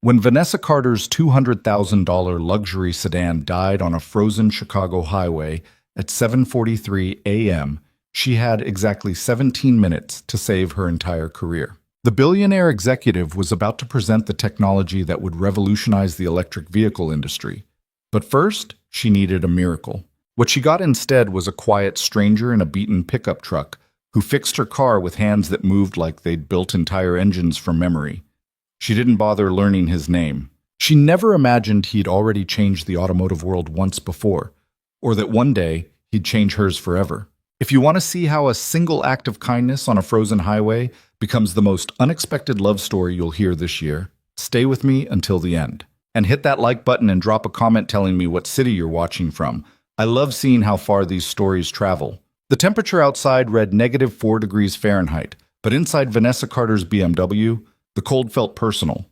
When Vanessa Carter's $200,000 luxury sedan died on a frozen Chicago highway at 7:43 a.m., she had exactly 17 minutes to save her entire career. The billionaire executive was about to present the technology that would revolutionize the electric vehicle industry. But first, she needed a miracle. What she got instead was a quiet stranger in a beaten pickup truck who fixed her car with hands that moved like they'd built entire engines from memory. She didn't bother learning his name. She never imagined he'd already changed the automotive world once before, or that one day he'd change hers forever. If you want to see how a single act of kindness on a frozen highway becomes the most unexpected love story you'll hear this year, stay with me until the end. And hit that like button and drop a comment telling me what city you're watching from. I love seeing how far these stories travel. The temperature outside read -4 degrees Fahrenheit, but inside Vanessa Carter's BMW, the cold felt personal.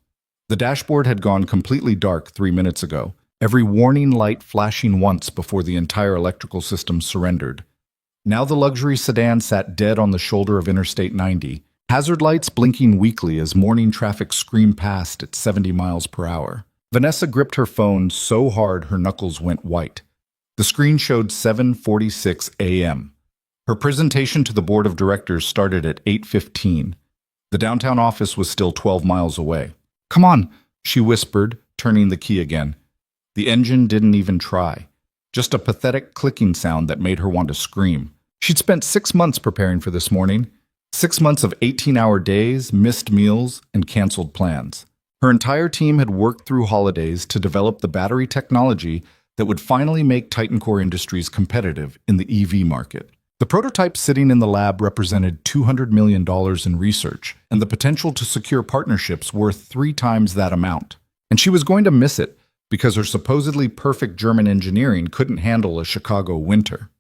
The dashboard had gone completely dark 3 minutes ago, every warning light flashing once before the entire electrical system surrendered. Now the luxury sedan sat dead on the shoulder of Interstate 90, hazard lights blinking weakly as morning traffic screamed past at 70 miles per hour. Vanessa gripped her phone so hard her knuckles went white. The screen showed 7:46 a.m. Her presentation to the board of directors started at 8:15. The downtown office was still 12 miles away. "Come on," she whispered, turning the key again. The engine didn't even try. Just a pathetic clicking sound that made her want to scream. She'd spent 6 months preparing for this morning. 6 months of 18-hour days, missed meals, and canceled plans. Her entire team had worked through holidays to develop the battery technology that would finally make Titan Core Industries competitive in the EV market. The prototype sitting in the lab represented $200 million in research and the potential to secure partnerships worth 3 times that amount. And she was going to miss it because her supposedly perfect German engineering couldn't handle a Chicago winter.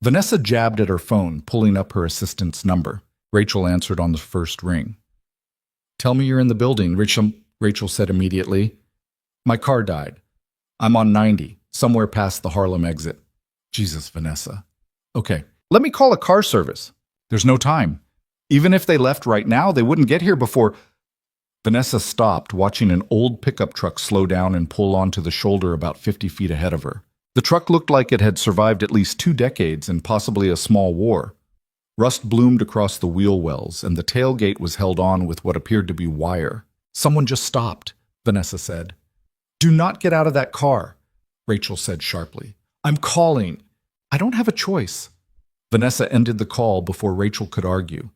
Vanessa jabbed at her phone, pulling up her assistant's number. Rachel answered on the first ring. "Tell me you're in the building," Rachel said immediately. "My car died. I'm on 90, somewhere past the Harlem exit." "Jesus, Vanessa." "Okay. Let me call a car service." "There's no time. Even if they left right now, they wouldn't get here before—" Vanessa stopped, watching an old pickup truck slow down and pull onto the shoulder about 50 feet ahead of her. The truck looked like it had survived at least 2 decades and possibly a small war. Rust bloomed across the wheel wells, and the tailgate was held on with what appeared to be wire. "Someone just stopped," Vanessa said. "Do not get out of that car," Rachel said sharply. "I'm calling. I don't have a choice." Vanessa ended the call before Rachel could argue.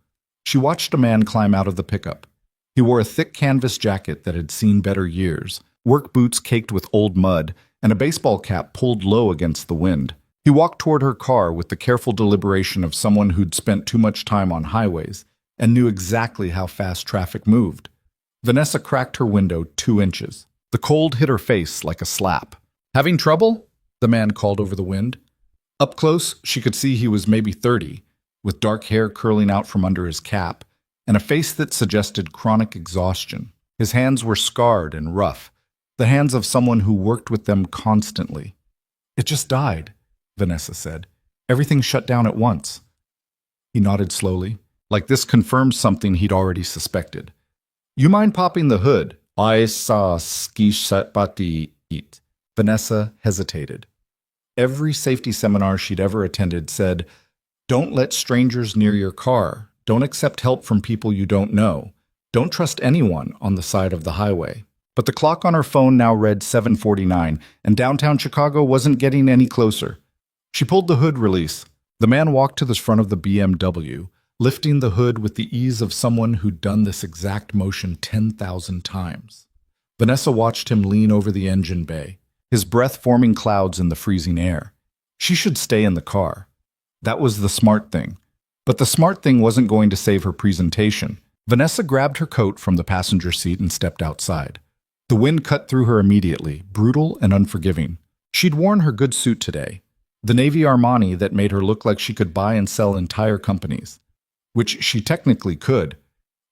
She watched a man climb out of the pickup. He wore a thick canvas jacket that had seen better years, work boots caked with old mud, and a baseball cap pulled low against the wind. He walked toward her car with the careful deliberation of someone who'd spent too much time on highways and knew exactly how fast traffic moved. Vanessa cracked her window 2 inches. The cold hit her face like a slap. "Having trouble?" the man called over the wind. Up close, she could see he was maybe 30, with dark hair curling out from under his cap, and a face that suggested chronic exhaustion. His hands were scarred and rough, the hands of someone who worked with them constantly. "It just died," Vanessa said. "Everything shut down at once." He nodded slowly, like this confirmed something he'd already suspected. "You mind popping the hood?" "I saw skishapati eat." Vanessa hesitated. Every safety seminar she'd ever attended said, "Don't let strangers near your car. Don't accept help from people you don't know. Don't trust anyone on the side of the highway." But the clock on her phone now read 7:49, and downtown Chicago wasn't getting any closer. She pulled the hood release. The man walked to the front of the BMW, lifting the hood with the ease of someone who'd done this exact motion 10,000 times. Vanessa watched him lean over the engine bay, his breath forming clouds in the freezing air. She should stay in the car. That was the smart thing. But the smart thing wasn't going to save her presentation. Vanessa grabbed her coat from the passenger seat and stepped outside. The wind cut through her immediately, brutal and unforgiving. She'd worn her good suit today, the Navy Armani that made her look like she could buy and sell entire companies, which she technically could.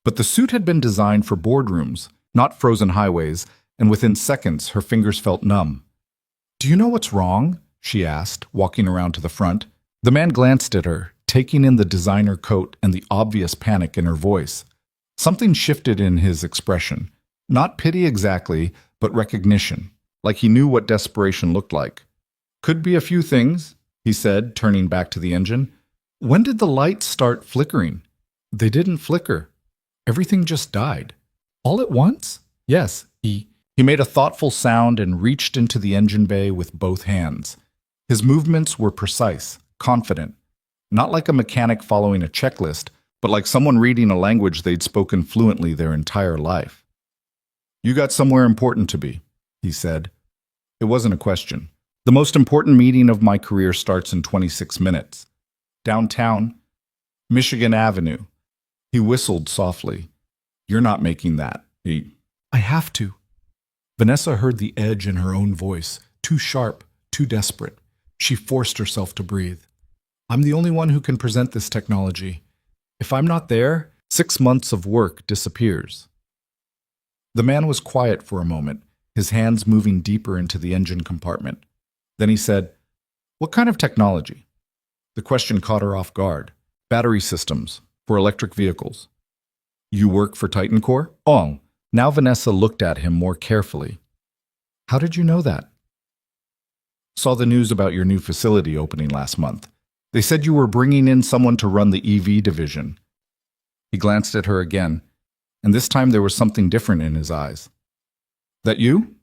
But the suit had been designed for boardrooms, not frozen highways, and within seconds her fingers felt numb. "Do you know what's wrong?" she asked, walking around to the front. The man glanced at her, taking in the designer coat and the obvious panic in her voice. Something shifted in his expression. Not pity exactly, but recognition, like he knew what desperation looked like. Could be a few things, he said, turning back to the engine. When did the lights start flickering? They didn't flicker. Everything just died. All at once? Yes, he made a thoughtful sound and reached into the engine bay with both hands. His movements were precise, confident, not like a mechanic following a checklist, but like someone reading a language they'd spoken fluently their entire life. You got somewhere important to be, he said. It wasn't a question. The most important meeting of my career starts in 26 minutes. Downtown, Michigan Avenue. He whistled softly. You're not making that. I have to. Vanessa heard the edge in her own voice, too sharp, too desperate. She forced herself to breathe. I'm the only one who can present this technology. If I'm not there, 6 months of work disappears. The man was quiet for a moment, his hands moving deeper into the engine compartment. Then he said, What kind of technology? The question caught her off guard. Battery systems for electric vehicles. You work for Titan Core? Oh, now Vanessa looked at him more carefully. How did you know that? Saw the news about your new facility opening last month. They said you were bringing in someone to run the EV division. He glanced at her again, and this time there was something different in his eyes. That you?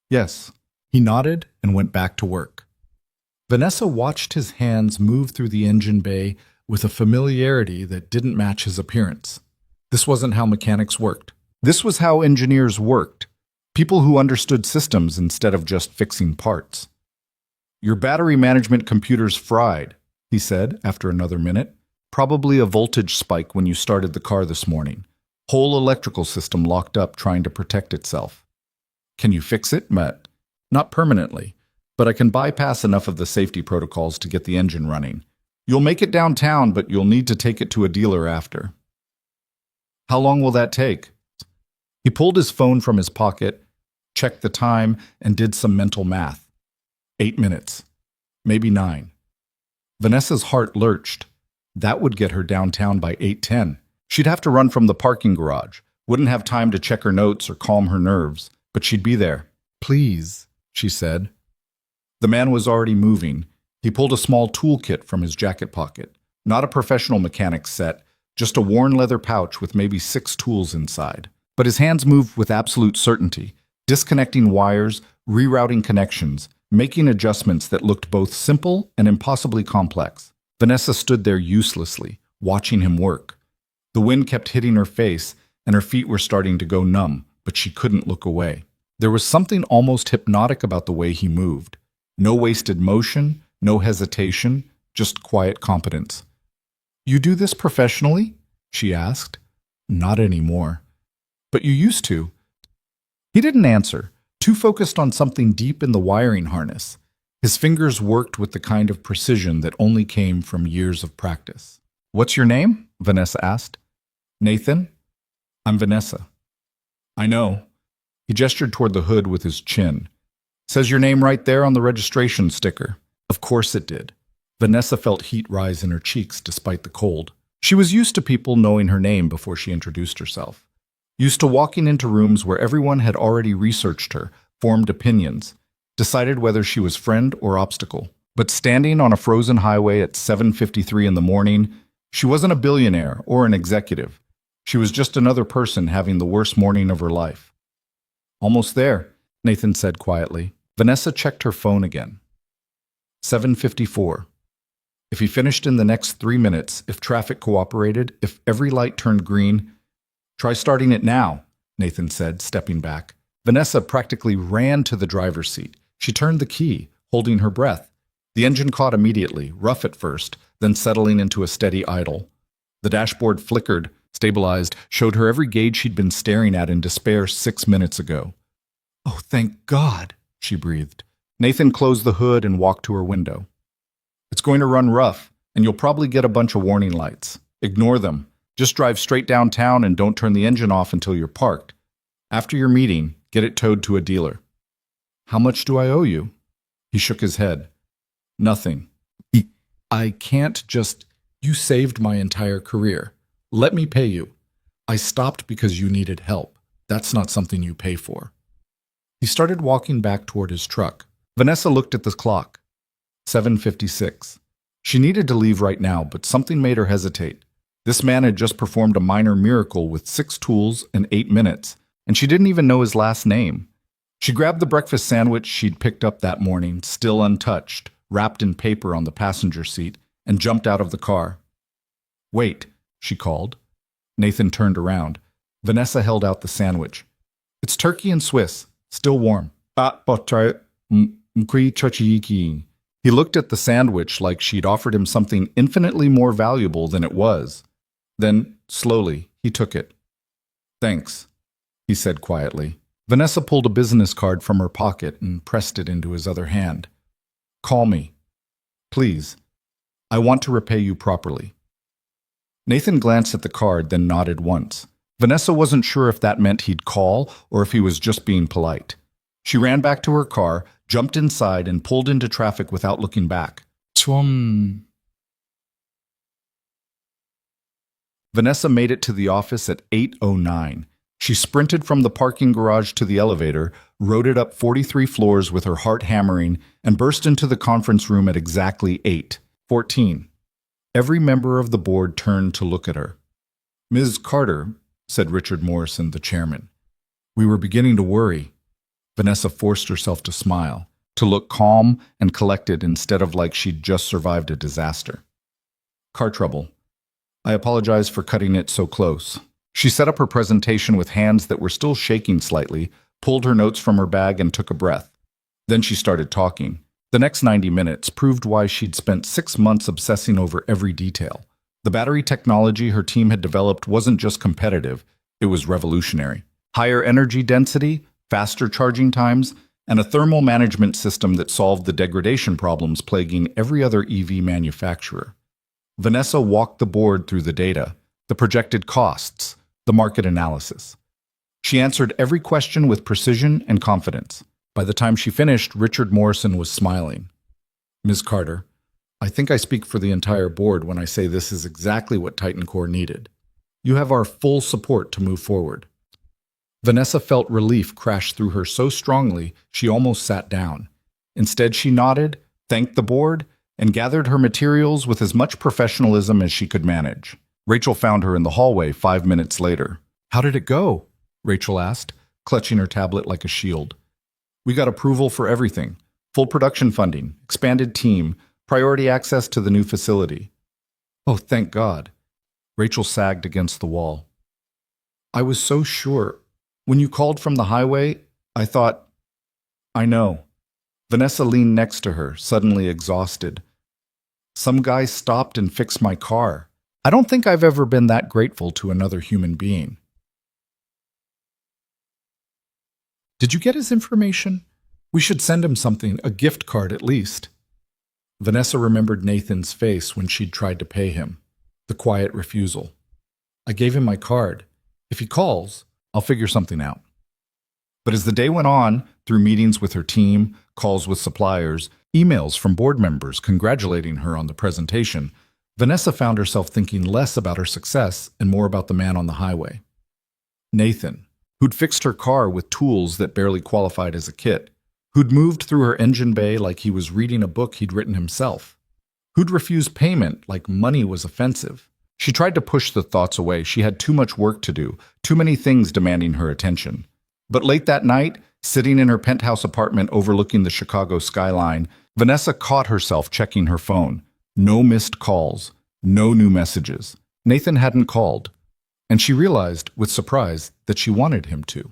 Yes. He nodded and went back to work. Vanessa watched his hands move through the engine bay with a familiarity that didn't match his appearance. This wasn't how mechanics worked. This was how engineers worked. People who understood systems instead of just fixing parts. Your battery management computer's fried, he said after another minute. Probably a voltage spike when you started the car this morning. Whole electrical system locked up trying to protect itself. Can you fix it, Matt? Not permanently, but I can bypass enough of the safety protocols to get the engine running. You'll make it downtown, but you'll need to take it to a dealer after. How long will that take? He pulled his phone from his pocket, checked the time, and did some mental math. 8 minutes. Maybe 9. Vanessa's heart lurched. That would get her downtown by 8:10. She'd have to run from the parking garage. Wouldn't have time to check her notes or calm her nerves, but she'd be there. Please, she said. The man was already moving. He pulled a small toolkit from his jacket pocket. Not a professional mechanic's set, just a worn leather pouch with maybe 6 tools inside. But his hands moved with absolute certainty, disconnecting wires, rerouting connections, making adjustments that looked both simple and impossibly complex. Vanessa stood there uselessly, watching him work. The wind kept hitting her face, and her feet were starting to go numb, but she couldn't look away. There was something almost hypnotic about the way he moved. No wasted motion, no hesitation, just quiet competence. You do this professionally? She asked. Not anymore. But you used to. He didn't answer, too focused on something deep in the wiring harness. His fingers worked with the kind of precision that only came from years of practice. What's your name? Vanessa asked. Nathan? I'm Vanessa. I know. He gestured toward the hood with his chin. Says your name right there on the registration sticker. Of course it did. Vanessa felt heat rise in her cheeks despite the cold. She was used to people knowing her name before she introduced herself. Used to walking into rooms where everyone had already researched her, formed opinions, decided whether she was friend or obstacle. But standing on a frozen highway at 7:53 in the morning, she wasn't a billionaire or an executive. She was just another person having the worst morning of her life. Almost there, Nathan said quietly. Vanessa checked her phone again. 7:54. If he finished in the next 3 minutes, if traffic cooperated, if every light turned green, try starting it now, Nathan said, stepping back. Vanessa practically ran to the driver's seat. She turned the key, holding her breath. The engine caught immediately, rough at first, then settling into a steady idle. The dashboard flickered, stabilized, showed her every gauge she'd been staring at in despair 6 minutes ago. Oh, thank God, she breathed. Nathan closed the hood and walked to her window. It's going to run rough, and you'll probably get a bunch of warning lights. Ignore them. Just drive straight downtown and don't turn the engine off until you're parked. After your meeting, get it towed to a dealer. How much do I owe you? He shook his head. Nothing. I can't just... You saved my entire career. Let me pay you. I stopped because you needed help. That's not something you pay for. He started walking back toward his truck. Vanessa looked at the clock. 7:56. She needed to leave right now, but something made her hesitate. This man had just performed a minor miracle with 6 tools in 8 minutes, and she didn't even know his last name. She grabbed the breakfast sandwich she'd picked up that morning, still untouched, wrapped in paper on the passenger seat, and jumped out of the car. "Wait," she called. Nathan turned around. Vanessa held out the sandwich. "It's turkey and Swiss, still warm." He looked at the sandwich like she'd offered him something infinitely more valuable than it was. Then, slowly, he took it. "Thanks," he said quietly. Vanessa pulled a business card from her pocket and pressed it into his other hand. "Call me. Please. I want to repay you properly." Nathan glanced at the card, then nodded once. Vanessa wasn't sure if that meant he'd call or if he was just being polite. She ran back to her car, jumped inside, and pulled into traffic without looking back. Vanessa made it to the office at 8:09. She sprinted from the parking garage to the elevator, rode it up 43 floors with her heart hammering, and burst into the conference room at exactly 8:14. Every member of the board turned to look at her. "Ms. Carter," said Richard Morrison, the chairman. "We were beginning to worry." Vanessa forced herself to smile, to look calm and collected instead of like she'd just survived a disaster. "Car trouble. I apologize for cutting it so close." She set up her presentation with hands that were still shaking slightly, pulled her notes from her bag, and took a breath. Then she started talking. The next 90 minutes proved why she'd spent 6 months obsessing over every detail. The battery technology her team had developed wasn't just competitive, it was revolutionary. Higher energy density, faster charging times, and a thermal management system that solved the degradation problems plaguing every other EV manufacturer. Vanessa walked the board through the data, the projected costs, the market analysis. She answered every question with precision and confidence. By the time she finished, Richard Morrison was smiling. "Ms. Carter, I think I speak for the entire board when I say this is exactly what Titan Core needed. You have our full support to move forward." Vanessa felt relief crash through her so strongly she almost sat down. Instead, she nodded, thanked the board, and gathered her materials with as much professionalism as she could manage. Rachel found her in the hallway 5 minutes later. "How did it go?" Rachel asked, clutching her tablet like a shield. "We got approval for everything. Full production funding, expanded team, priority access to the new facility." "Oh, thank God." Rachel sagged against the wall. "I was so sure. When you called from the highway, I thought..." "I know." Vanessa leaned next to her, suddenly exhausted. "Some guy stopped and fixed my car. I don't think I've ever been that grateful to another human being." "Did you get his information? We should send him something, a gift card at least." Vanessa remembered Nathan's face when she'd tried to pay him. The quiet refusal. "I gave him my card. If he calls, I'll figure something out." But as the day went on, through meetings with her team, calls with suppliers, emails from board members congratulating her on the presentation, Vanessa found herself thinking less about her success and more about the man on the highway. Nathan, who'd fixed her car with tools that barely qualified as a kit, who'd moved through her engine bay like he was reading a book he'd written himself, who'd refused payment like money was offensive. She tried to push the thoughts away. She had too much work to do, too many things demanding her attention. But late that night, sitting in her penthouse apartment overlooking the Chicago skyline, Vanessa caught herself checking her phone. No missed calls, no new messages. Nathan hadn't called, and she realized, with surprise, that she wanted him to.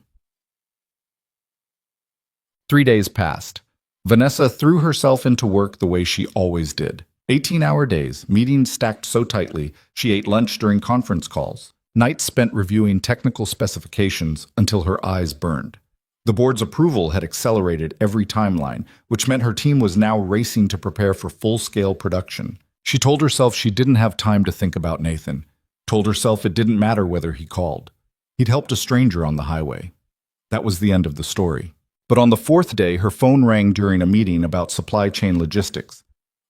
3 days passed. Vanessa threw herself into work the way she always did. 18-hour days, meetings stacked so tightly, she ate lunch during conference calls. Nights spent reviewing technical specifications until her eyes burned. The board's approval had accelerated every timeline, which meant her team was now racing to prepare for full-scale production. She told herself she didn't have time to think about Nathan, told herself it didn't matter whether he called. He'd helped a stranger on the highway. That was the end of the story. But on the 4th day, her phone rang during a meeting about supply chain logistics.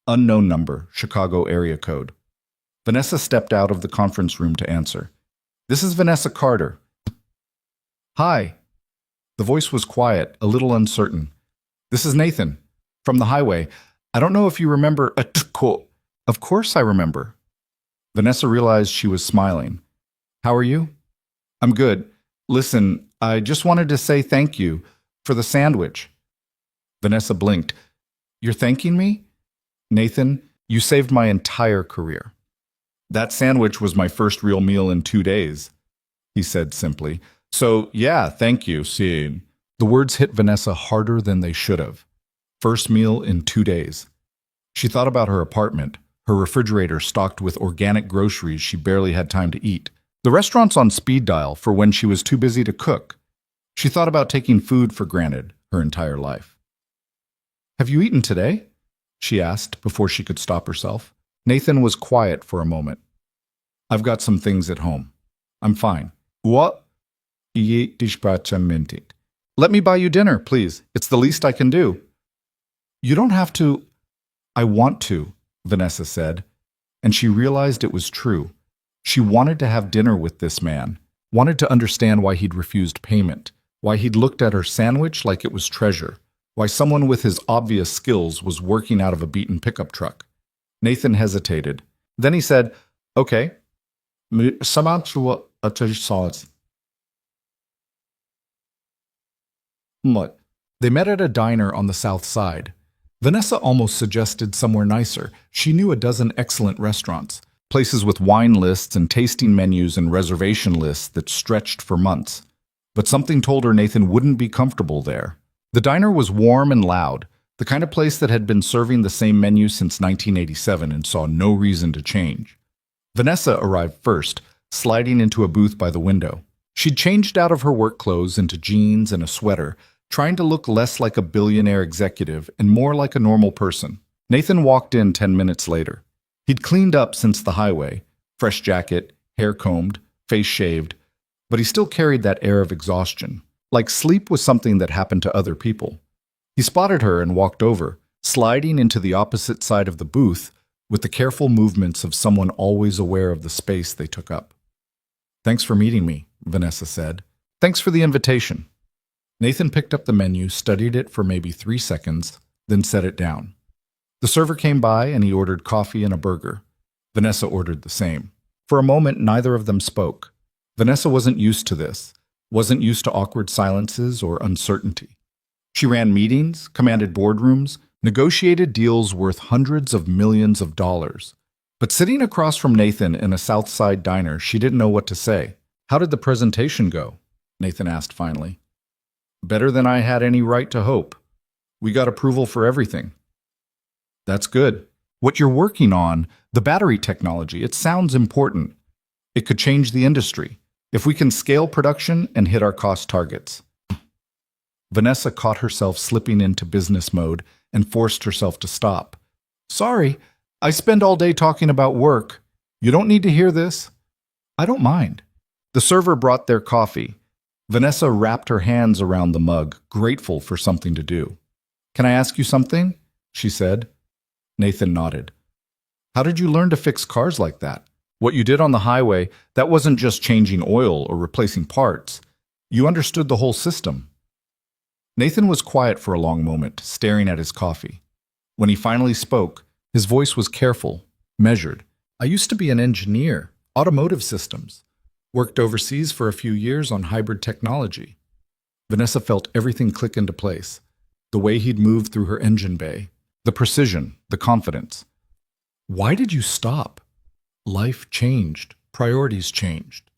Unknown number, Chicago area code. Vanessa stepped out of the conference room to answer. "This is Vanessa Carter." Hi. The voice was quiet, a little uncertain. This is Nathan, from the highway. I don't know if you remember. Of course I remember. Vanessa realized she was smiling. How are you? I'm good. Listen, I just wanted to say thank you for the sandwich. Vanessa blinked. You're thanking me? Nathan, you saved my entire career. That sandwich was my first real meal in 2 days, he said simply. So, yeah, thank you, Sean. The words hit Vanessa harder than they should have. First meal in 2 days. She thought about her apartment, her refrigerator stocked with organic groceries she barely had time to eat. The restaurants on speed dial for when she was too busy to cook. She thought about taking food for granted her entire life. Have you eaten today? She asked before she could stop herself. Nathan was quiet for a moment. I've got some things at home. I'm fine. What? Let me buy you dinner, please. It's the least I can do. You don't have to. I want to, Vanessa said, and she realized it was true. She wanted to have dinner with this man, wanted to understand why he'd refused payment, why he'd looked at her sandwich like it was treasure, why someone with his obvious skills was working out of a beaten pickup truck. Nathan hesitated. Then he said, Okay. What? They met at a diner on the south side. Vanessa almost suggested somewhere nicer. She knew a dozen excellent restaurants, places with wine lists and tasting menus and reservation lists that stretched for months. But something told her Nathan wouldn't be comfortable there. The diner was warm and loud, the kind of place that had been serving the same menu since 1987 and saw no reason to change. Vanessa arrived first, sliding into a booth by the window. She'd changed out of her work clothes into jeans and a sweater, trying to look less like a billionaire executive and more like a normal person. Nathan walked in 10 minutes later. He'd cleaned up since the highway, fresh jacket, hair combed, face shaved, but he still carried that air of exhaustion, like sleep was something that happened to other people. He spotted her and walked over, sliding into the opposite side of the booth with the careful movements of someone always aware of the space they took up. Thanks for meeting me, Vanessa said. Thanks for the invitation. Nathan picked up the menu, studied it for maybe 3 seconds, then set it down. The server came by and he ordered coffee and a burger. Vanessa ordered the same. For a moment, neither of them spoke. Vanessa wasn't used to this, wasn't used to awkward silences or uncertainty. She ran meetings, commanded boardrooms, negotiated deals worth hundreds of millions of dollars. But sitting across from Nathan in a South Side diner, she didn't know what to say. How did the presentation go? Nathan asked finally. Better than I had any right to hope. We got approval for everything. That's good. What you're working on, the battery technology, it sounds important. It could change the industry if we can scale production and hit our cost targets. Vanessa caught herself slipping into business mode and forced herself to stop. Sorry, I spend all day talking about work. You don't need to hear this. I don't mind. The server brought their coffee. Vanessa wrapped her hands around the mug, grateful for something to do. Can I ask you something? She said. Nathan nodded. How did you learn to fix cars like that? What you did on the highway, that wasn't just changing oil or replacing parts. You understood the whole system. Nathan was quiet for a long moment, staring at his coffee. When he finally spoke, his voice was careful, measured. I used to be an engineer, automotive systems. Worked overseas for a few years on hybrid technology. Vanessa felt everything click into place. The way he'd moved through her engine bay, the precision, the confidence. Why did you stop? Life changed. Priorities changed.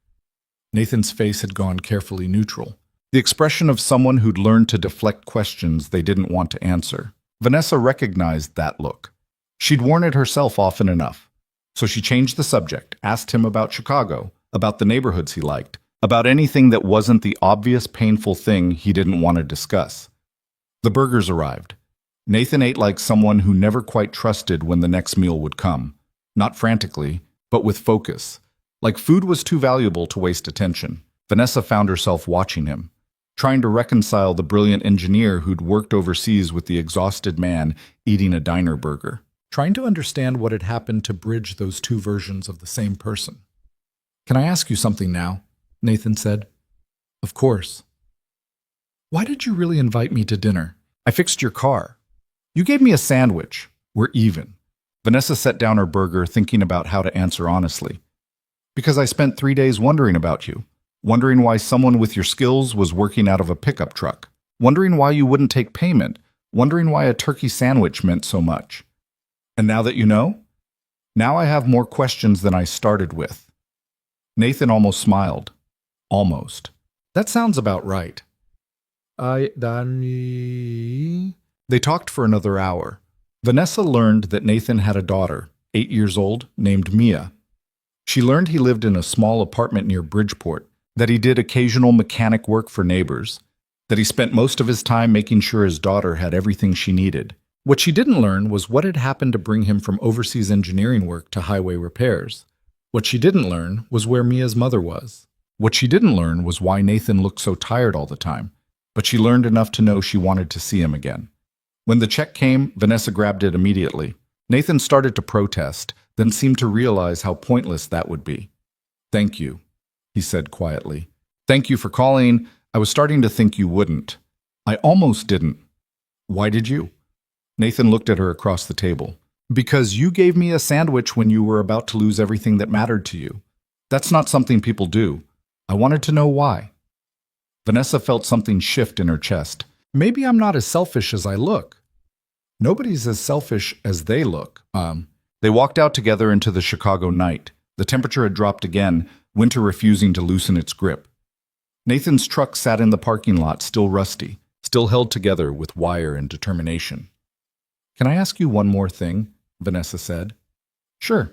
Nathan's face had gone carefully neutral. The expression of someone who'd learned to deflect questions they didn't want to answer. Vanessa recognized that look. She'd worn it herself often enough. So she changed the subject, asked him about Chicago, about the neighborhoods he liked, about anything that wasn't the obvious painful thing he didn't want to discuss. The burgers arrived. Nathan ate like someone who never quite trusted when the next meal would come. Not frantically, but with focus. Like food was too valuable to waste attention. Vanessa found herself watching him, trying to reconcile the brilliant engineer who'd worked overseas with the exhausted man eating a diner burger, trying to understand what had happened to bridge those two versions of the same person. Can I ask you something now? Nathan said. Of course. Why did you really invite me to dinner? I fixed your car. You gave me a sandwich. We're even. Vanessa set down her burger, thinking about how to answer honestly. Because I spent 3 days wondering about you. Wondering why someone with your skills was working out of a pickup truck. Wondering why you wouldn't take payment. Wondering why a turkey sandwich meant so much. And now that you know? Now I have more questions than I started with. Nathan almost smiled. Almost. That sounds about right. They talked for another hour. Vanessa learned that Nathan had a daughter, 8 years old, named Mia. She learned he lived in a small apartment near Bridgeport, that he did occasional mechanic work for neighbors, that he spent most of his time making sure his daughter had everything she needed. What she didn't learn was what had happened to bring him from overseas engineering work to highway repairs. What she didn't learn was where Mia's mother was. What she didn't learn was why Nathan looked so tired all the time, but she learned enough to know she wanted to see him again. When the check came, Vanessa grabbed it immediately. Nathan started to protest, then seemed to realize how pointless that would be. "Thank you," he said quietly. "Thank you for calling. I was starting to think you wouldn't. I almost didn't." "Why did you?" Nathan looked at her across the table. "Because you gave me a sandwich when you were about to lose everything that mattered to you. That's not something people do. I wanted to know why." Vanessa felt something shift in her chest. Maybe I'm not as selfish as I look. Nobody's as selfish as they look. They walked out together into the Chicago night. The temperature had dropped again, winter refusing to loosen its grip. Nathan's truck sat in the parking lot, still rusty, still held together with wire and determination. "Can I ask you one more thing?" Vanessa said. "Sure."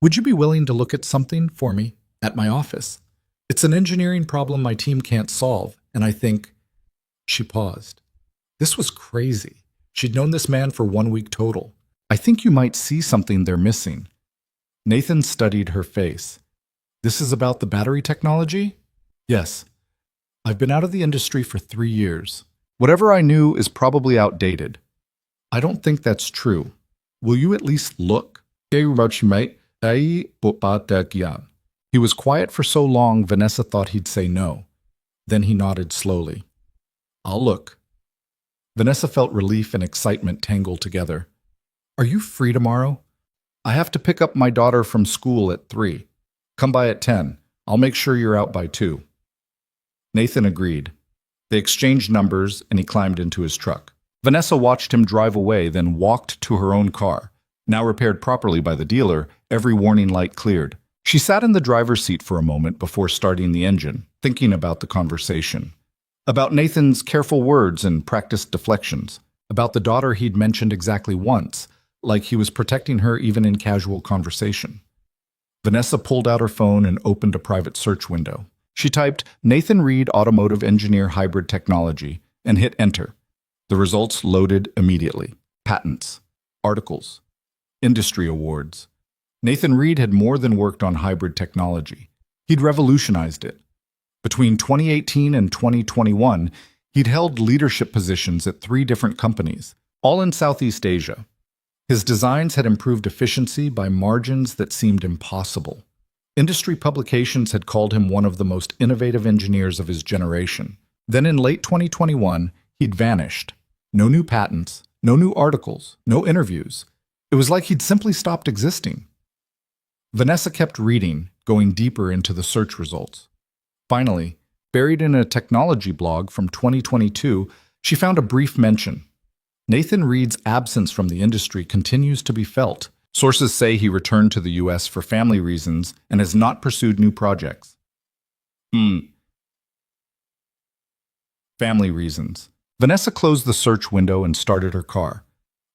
"Would you be willing to look at something for me at my office? It's an engineering problem my team can't solve, and I think—" She paused. This was crazy. She'd known this man for 1 week total. "I think you might see something they're missing." Nathan studied her face. "This is about the battery technology?" "Yes. I've been out of the industry for 3 years. Whatever I knew is probably outdated." "I don't think that's true. Will you at least look?" He was quiet for so long, Vanessa thought he'd say no. Then he nodded slowly. "I'll look." Vanessa felt relief and excitement tangled together. "Are you free tomorrow?" "I have to pick up my daughter from school at 3. Come by at 10. I'll make sure you're out by 2. Nathan agreed. They exchanged numbers, and he climbed into his truck. Vanessa watched him drive away, then walked to her own car. Now repaired properly by the dealer, every warning light cleared. She sat in the driver's seat for a moment before starting the engine, thinking about the conversation. About Nathan's careful words and practiced deflections. About the daughter he'd mentioned exactly once, like he was protecting her even in casual conversation. Vanessa pulled out her phone and opened a private search window. She typed, "Nathan Reed Automotive Engineer Hybrid Technology," and hit enter. The results loaded immediately. Patents, articles, industry awards. Nathan Reed had more than worked on hybrid technology. He'd revolutionized it. Between 2018 and 2021, he'd held leadership positions at 3 different companies, all in Southeast Asia. His designs had improved efficiency by margins that seemed impossible. Industry publications had called him one of the most innovative engineers of his generation. Then in late 2021, he'd vanished. No new patents, no new articles, no interviews. It was like he'd simply stopped existing. Vanessa kept reading, going deeper into the search results. Finally, buried in a technology blog from 2022, she found a brief mention. Nathan Reed's absence from the industry continues to be felt. Sources say he returned to the U.S. for family reasons and has not pursued new projects. Family reasons. Vanessa closed the search window and started her car.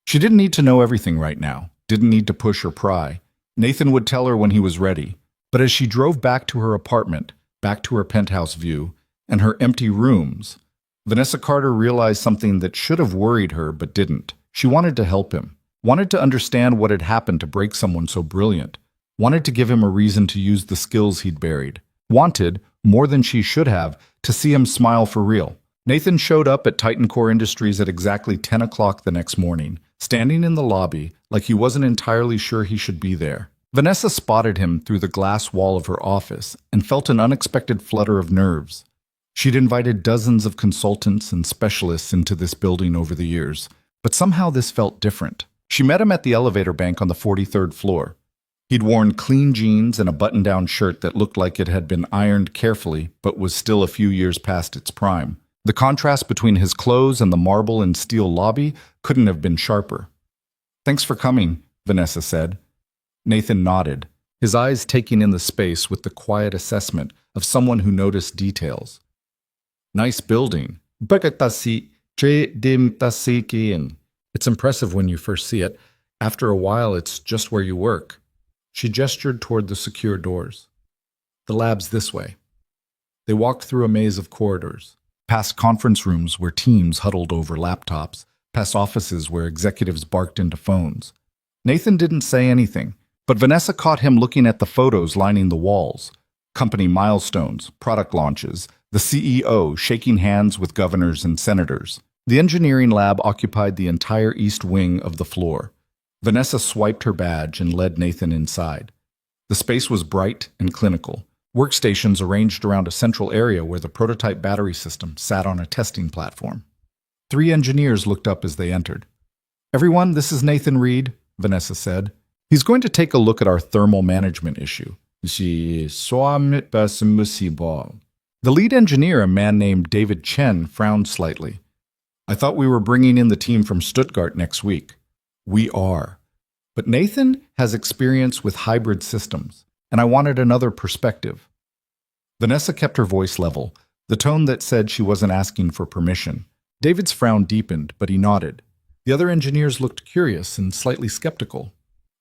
She didn't need to know everything right now, didn't need to push or pry. Nathan would tell her when he was ready. But as she drove back to her apartment, back to her penthouse view, and her empty rooms, Vanessa Carter realized something that should have worried her but didn't. She wanted to help him, wanted to understand what had happened to break someone so brilliant, wanted to give him a reason to use the skills he'd buried, wanted, more than she should have, to see him smile for real. Nathan showed up at Titan Core Industries at exactly 10 o'clock the next morning, standing in the lobby like he wasn't entirely sure he should be there. Vanessa spotted him through the glass wall of her office and felt an unexpected flutter of nerves. She'd invited dozens of consultants and specialists into this building over the years, but somehow this felt different. She met him at the elevator bank on the 43rd floor. He'd worn clean jeans and a button-down shirt that looked like it had been ironed carefully but was still a few years past its prime. The contrast between his clothes and the marble and steel lobby couldn't have been sharper. "Thanks for coming," Vanessa said. Nathan nodded, his eyes taking in the space with the quiet assessment of someone who noticed details. "Nice building. It's impressive when you first see it. After a while, it's just where you work." She gestured toward the secure doors. "The lab's this way." They walked through a maze of corridors, past conference rooms where teams huddled over laptops, past offices where executives barked into phones. Nathan didn't say anything, but Vanessa caught him looking at the photos lining the walls. Company milestones, product launches, the CEO shaking hands with governors and senators. The engineering lab occupied the entire east wing of the floor. Vanessa swiped her badge and led Nathan inside. The space was bright and clinical, workstations arranged around a central area where the prototype battery system sat on a testing platform. 3 engineers looked up as they entered. "Everyone, this is Nathan Reed," Vanessa said. "He's going to take a look at our thermal management issue." The lead engineer, a man named David Chen, frowned slightly. "I thought we were bringing in the team from Stuttgart next week." "We are. But Nathan has experience with hybrid systems, and I wanted another perspective." Vanessa kept her voice level, the tone that said she wasn't asking for permission. David's frown deepened, but he nodded. The other engineers looked curious and slightly skeptical.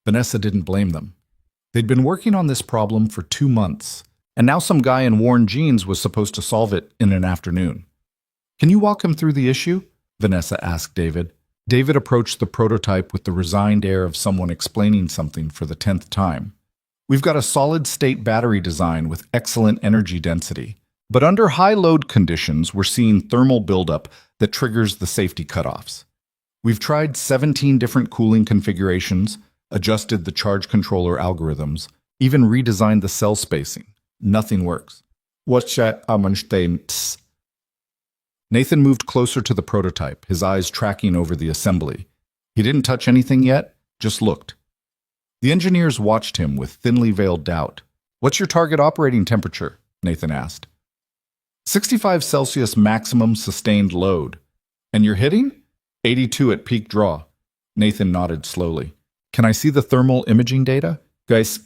Vanessa didn't blame them. They'd been working on this problem for 2 months, and now some guy in worn jeans was supposed to solve it in an afternoon. "Can you walk him through the issue?" Vanessa asked David. David approached the prototype with the resigned air of someone explaining something for the 10th time. "We've got a solid-state battery design with excellent energy density, but under high load conditions, we're seeing thermal buildup that triggers the safety cutoffs. We've tried 17 different cooling configurations, adjusted the charge controller algorithms, even redesigned the cell spacing. Nothing works." "What's that?" Nathan moved closer to the prototype, his eyes tracking over the assembly. He didn't touch anything yet, just looked. The engineers watched him with thinly veiled doubt. "What's your target operating temperature?" Nathan asked. 65 Celsius maximum sustained load. "And you're hitting?" 82 at peak draw. Nathan nodded slowly. "Can I see the thermal imaging data?" "Guys,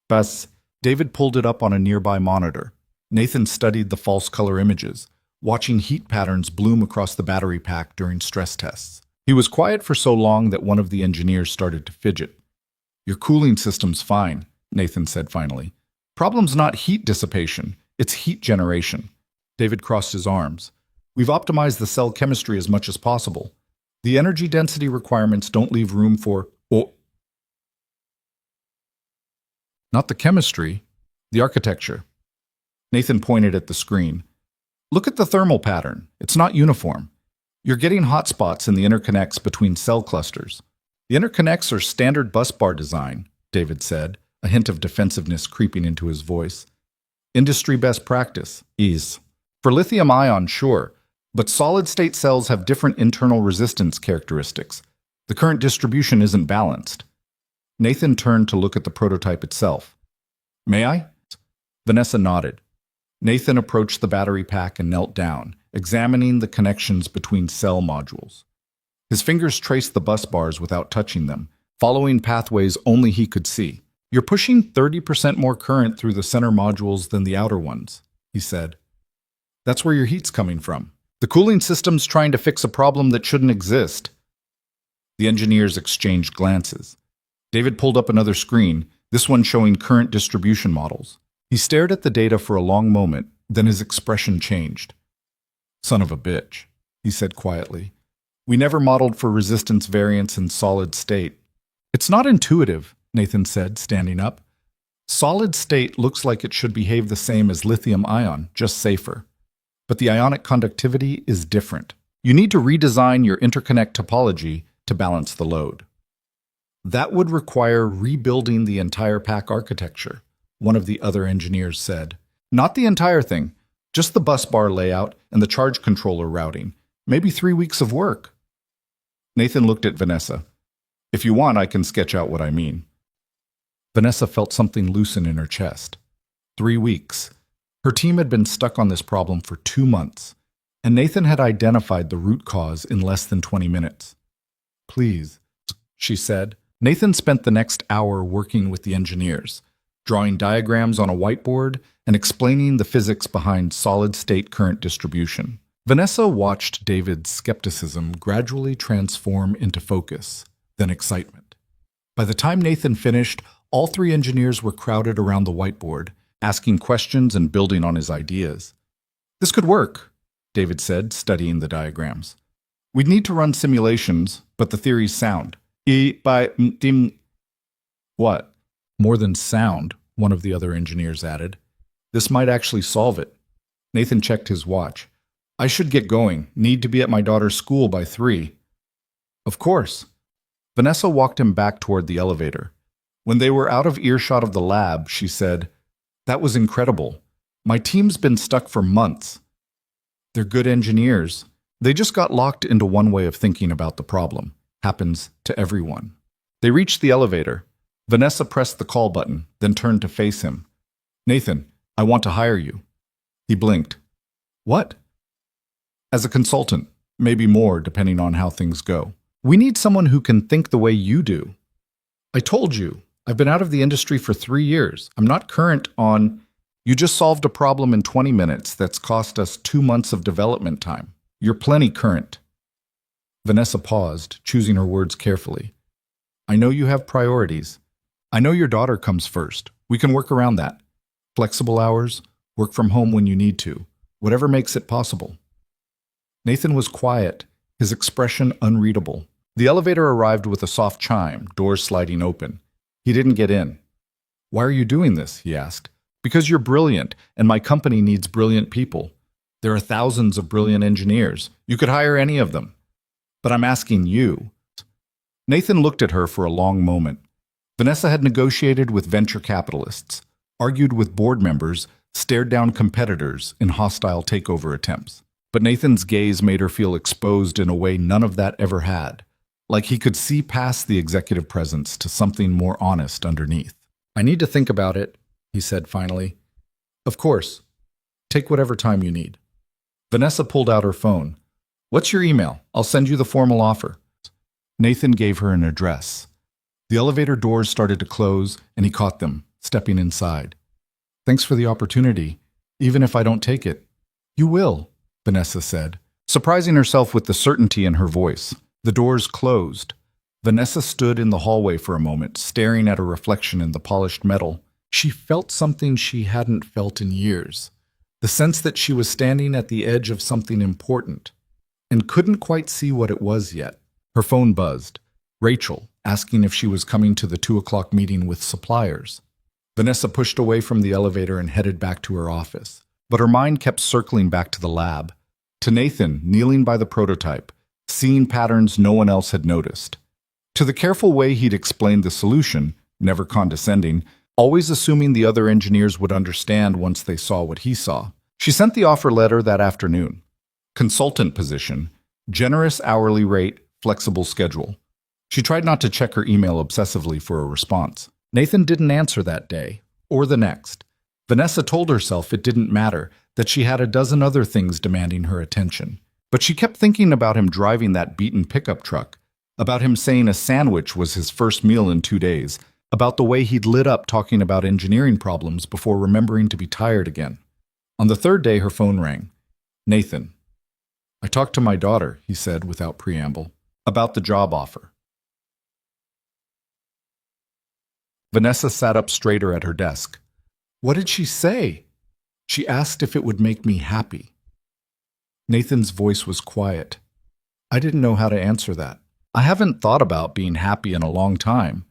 Bus. David pulled it up on a nearby monitor. Nathan studied the false color images, watching heat patterns bloom across the battery pack during stress tests. He was quiet for so long that one of the engineers started to fidget. "Your cooling system's fine," Nathan said finally. "Problem's not heat dissipation, it's heat generation." David crossed his arms. "We've optimized the cell chemistry as much as possible. The energy density requirements don't leave room for... Not the chemistry, the architecture." Nathan pointed at the screen. "Look at the thermal pattern. It's not uniform. You're getting hotspots in the interconnects between cell clusters. The interconnects are standard busbar design," David said, a hint of defensiveness creeping into his voice. "Industry best practice is. For lithium-ion, sure, but solid-state cells have different internal resistance characteristics. The current distribution isn't balanced." Nathan turned to look at the prototype itself. "May I?" Vanessa nodded. Nathan approached the battery pack and knelt down, examining the connections between cell modules. His fingers traced the bus bars without touching them, following pathways only he could see. "You're pushing 30% more current through the center modules than the outer ones," he said. "That's where your heat's coming from. The cooling system's trying to fix a problem that shouldn't exist." The engineers exchanged glances. David pulled up another screen, this one showing current distribution models. He stared at the data for a long moment, then his expression changed. "Son of a bitch," he said quietly. "We never modeled for resistance variance in solid state." "It's not intuitive," Nathan said, standing up. "Solid state looks like it should behave the same as lithium-ion, just safer. But the ionic conductivity is different. You need to redesign your interconnect topology to balance the load." That would require rebuilding the entire pack architecture, one of the other engineers said. Not the entire thing, just the bus bar layout and the charge controller routing. Maybe 3 weeks of work. Nathan looked at Vanessa. If you want, I can sketch out what I mean. Vanessa felt something loosen in her chest. 3 weeks. Her team had been stuck on this problem for 2 months, and Nathan had identified the root cause in less than 20 minutes. Please, she said. Nathan spent the next hour working with the engineers, drawing diagrams on a whiteboard and explaining the physics behind solid-state current distribution. Vanessa watched David's skepticism gradually transform into focus, then excitement. By the time Nathan finished, all 3 engineers were crowded around the whiteboard, asking questions and building on his ideas. This could work, David said, studying the diagrams. We'd need to run simulations, but the theory's sound. What? More than sound, one of the other engineers added. This might actually solve it. Nathan checked his watch. I should get going. Need to be at my daughter's school by 3. Of course. Vanessa walked him back toward the elevator. When they were out of earshot of the lab, she said, That was incredible. My team's been stuck for months. They're good engineers. They just got locked into one way of thinking about the problem. Happens to everyone. They reached the elevator. Vanessa pressed the call button, then turned to face him. Nathan, I want to hire you. He blinked. What? As a consultant, maybe more depending on how things go. We need someone who can think the way you do. I told you, I've been out of the industry for 3 years. I'm not current on... You just solved a problem in 20 minutes that's cost us 2 months of development time. You're plenty current. Vanessa paused, choosing her words carefully. I know you have priorities. I know your daughter comes first. We can work around that. Flexible hours, work from home when you need to. Whatever makes it possible. Nathan was quiet, his expression unreadable. The elevator arrived with a soft chime, doors sliding open. He didn't get in. Why are you doing this? He asked. Because you're brilliant, and my company needs brilliant people. There are thousands of brilliant engineers. You could hire any of them. But I'm asking you. Nathan looked at her for a long moment. Vanessa had negotiated with venture capitalists, argued with board members, stared down competitors in hostile takeover attempts. But Nathan's gaze made her feel exposed in a way none of that ever had, like he could see past the executive presence to something more honest underneath. I need to think about it, he said finally. Of course. Take whatever time you need. Vanessa pulled out her phone. What's your email? I'll send you the formal offer. Nathan gave her an address. The elevator doors started to close, and he caught them, stepping inside. Thanks for the opportunity, even if I don't take it. You will, Vanessa said, surprising herself with the certainty in her voice. The doors closed. Vanessa stood in the hallway for a moment, staring at her reflection in the polished metal. She felt something she hadn't felt in years, the sense that she was standing at the edge of something important, and couldn't quite see what it was yet. Her phone buzzed. Rachel, asking if she was coming to the 2:00 meeting with suppliers. Vanessa pushed away from the elevator and headed back to her office, but her mind kept circling back to the lab, to Nathan kneeling by the prototype, seeing patterns no one else had noticed, to the careful way he'd explained the solution, never condescending, always assuming the other engineers would understand once they saw what he saw. She sent the offer letter that afternoon. Consultant position, generous hourly rate, flexible schedule. She tried not to check her email obsessively for a response. Nathan didn't answer that day, or the next. Vanessa told herself it didn't matter, that she had a dozen other things demanding her attention. But she kept thinking about him driving that beaten pickup truck, about him saying a sandwich was his first meal in 2 days, about the way he'd lit up talking about engineering problems before remembering to be tired again. On the 3rd day, her phone rang. Nathan. I talked to my daughter, he said without preamble, about the job offer. Vanessa sat up straighter at her desk. What did she say? She asked if it would make me happy. Nathan's voice was quiet. I didn't know how to answer that. I haven't thought about being happy in a long time.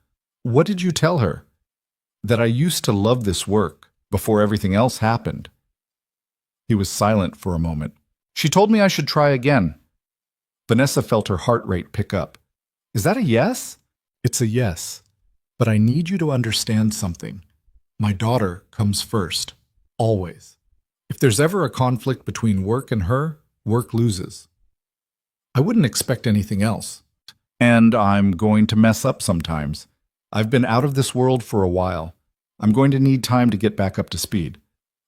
What did you tell her? That I used to love this work before everything else happened. He was silent for a moment. She told me I should try again. Vanessa felt her heart rate pick up. Is that a yes? It's a yes, but I need you to understand something. My daughter comes first, always. If there's ever a conflict between work and her, work loses. I wouldn't expect anything else. And I'm going to mess up sometimes. I've been out of this world for a while. I'm going to need time to get back up to speed.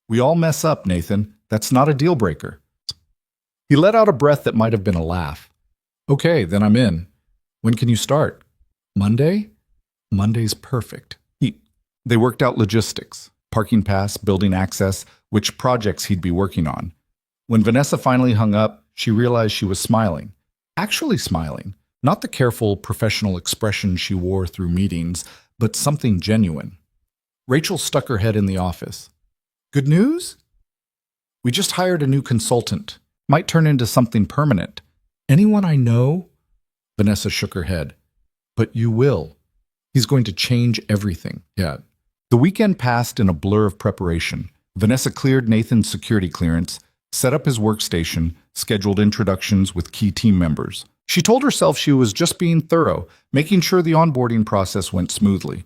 We all mess up, Nathan. That's not a deal breaker. He let out a breath that might have been a laugh. Okay, then I'm in. When can you start? Monday? Monday's perfect. They worked out logistics, parking pass, building access, which projects he'd be working on. When Vanessa finally hung up, she realized she was smiling. Actually smiling. Not the careful, professional expression she wore through meetings, but something genuine. Rachel stuck her head in the office. Good news? We just hired a new consultant. Might turn into something permanent. Anyone I know? Vanessa shook her head. But you will. He's going to change everything. Yeah. The weekend passed in a blur of preparation. Vanessa cleared Nathan's security clearance, set up his workstation, scheduled introductions with key team members. She told herself she was just being thorough, making sure the onboarding process went smoothly.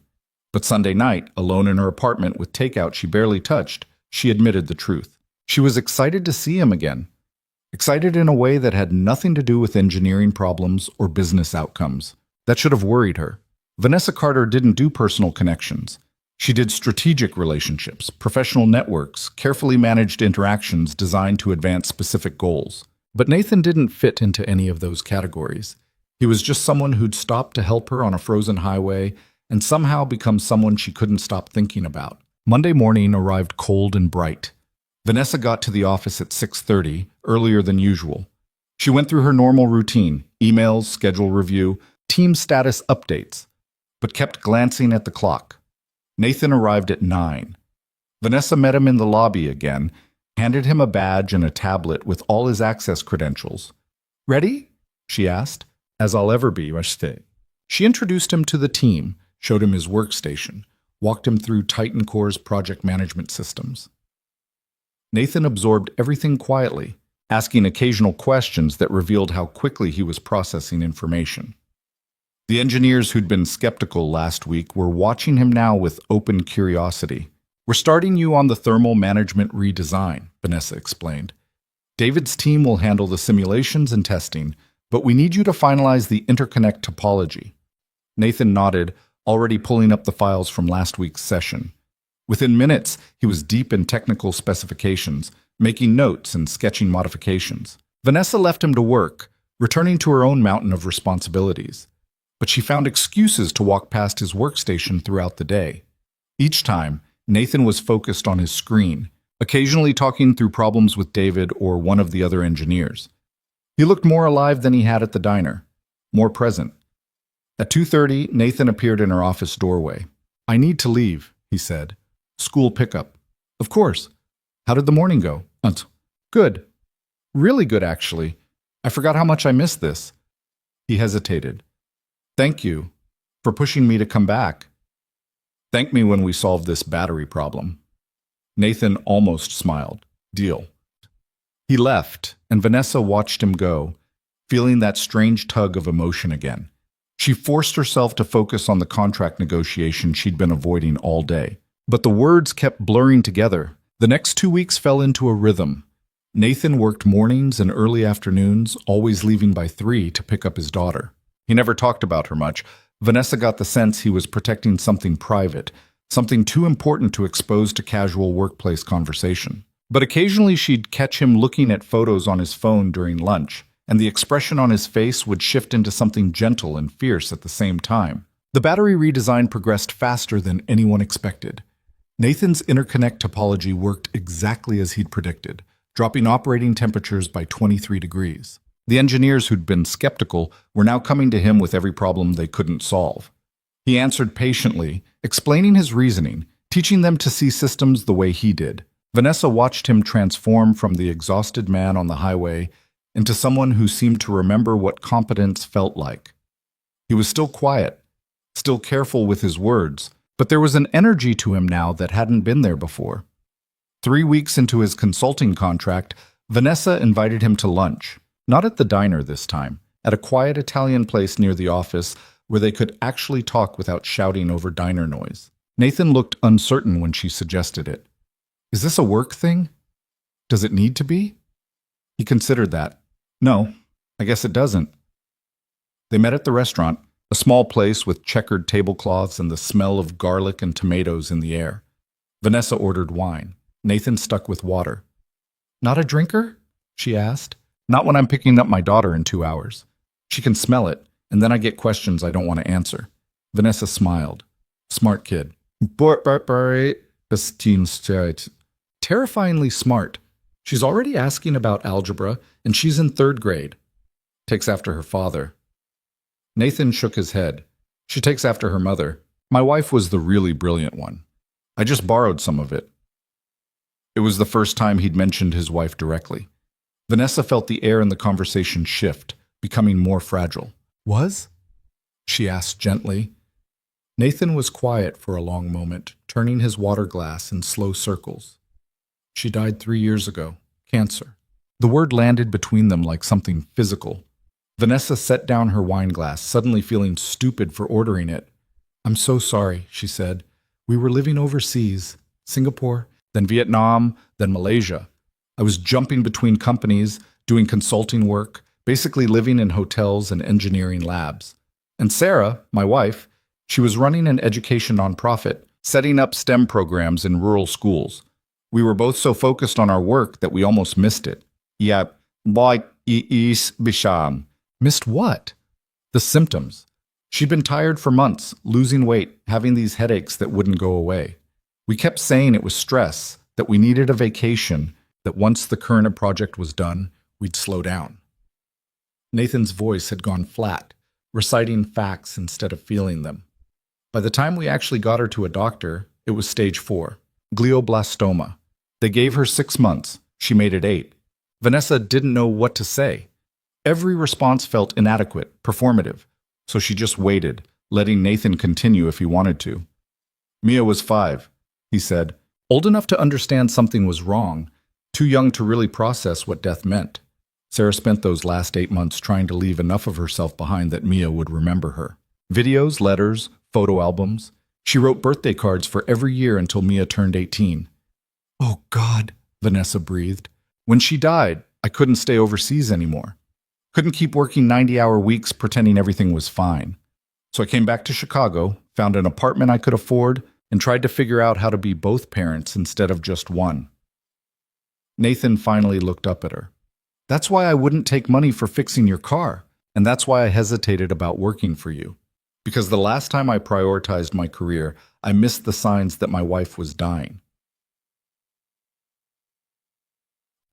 But Sunday night, alone in her apartment with takeout she barely touched, she admitted the truth. She was excited to see him again. Excited in a way that had nothing to do with engineering problems or business outcomes. That should have worried her. Vanessa Carter didn't do personal connections. She did strategic relationships, professional networks, carefully managed interactions designed to advance specific goals. But Nathan didn't fit into any of those categories. He was just someone who'd stopped to help her on a frozen highway and somehow become someone she couldn't stop thinking about. Monday morning arrived cold and bright. Vanessa got to the office at 6:30, earlier than usual. She went through her normal routine, emails, schedule review, team status updates, but kept glancing at the clock. Nathan arrived at 9. Vanessa met him in the lobby again, handed him a badge and a tablet with all his access credentials. Ready? She asked. As I'll ever be, Washte. She introduced him to the team, showed him his workstation, walked him through Titan Core's project management systems. Nathan absorbed everything quietly, asking occasional questions that revealed how quickly he was processing information. The engineers who'd been skeptical last week were watching him now with open curiosity. We're starting you on the thermal management redesign, Vanessa explained. David's team will handle the simulations and testing, but we need you to finalize the interconnect topology. Nathan nodded, already pulling up the files from last week's session. Within minutes, he was deep in technical specifications, making notes and sketching modifications. Vanessa left him to work, returning to her own mountain of responsibilities. But she found excuses to walk past his workstation throughout the day. Each time, Nathan was focused on his screen, occasionally talking through problems with David or one of the other engineers. He looked more alive than he had at the diner, more present. At 2:30, Nathan appeared in her office doorway. I need to leave, he said. School pickup. Of course. How did the morning go? Good. Really good, actually. I forgot how much I missed this. He hesitated. Thank you for pushing me to come back. Thank me when we solve this battery problem. Nathan almost smiled. Deal. He left, and Vanessa watched him go, feeling that strange tug of emotion again. She forced herself to focus on the contract negotiation she'd been avoiding all day. But the words kept blurring together. The next 2 weeks fell into a rhythm. Nathan worked mornings and early afternoons, always leaving by 3 to pick up his daughter. He never talked about her much. Vanessa got the sense he was protecting something private, something too important to expose to casual workplace conversation. But occasionally she'd catch him looking at photos on his phone during lunch, and the expression on his face would shift into something gentle and fierce at the same time. The battery redesign progressed faster than anyone expected. Nathan's interconnect topology worked exactly as he'd predicted, dropping operating temperatures by 23 degrees. The engineers who'd been skeptical were now coming to him with every problem they couldn't solve. He answered patiently, explaining his reasoning, teaching them to see systems the way he did. Vanessa watched him transform from the exhausted man on the highway into someone who seemed to remember what competence felt like. He was still quiet, still careful with his words, but there was an energy to him now that hadn't been there before. 3 weeks into his consulting contract, Vanessa invited him to lunch. Not at the diner this time, at a quiet Italian place near the office, where they could actually talk without shouting over diner noise. Nathan looked uncertain when she suggested it. Is this a work thing? Does it need to be? He considered that. No, I guess it doesn't. They met at the restaurant, a small place with checkered tablecloths and the smell of garlic and tomatoes in the air. Vanessa ordered wine. Nathan stuck with water. Not a drinker? She asked. Not when I'm picking up my daughter in 2 hours. She can smell it, and then I get questions I don't want to answer. Vanessa smiled. Smart kid. Terrifyingly smart. She's already asking about algebra, and she's in 3rd grade. Takes after her father. Nathan shook his head. She takes after her mother. My wife was the really brilliant one. I just borrowed some of it. It was the first time he'd mentioned his wife directly. Vanessa felt the air in the conversation shift, becoming more fragile. Was? She asked gently. Nathan was quiet for a long moment, turning his water glass in slow circles. She died 3 years ago. Cancer. The word landed between them like something physical. Vanessa set down her wine glass, suddenly feeling stupid for ordering it. I'm so sorry, she said. We were living overseas. Singapore, then Vietnam, then Malaysia. I was jumping between companies, doing consulting work, basically living in hotels and engineering labs. And Sarah, my wife, she was running an education nonprofit, setting up STEM programs in rural schools. We were both so focused on our work that we almost missed it. Yeah, like is bisham. Missed what? The symptoms. She'd been tired for months, losing weight, having these headaches that wouldn't go away. We kept saying it was stress, that we needed a vacation, that once the current project was done, we'd slow down. Nathan's voice had gone flat, reciting facts instead of feeling them. By the time we actually got her to a doctor, it was stage 4, glioblastoma. They gave her 6 months. She made it 8. Vanessa didn't know what to say. Every response felt inadequate, performative, so she just waited, letting Nathan continue if he wanted to. Mia was 5, he said, old enough to understand something was wrong, too young to really process what death meant. Sarah spent those last 8 months trying to leave enough of herself behind that Mia would remember her. Videos, letters, photo albums. She wrote birthday cards for every year until Mia turned 18. Oh, God, Vanessa breathed. When she died, I couldn't stay overseas anymore. Couldn't keep working 90-hour weeks pretending everything was fine. So I came back to Chicago, found an apartment I could afford, and tried to figure out how to be both parents instead of just one. Nathan finally looked up at her. That's why I wouldn't take money for fixing your car, and that's why I hesitated about working for you. Because the last time I prioritized my career, I missed the signs that my wife was dying.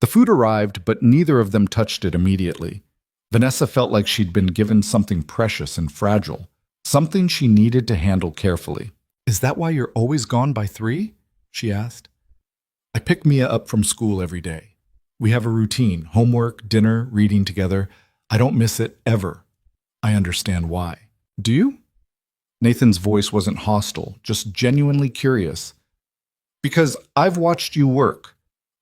The food arrived, but neither of them touched it immediately. Vanessa felt like she'd been given something precious and fragile, something she needed to handle carefully. Is that why you're always gone by 3? She asked. I pick Mia up from school every day. We have a routine, homework, dinner, reading together. I don't miss it ever. I understand why. Do you? Nathan's voice wasn't hostile, just genuinely curious. Because I've watched you work.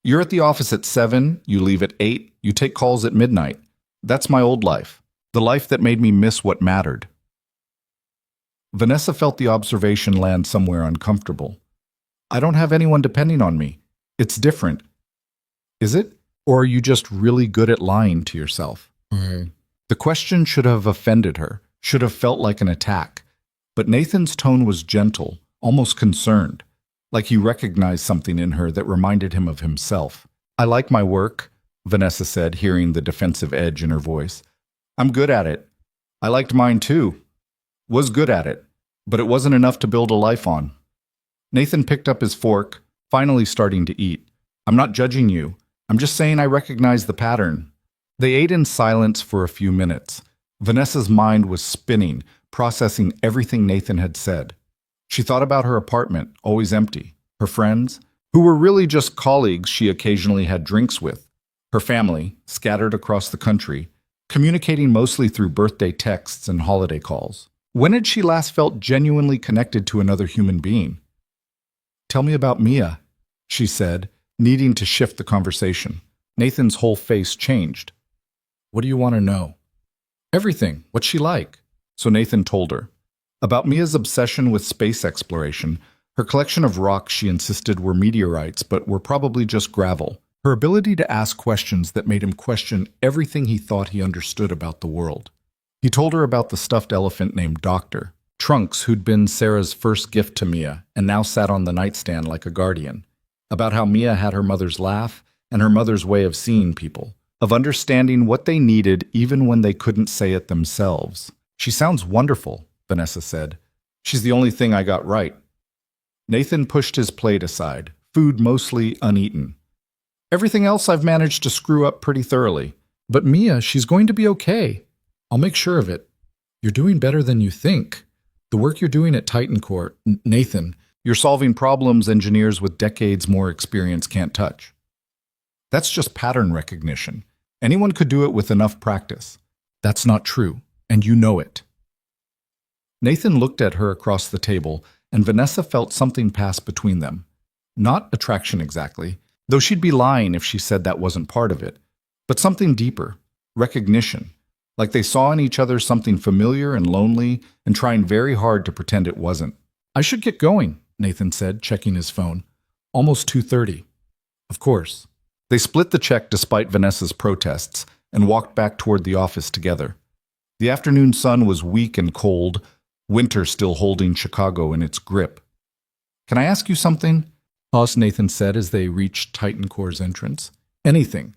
You're at the office at 7, you leave at 8, you take calls at midnight. That's my old life, the life that made me miss what mattered. Vanessa felt the observation land somewhere uncomfortable. I don't have anyone depending on me. It's different. Is it? Or are you just really good at lying to yourself? The question should have offended her, should have felt like an attack. But Nathan's tone was gentle, almost concerned, like he recognized something in her that reminded him of himself. I like my work, Vanessa said, hearing the defensive edge in her voice. I'm good at it. I liked mine too. Was good at it, but it wasn't enough to build a life on. Nathan picked up his fork, finally starting to eat. I'm not judging you. I'm just saying I recognize the pattern. They ate in silence for a few minutes. Vanessa's mind was spinning, processing everything Nathan had said. She thought about her apartment, always empty, her friends, who were really just colleagues she occasionally had drinks with, her family, scattered across the country, communicating mostly through birthday texts and holiday calls. When had she last felt genuinely connected to another human being? Tell me about Mia, she said, needing to shift the conversation. Nathan's whole face changed. What do you want to know? Everything. What's she like? So Nathan told her about Mia's obsession with space exploration. Her collection of rocks she insisted were meteorites, but were probably just gravel. Her ability to ask questions that made him question everything he thought he understood about the world. He told her about the stuffed elephant named Doctor, Trunks, who'd been Sarah's first gift to Mia and now sat on the nightstand like a guardian. About how Mia had her mother's laugh and her mother's way of seeing people, of understanding what they needed even when they couldn't say it themselves. She sounds wonderful, Vanessa said. She's the only thing I got right. Nathan pushed his plate aside, food mostly uneaten. Everything else I've managed to screw up pretty thoroughly. But Mia, she's going to be okay. I'll make sure of it. You're doing better than you think. The work you're doing at Titan Core, Nathan, you're solving problems engineers with decades more experience can't touch. That's just pattern recognition. Anyone could do it with enough practice. That's not true, and you know it. Nathan looked at her across the table, and Vanessa felt something pass between them. Not attraction exactly, though she'd be lying if she said that wasn't part of it, but something deeper, recognition, like they saw in each other something familiar and lonely and trying very hard to pretend it wasn't. I should get going, Nathan said, checking his phone. Almost 2:30. Of course. They split the check despite Vanessa's protests and walked back toward the office together. The afternoon sun was weak and cold, winter still holding Chicago in its grip. Can I ask you something? Nathan said as they reached Titan Core's entrance. Anything.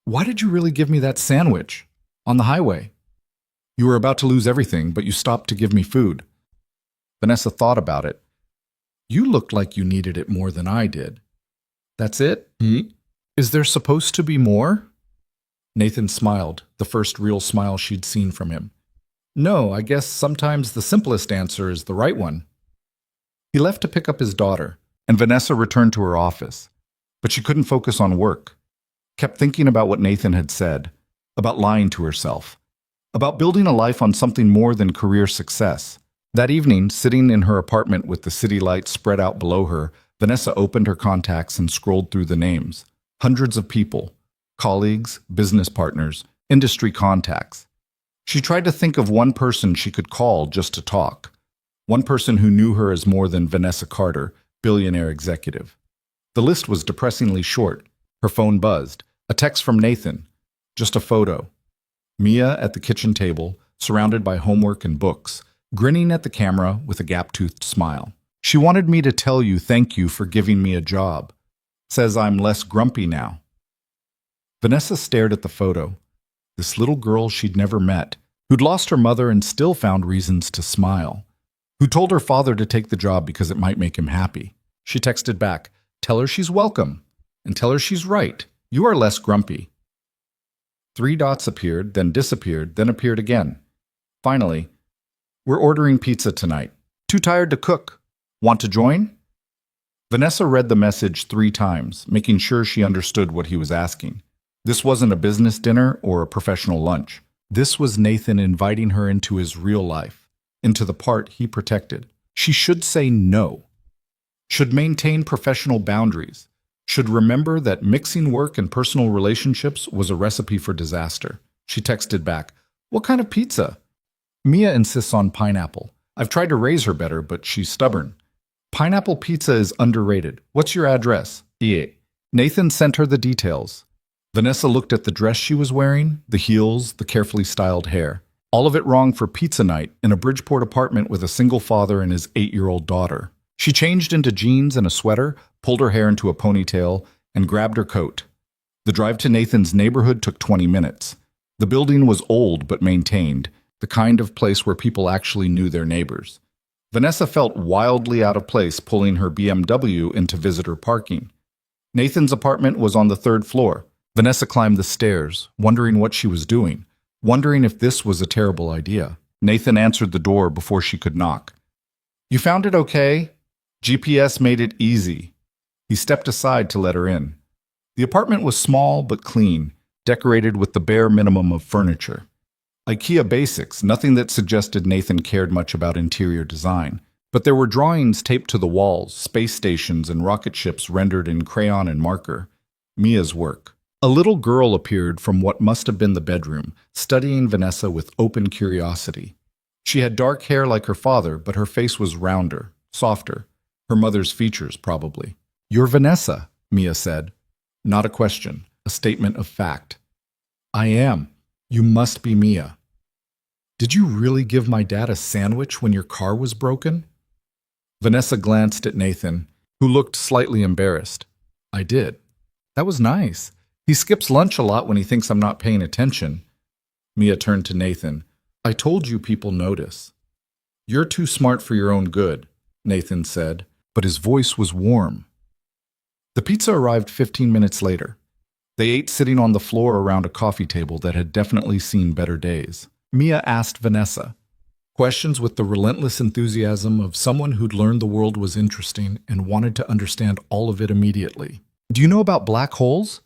Why did you really give me that sandwich? On the highway. You were about to lose everything, but you stopped to give me food. Vanessa thought about it. You looked like you needed it more than I did. That's it? Is there supposed to be more? Nathan smiled, the first real smile she'd seen from him. No, I guess sometimes the simplest answer is the right one. He left to pick up his daughter, and Vanessa returned to her office. But she couldn't focus on work. Kept thinking about what Nathan had said, about lying to herself, about building a life on something more than career success. That evening, sitting in her apartment with the city lights spread out below her, Vanessa opened her contacts and scrolled through the names. Hundreds of people, colleagues, business partners, industry contacts. She tried to think of one person she could call just to talk. One person who knew her as more than Vanessa Carter, billionaire executive. The list was depressingly short. Her phone buzzed. A text from Nathan. Just a photo. Mia at the kitchen table, surrounded by homework and books, grinning at the camera with a gap-toothed smile. She wanted me to tell you thank you for giving me a job. Says I'm less grumpy now. Vanessa stared at the photo. This little girl she'd never met, who'd lost her mother and still found reasons to smile, who told her father to take the job because it might make him happy. She texted back, tell her she's welcome, and tell her she's right. You are less grumpy. 3 dots appeared, then disappeared, then appeared again. Finally, we're ordering pizza tonight. Too tired to cook. Want to join? Vanessa read the message 3 times, making sure she understood what he was asking. This wasn't a business dinner or a professional lunch. This was Nathan inviting her into his real life, into the part he protected. She should say no. Should maintain professional boundaries. Should remember that mixing work and personal relationships was a recipe for disaster. She texted back, what kind of pizza? Mia insists on pineapple. I've tried to raise her better, but she's stubborn. Pineapple pizza is underrated. What's your address? Yeah. Nathan sent her the details. Vanessa looked at the dress she was wearing, the heels, the carefully styled hair. All of it wrong for pizza night in a Bridgeport apartment with a single father and his 8-year-old daughter. She changed into jeans and a sweater, pulled her hair into a ponytail, and grabbed her coat. The drive to Nathan's neighborhood took 20 minutes. The building was old but maintained, the kind of place where people actually knew their neighbors. Vanessa felt wildly out of place pulling her BMW into visitor parking. Nathan's apartment was on the 3rd floor. Vanessa climbed the stairs, wondering what she was doing, wondering if this was a terrible idea. Nathan answered the door before she could knock. You found it okay? GPS made it easy. He stepped aside to let her in. The apartment was small but clean, decorated with the bare minimum of furniture. IKEA basics, nothing that suggested Nathan cared much about interior design. But there were drawings taped to the walls, space stations and rocket ships rendered in crayon and marker. Mia's work. A little girl appeared from what must have been the bedroom, studying Vanessa with open curiosity. She had dark hair like her father, but her face was rounder, softer. Her mother's features, probably. "You're Vanessa," Mia said. Not a question, a statement of fact. "I am. You must be Mia." "Did you really give my dad a sandwich when your car was broken?" Vanessa glanced at Nathan, who looked slightly embarrassed. "I did." "That was nice. He skips lunch a lot when he thinks I'm not paying attention." Mia turned to Nathan. "I told you people notice." "You're too smart for your own good," Nathan said, but his voice was warm. The pizza arrived 15 minutes later. They ate sitting on the floor around a coffee table that had definitely seen better days. Mia asked Vanessa questions with the relentless enthusiasm of someone who'd learned the world was interesting and wanted to understand all of it immediately. "Do you know about black holes?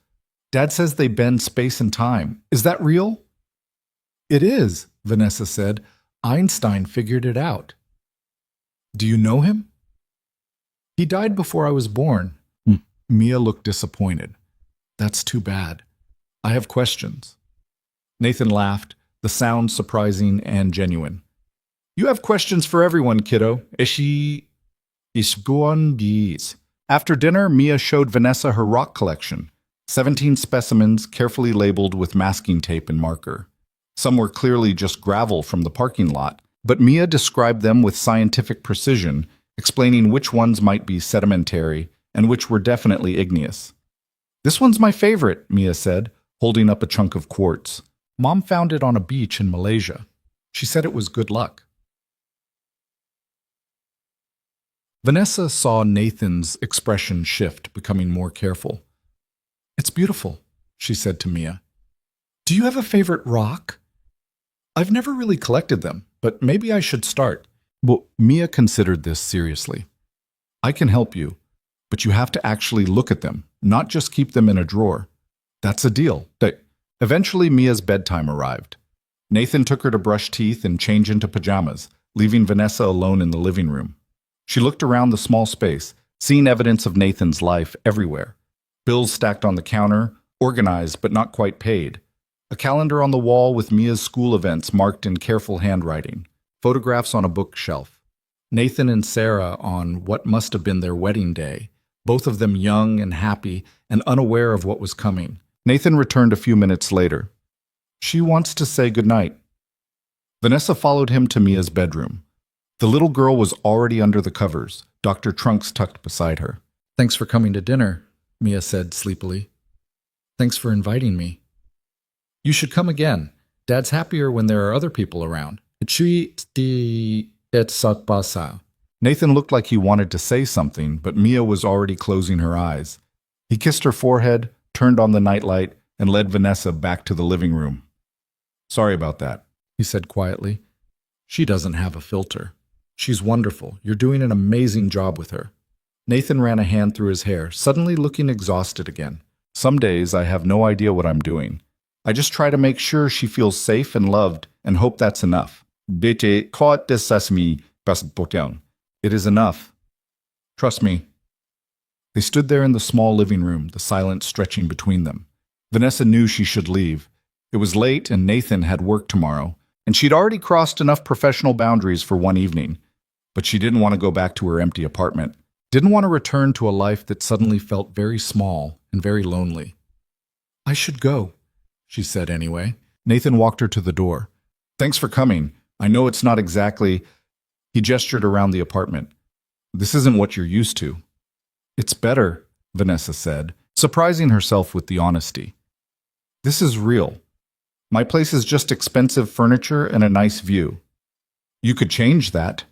Dad says they bend space and time. Is that real?" "It is," Vanessa said. "Einstein figured it out." "Do you know him?" "He died before I was born." Mia looked disappointed. "That's too bad. I have questions." Nathan laughed, the sound surprising and genuine. "You have questions for everyone, kiddo. After dinner, Mia showed Vanessa her rock collection, 17 specimens carefully labeled with masking tape and marker. Some were clearly just gravel from the parking lot, but Mia described them with scientific precision, explaining which ones might be sedimentary and which were definitely igneous. "This one's my favorite," Mia said, holding up a chunk of quartz. "Mom found it on a beach in Malaysia. She said it was good luck." Vanessa saw Nathan's expression shift, becoming more careful. "It's beautiful," she said to Mia. "Do you have a favorite rock?" "I've never really collected them, but maybe I should start." Well, Mia considered this seriously. "I can help you, but you have to actually look at them, not just keep them in a drawer." "That's a deal." Eventually, Mia's bedtime arrived. Nathan took her to brush teeth and change into pajamas, leaving Vanessa alone in the living room. She looked around the small space, seeing evidence of Nathan's life everywhere. Bills stacked on the counter, organized but not quite paid. A calendar on the wall with Mia's school events marked in careful handwriting. Photographs on a bookshelf. Nathan and Sarah on what must have been their wedding day, both of them young and happy and unaware of what was coming. Nathan returned a few minutes later. "She wants to say goodnight." Vanessa followed him to Mia's bedroom. The little girl was already under the covers, Dr. Trunks tucked beside her. "Thanks for coming to dinner," Mia said sleepily. "Thanks for inviting me." "You should come again. Dad's happier when there are other people around." Nathan looked like he wanted to say something, but Mia was already closing her eyes. He kissed her forehead, turned on the nightlight, and led Vanessa back to the living room. "Sorry about that," he said quietly. "She doesn't have a filter. She's wonderful. You're doing an amazing job with her." Nathan ran a hand through his hair, suddenly looking exhausted again. "Some days I have no idea what I'm doing. I just try to make sure she feels safe and loved and hope that's enough." It is enough. Trust me." They stood there in the small living room, the silence stretching between them. Vanessa knew she should leave. It was late and Nathan had work tomorrow, and she'd already crossed enough professional boundaries for one evening. But she didn't want to go back to her empty apartment, didn't want to return to a life that suddenly felt very small and very lonely. "I should go," she said anyway. Nathan walked her to the door. "Thanks for coming. I know it's not exactly—" He gestured around the apartment. "This isn't what you're used to." "It's better," Vanessa said, surprising herself with the honesty. "This is real. My place is just expensive furniture and a nice view. You could change that."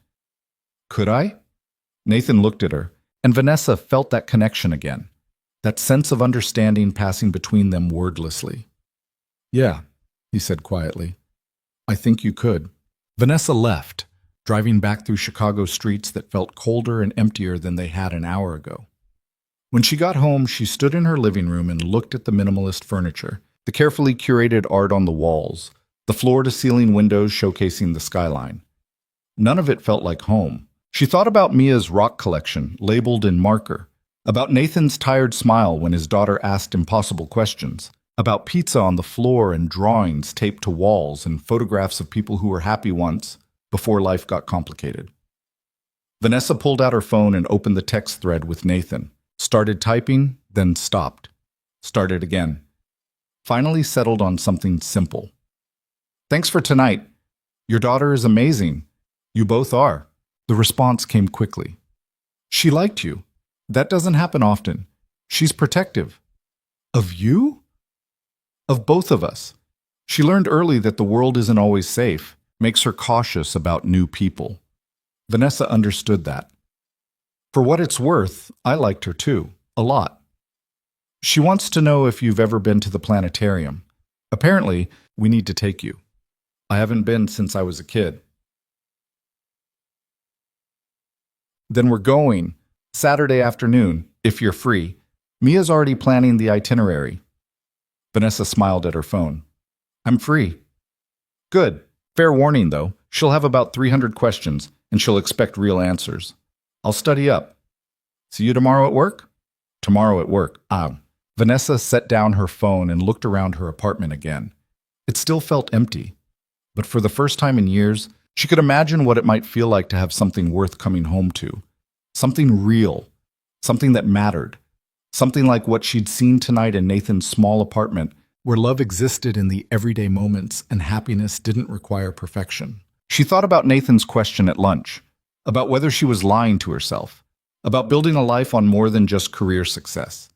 "Could I?" Nathan looked at her, and Vanessa felt that connection again, that sense of understanding passing between them wordlessly. "Yeah," he said quietly. "I think you could." Vanessa left, driving back through Chicago streets that felt colder and emptier than they had an hour ago. When she got home, she stood in her living room and looked at the minimalist furniture, the carefully curated art on the walls, the floor-to-ceiling windows showcasing the skyline. None of it felt like home. She thought about Mia's rock collection, labeled in marker, about Nathan's tired smile when his daughter asked impossible questions, about pizza on the floor and drawings taped to walls and photographs of people who were happy once, before life got complicated. Vanessa pulled out her phone and opened the text thread with Nathan. Started typing, then stopped. Started again. Finally settled on something simple. "Thanks for tonight. Your daughter is amazing. You both are." The response came quickly. "She liked you. That doesn't happen often. She's protective." "Of you?" "Of both of us. She learned early that the world isn't always safe, makes her cautious about new people." Vanessa understood that. "For what it's worth, I liked her too, a lot. She wants to know if you've ever been to the planetarium. Apparently, we need to take you. I haven't been since I was a kid." "Then we're going. Saturday afternoon, if you're free. Mia's already planning the itinerary." Vanessa smiled at her phone. "I'm free." "Good. Fair warning, though. She'll have about 300 questions, and she'll expect real answers. I'll study up. See you tomorrow at work?" "Tomorrow at work." Vanessa set down her phone and looked around her apartment again. It still felt empty, but for the first time in years, she could imagine what it might feel like to have something worth coming home to. Something real. Something that mattered. Something like what she'd seen tonight in Nathan's small apartment, where love existed in the everyday moments and happiness didn't require perfection. She thought about Nathan's question at lunch, about whether she was lying to herself, about building a life on more than just career success.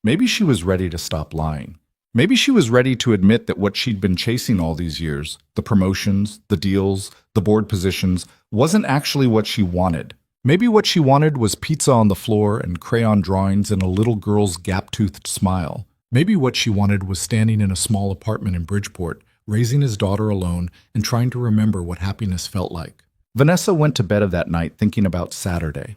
Maybe she was ready to stop lying. Maybe she was ready to admit that what she'd been chasing all these years, the promotions, the deals, the board positions, wasn't actually what she wanted. Maybe what she wanted was pizza on the floor and crayon drawings and a little girl's gap-toothed smile. Maybe what she wanted was standing in a small apartment in Bridgeport, raising his daughter alone and trying to remember what happiness felt like. Vanessa went to bed of that night thinking about Saturday,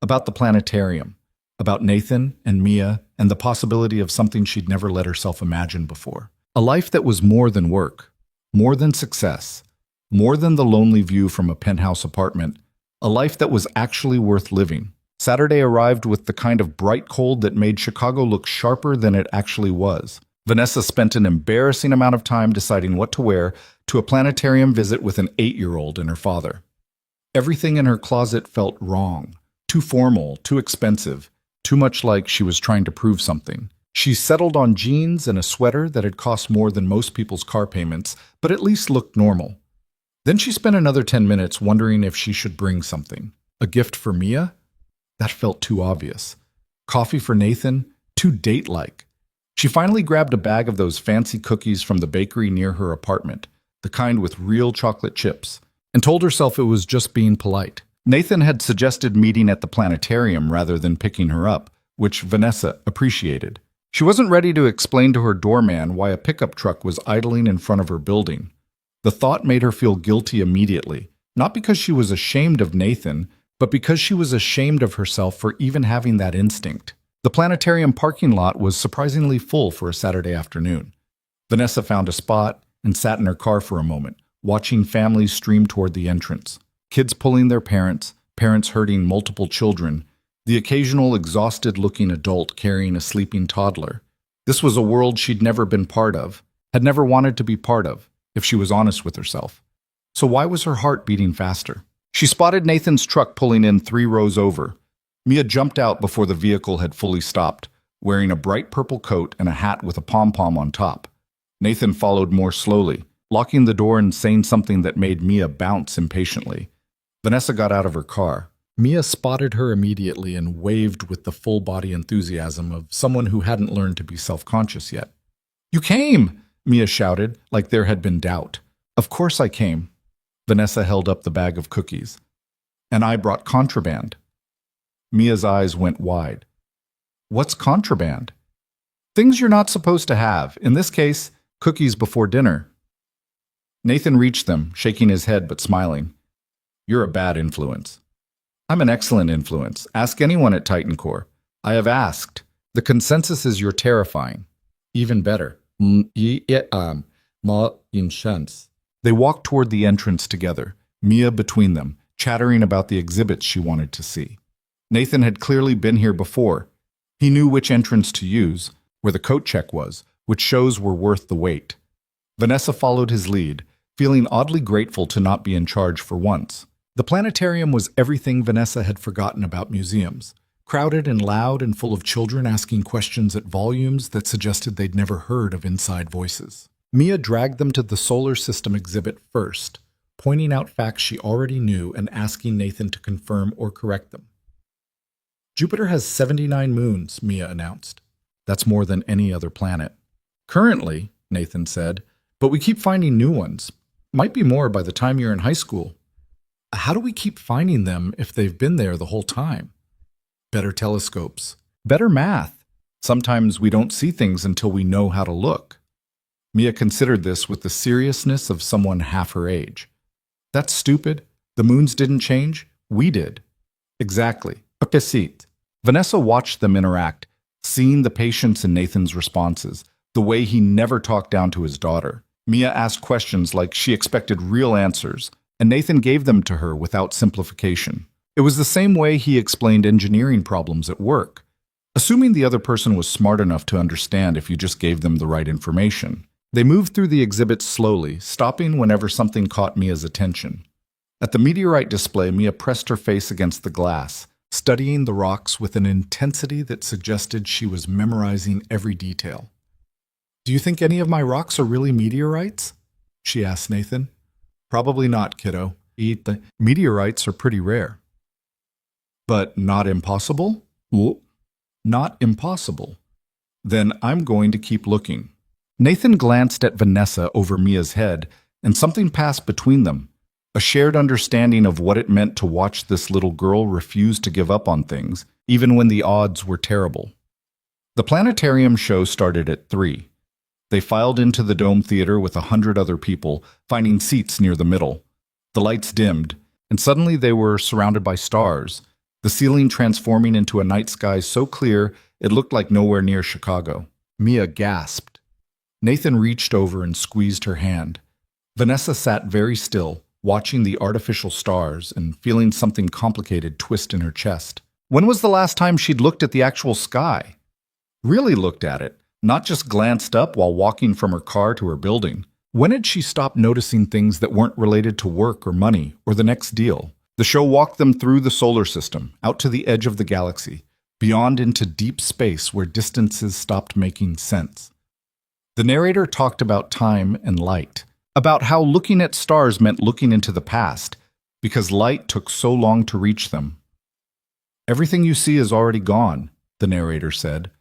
about the planetarium, about Nathan and Mia and the possibility of something she'd never let herself imagine before. A life that was more than work, more than success, more than the lonely view from a penthouse apartment, a life that was actually worth living. Saturday arrived with the kind of bright cold that made Chicago look sharper than it actually was. Vanessa spent an embarrassing amount of time deciding what to wear to a planetarium visit with an 8-year-old and her father. Everything in her closet felt wrong, too formal, too expensive, too much like she was trying to prove something. She settled on jeans and a sweater that had cost more than most people's car payments, but at least looked normal. Then she spent another 10 minutes wondering if she should bring something. A gift for Mia? That felt too obvious. Coffee for Nathan? Too date-like. She finally grabbed a bag of those fancy cookies from the bakery near her apartment, the kind with real chocolate chips, and told herself it was just being polite. Nathan had suggested meeting at the planetarium rather than picking her up, which Vanessa appreciated. She wasn't ready to explain to her doorman why a pickup truck was idling in front of her building. The thought made her feel guilty immediately, not because she was ashamed of Nathan, but because she was ashamed of herself for even having that instinct. The planetarium parking lot was surprisingly full for a Saturday afternoon. Vanessa found a spot and sat in her car for a moment, watching families stream toward the entrance. Kids pulling their parents, parents herding multiple children, the occasional exhausted-looking adult carrying a sleeping toddler. This was a world she'd never been part of, had never wanted to be part of, if she was honest with herself. So why was her heart beating faster? She spotted Nathan's truck pulling in 3 rows over. Mia jumped out before the vehicle had fully stopped, wearing a bright purple coat and a hat with a pom-pom on top. Nathan followed more slowly, locking the door and saying something that made Mia bounce impatiently. Vanessa got out of her car. Mia spotted her immediately and waved with the full-body enthusiasm of someone who hadn't learned to be self-conscious yet. "You came!" Mia shouted, like there had been doubt. "Of course I came." Vanessa held up the bag of cookies. "And I brought contraband." Mia's eyes went wide. "What's contraband?" "Things you're not supposed to have. In this case, cookies before dinner." Nathan reached them, shaking his head but smiling. "You're a bad influence." "I'm an excellent influence. Ask anyone at Titan Core." "I have asked. The consensus is you're terrifying." "Even better." They walked toward the entrance together, Mia between them, chattering about the exhibits she wanted to see. Nathan had clearly been here before. He knew which entrance to use, where the coat check was, which shows were worth the wait. Vanessa followed his lead, feeling oddly grateful to not be in charge for once. The planetarium was everything Vanessa had forgotten about museums. Crowded and loud and full of children asking questions at volumes that suggested they'd never heard of inside voices. Mia dragged them to the solar system exhibit first, pointing out facts she already knew and asking Nathan to confirm or correct them. Jupiter has 79 moons, Mia announced. That's more than any other planet. Currently, Nathan said, but we keep finding new ones. Might be more by the time you're in high school. How do we keep finding them if they've been there the whole time? Better telescopes. Better math. Sometimes we don't see things until we know how to look. Mia considered this with the seriousness of someone half her age. That's stupid. The moons didn't change. We did. Exactly. Opposite. Vanessa watched them interact, seeing the patience in Nathan's responses, the way he never talked down to his daughter. Mia asked questions like she expected real answers, and Nathan gave them to her without simplification. It was the same way he explained engineering problems at work, assuming the other person was smart enough to understand if you just gave them the right information. They moved through the exhibit slowly, stopping whenever something caught Mia's attention. At the meteorite display, Mia pressed her face against the glass, studying the rocks with an intensity that suggested she was memorizing every detail. Do you think any of my rocks are really meteorites? She asked Nathan. Probably not, kiddo. The meteorites are pretty rare. But not impossible? Not impossible. Then I'm going to keep looking. Nathan glanced at Vanessa over Mia's head, and something passed between them, a shared understanding of what it meant to watch this little girl refuse to give up on things, even when the odds were terrible. The planetarium show started at 3. They filed into the Dome Theater with 100 other people, finding seats near the middle. The lights dimmed, and suddenly they were surrounded by stars, the ceiling transforming into a night sky so clear it looked like nowhere near Chicago. Mia gasped. Nathan reached over and squeezed her hand. Vanessa sat very still, watching the artificial stars and feeling something complicated twist in her chest. When was the last time she'd looked at the actual sky? Really looked at it, not just glanced up while walking from her car to her building. When had she stopped noticing things that weren't related to work or money or the next deal? The show walked them through the solar system, out to the edge of the galaxy, beyond into deep space where distances stopped making sense. The narrator talked about time and light, about how looking at stars meant looking into the past, because light took so long to reach them. Everything you see is already gone, the narrator said.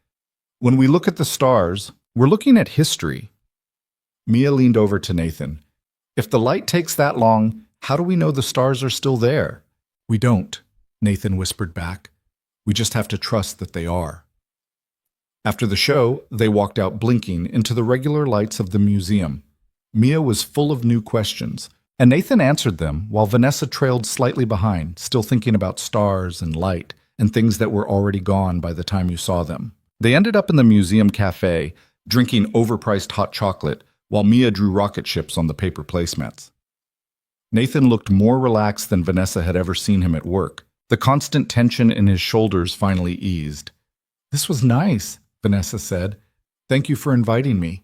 When we look at the stars, we're looking at history. Mia leaned over to Nathan. If the light takes that long, how do we know the stars are still there? We don't, Nathan whispered back. We just have to trust that they are. After the show, they walked out blinking into the regular lights of the museum. Mia was full of new questions, and Nathan answered them while Vanessa trailed slightly behind, still thinking about stars and light and things that were already gone by the time you saw them. They ended up in the museum cafe, drinking overpriced hot chocolate, while Mia drew rocket ships on the paper placemats. Nathan looked more relaxed than Vanessa had ever seen him at work. The constant tension in his shoulders finally eased. This was nice, Vanessa said. Thank you for inviting me.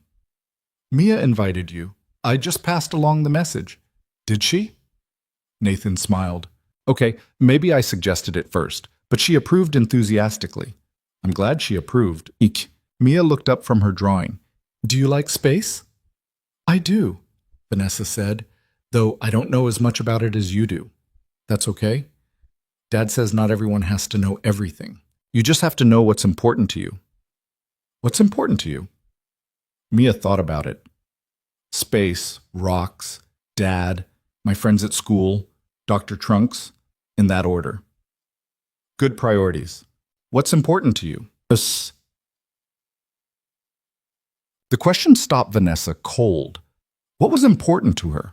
Mia invited you. I just passed along the message. Did she? Nathan smiled. Okay, maybe I suggested it first, but she approved enthusiastically. I'm glad she approved. Eek. Mia looked up from her drawing. Do you like space? I do, Vanessa said, though I don't know as much about it as you do. That's okay. Dad says not everyone has to know everything. You just have to know what's important to you. What's important to you? Mia thought about it. Space, rocks, Dad, my friends at school, Dr. Trunks, in that order. Good priorities. What's important to you? The question stopped Vanessa cold. What was important to her?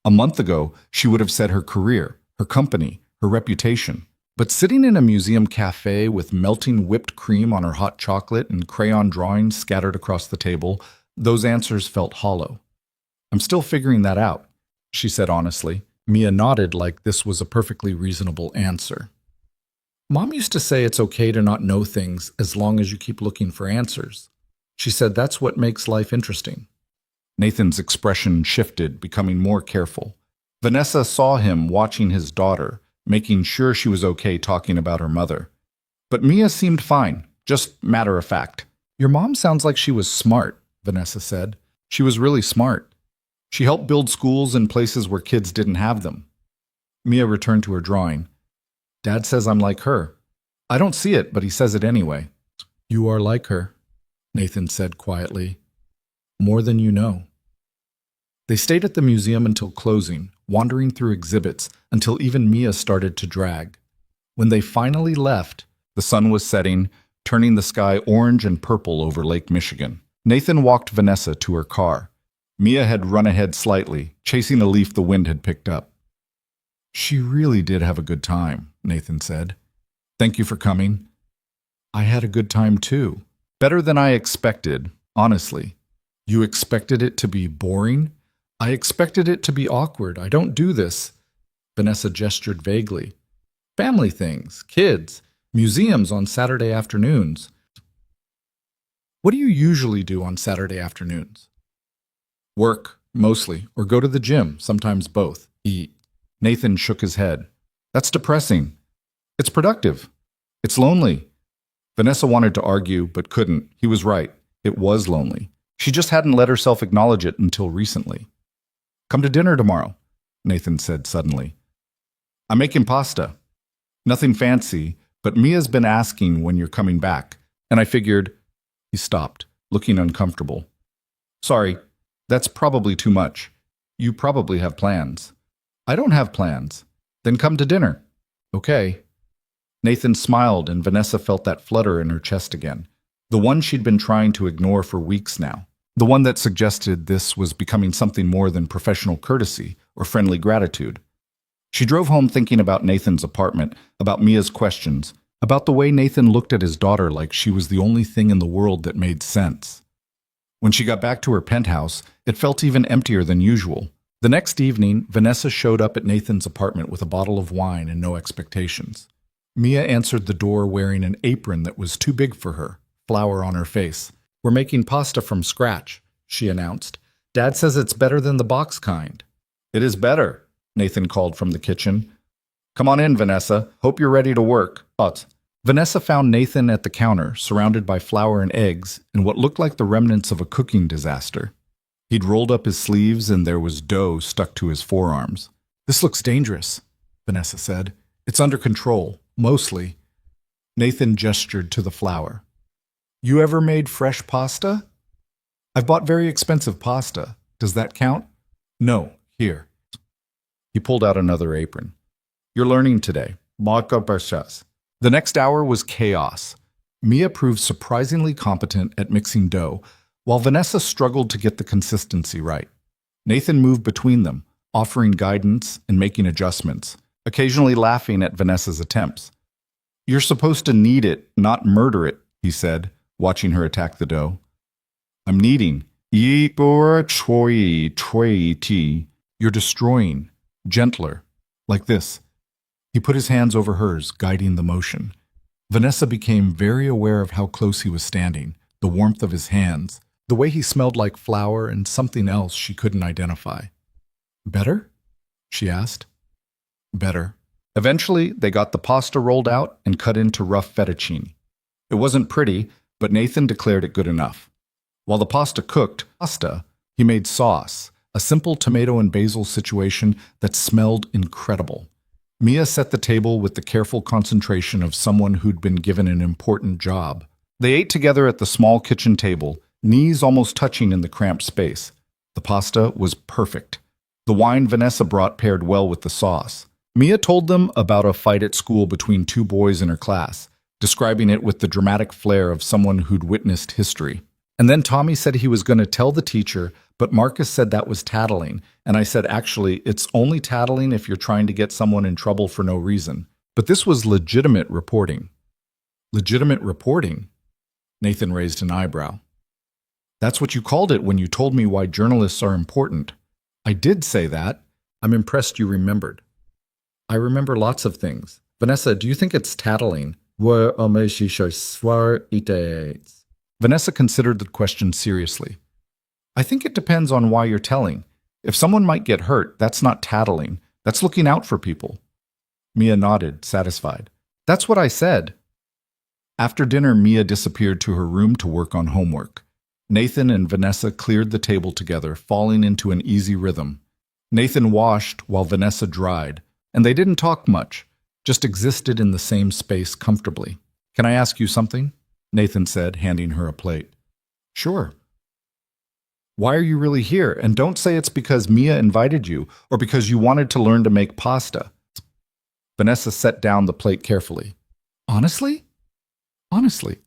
A month ago, she would have said her career, her company, her reputation. But sitting in a museum cafe with melting whipped cream on her hot chocolate and crayon drawings scattered across the table, those answers felt hollow. I'm still figuring that out, she said honestly. Mia nodded like this was a perfectly reasonable answer. Mom used to say it's okay to not know things as long as you keep looking for answers. She said that's what makes life interesting. Nathan's expression shifted, becoming more careful. Vanessa saw him watching his daughter, making sure she was okay talking about her mother. But Mia seemed fine, just matter of fact. Your mom sounds like she was smart, Vanessa said. She was really smart. She helped build schools in places where kids didn't have them. Mia returned to her drawing. Dad says I'm like her. I don't see it, but he says it anyway. You are like her, Nathan said quietly. More than you know. They stayed at the museum until closing, wandering through exhibits until even Mia started to drag. When they finally left, the sun was setting, turning the sky orange and purple over Lake Michigan. Nathan walked Vanessa to her car. Mia had run ahead slightly, chasing a leaf the wind had picked up. She really did have a good time, Nathan said. Thank you for coming. I had a good time too. Better than I expected, honestly. You expected it to be boring? I expected it to be awkward. I don't do this. Vanessa gestured vaguely. Family things, kids, museums on Saturday afternoons. What do you usually do on Saturday afternoons? Work, mostly, or go to the gym, sometimes both. Nathan shook his head. That's depressing. It's productive. It's lonely. Vanessa wanted to argue, but couldn't. He was right. It was lonely. She just hadn't let herself acknowledge it until recently. Come to dinner tomorrow, Nathan said suddenly. I'm making pasta. Nothing fancy, but Mia's been asking when you're coming back, and I figured... He stopped, looking uncomfortable. Sorry, that's probably too much. You probably have plans. I don't have plans. Then come to dinner. Okay. Nathan smiled, and Vanessa felt that flutter in her chest again. The one she'd been trying to ignore for weeks now. The one that suggested this was becoming something more than professional courtesy or friendly gratitude. She drove home thinking about Nathan's apartment, about Mia's questions, about the way Nathan looked at his daughter like she was the only thing in the world that made sense. When she got back to her penthouse, it felt even emptier than usual. The next evening, Vanessa showed up at Nathan's apartment with a bottle of wine and no expectations. Mia answered the door wearing an apron that was too big for her, flour on her face. We're making pasta from scratch, she announced. Dad says it's better than the box kind. It is better, Nathan called from the kitchen. Come on in, Vanessa. Hope you're ready to work. Hot. Vanessa found Nathan at the counter, surrounded by flour and eggs, and what looked like the remnants of a cooking disaster. He'd rolled up his sleeves and there was dough stuck to his forearms. This looks dangerous, Vanessa said. It's under control, mostly. Nathan gestured to the flour. You ever made fresh pasta? I've bought very expensive pasta. Does that count? No, here. He pulled out another apron. You're learning today. The next hour was chaos. Mia proved surprisingly competent at mixing dough, while Vanessa struggled to get the consistency right. Nathan moved between them, offering guidance and making adjustments, occasionally laughing at Vanessa's attempts. You're supposed to knead it, not murder it, he said, watching her attack the dough. I'm kneading. You're destroying. Gentler. Like this. He put his hands over hers, guiding the motion. Vanessa became very aware of how close he was standing, the warmth of his hands, the way he smelled like flour and something else she couldn't identify. Better? She asked. Better. Eventually, they got the pasta rolled out and cut into rough fettuccine. It wasn't pretty, but Nathan declared it good enough. While the pasta cooked, he made sauce, a simple tomato and basil situation that smelled incredible. Mia set the table with the careful concentration of someone who'd been given an important job. They ate together at the small kitchen table, knees almost touching in the cramped space. The pasta was perfect. The wine Vanessa brought paired well with the sauce. Mia told them about a fight at school between two boys in her class, describing it with the dramatic flair of someone who'd witnessed history. And then Tommy said he was going to tell the teacher, but Marcus said that was tattling, and I said, actually, it's only tattling if you're trying to get someone in trouble for no reason. But this was legitimate reporting. Legitimate reporting? Nathan raised an eyebrow. That's what you called it when you told me why journalists are important. I did say that. I'm impressed you remembered. I remember lots of things. Vanessa, do you think it's tattling? Vanessa considered the question seriously. I think it depends on why you're telling. If someone might get hurt, that's not tattling. That's looking out for people. Mia nodded, satisfied. That's what I said. After dinner, Mia disappeared to her room to work on homework. Nathan and Vanessa cleared the table together, falling into an easy rhythm. Nathan washed while Vanessa dried, and they didn't talk much, just existed in the same space comfortably. Can I ask you something? Nathan said, handing her a plate. Sure. Why are you really here? And don't say it's because Mia invited you or because you wanted to learn to make pasta. Vanessa set down the plate carefully. Honestly? Honestly,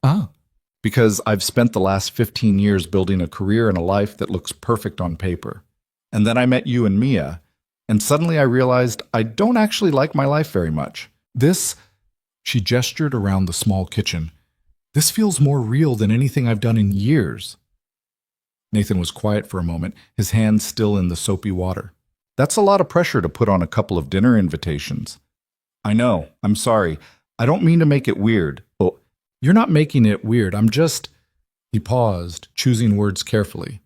because I've spent the last 15 years building a career and a life that looks perfect on paper. And then I met you and Mia, and suddenly I realized I don't actually like my life very much. She gestured around the small kitchen. This feels more real than anything I've done in years. Nathan was quiet for a moment, his hands still in the soapy water. That's a lot of pressure to put on a couple of dinner invitations. I know, I'm sorry. I don't mean to make it weird. Oh, you're not making it weird, He paused, choosing words carefully.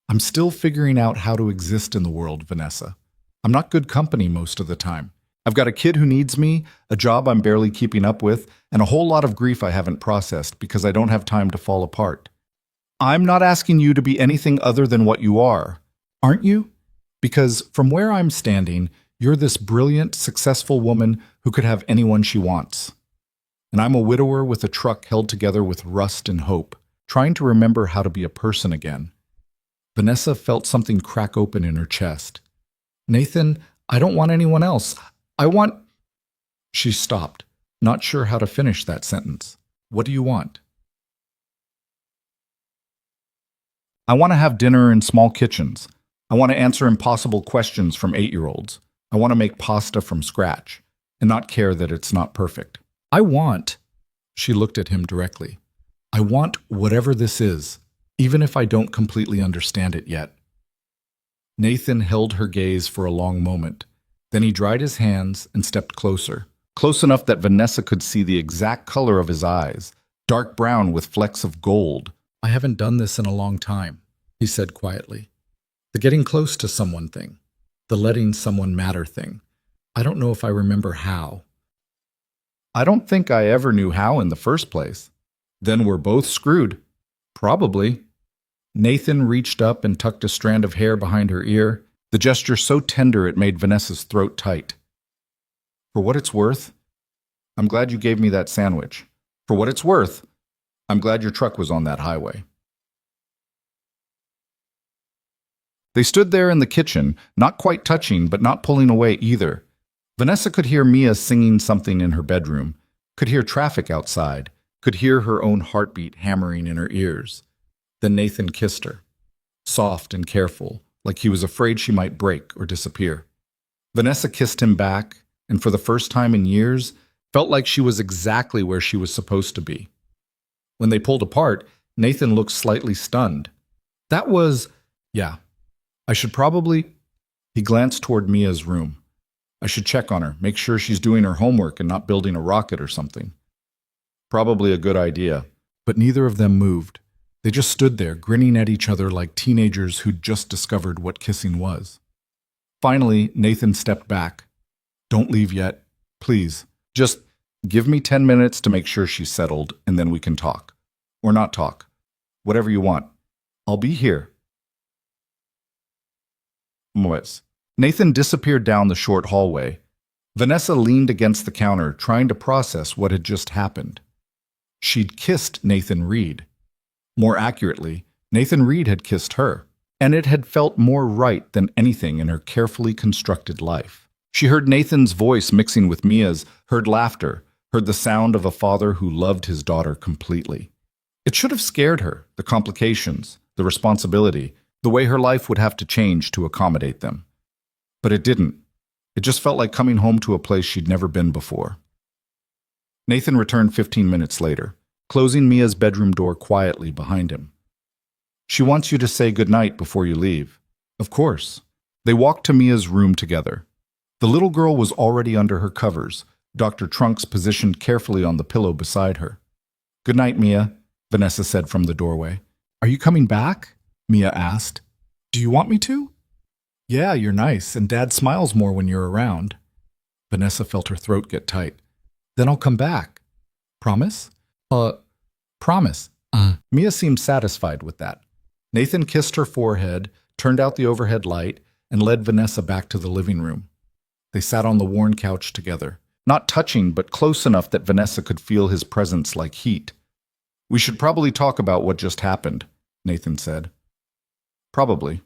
I'm still figuring out how to exist in the world, Vanessa. I'm not good company most of the time. I've got a kid who needs me, a job I'm barely keeping up with, and a whole lot of grief I haven't processed because I don't have time to fall apart. I'm not asking you to be anything other than what you are, aren't you? Because from where I'm standing, you're this brilliant, successful woman who could have anyone she wants. And I'm a widower with a truck held together with rust and hope, trying to remember how to be a person again. Vanessa felt something crack open in her chest. Nathan, I don't want anyone else. I want... She stopped, not sure how to finish that sentence. What do you want? I want to have dinner in small kitchens. I want to answer impossible questions from 8-year-olds. I want to make pasta from scratch and not care that it's not perfect. She looked at him directly. I want whatever this is, even if I don't completely understand it yet. Nathan held her gaze for a long moment. Then he dried his hands and stepped closer, close enough that Vanessa could see the exact color of his eyes, dark brown with flecks of gold. I haven't done this in a long time, he said quietly. The getting close to someone thing, the letting someone matter thing. I don't know if I remember how. I don't think I ever knew how in the first place. Then we're both screwed. Probably. Nathan reached up and tucked a strand of hair behind her ear, the gesture so tender it made Vanessa's throat tight. For what it's worth, I'm glad you gave me that sandwich. For what it's worth, I'm glad your truck was on that highway. They stood there in the kitchen, not quite touching, but not pulling away either. Vanessa could hear Mia singing something in her bedroom, could hear traffic outside, could hear her own heartbeat hammering in her ears. Then Nathan kissed her, soft and careful, like he was afraid she might break or disappear. Vanessa kissed him back, and for the first time in years, felt like she was exactly where she was supposed to be. When they pulled apart, Nathan looked slightly stunned. I should probably... He glanced toward Mia's room. I should check on her, make sure she's doing her homework and not building a rocket or something. Probably a good idea. But neither of them moved. They just stood there, grinning at each other like teenagers who'd just discovered what kissing was. Finally, Nathan stepped back. Don't leave yet. Please. Just give me 10 minutes to make sure she's settled, and then we can talk. Or not talk. Whatever you want. I'll be here. Nathan disappeared down the short hallway. Vanessa leaned against the counter, trying to process what had just happened. She'd kissed Nathan Reed. More accurately, Nathan Reed had kissed her, and it had felt more right than anything in her carefully constructed life. She heard Nathan's voice mixing with Mia's, heard laughter, heard the sound of a father who loved his daughter completely. It should have scared her, the complications, the responsibility, the way her life would have to change to accommodate them. But it didn't. It just felt like coming home to a place she'd never been before. Nathan returned 15 minutes later, closing Mia's bedroom door quietly behind him. She wants you to say goodnight before you leave. Of course. They walked to Mia's room together. The little girl was already under her covers, Dr. Trunks positioned carefully on the pillow beside her. Good night, Mia, Vanessa said from the doorway. Are you coming back? Mia asked. Do you want me to? Yeah, you're nice, and Dad smiles more when you're around. Vanessa felt her throat get tight. Then I'll come back. Promise? Promise. Mia seemed satisfied with that. Nathan kissed her forehead, turned out the overhead light, and led Vanessa back to the living room. They sat on the worn couch together, not touching, but close enough that Vanessa could feel his presence like heat. We should probably talk about what just happened, Nathan said. Probably.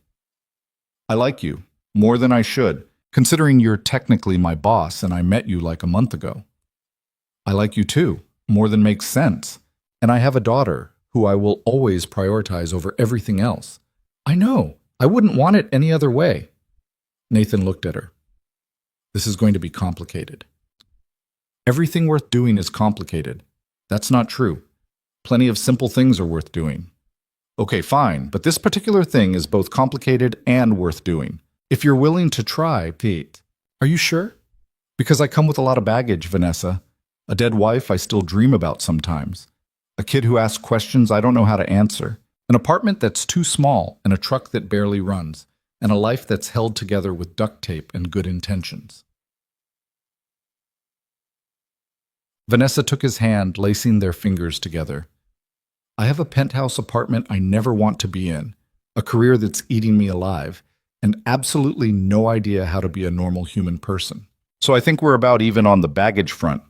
I like you, more than I should, considering you're technically my boss and I met you like a month ago. I like you too, more than makes sense, and I have a daughter who I will always prioritize over everything else. I know, I wouldn't want it any other way. Nathan looked at her. This is going to be complicated. Everything worth doing is complicated. That's not true. Plenty of simple things are worth doing. Okay, fine, but this particular thing is both complicated and worth doing. If you're willing to try, Pete. Are you sure? Because I come with a lot of baggage, Vanessa. A dead wife I still dream about sometimes. A kid who asks questions I don't know how to answer. An apartment that's too small and a truck that barely runs. And a life that's held together with duct tape and good intentions. Vanessa took his hand, lacing their fingers together. I have a penthouse apartment I never want to be in, a career that's eating me alive, and absolutely no idea how to be a normal human person. So I think we're about even on the baggage front.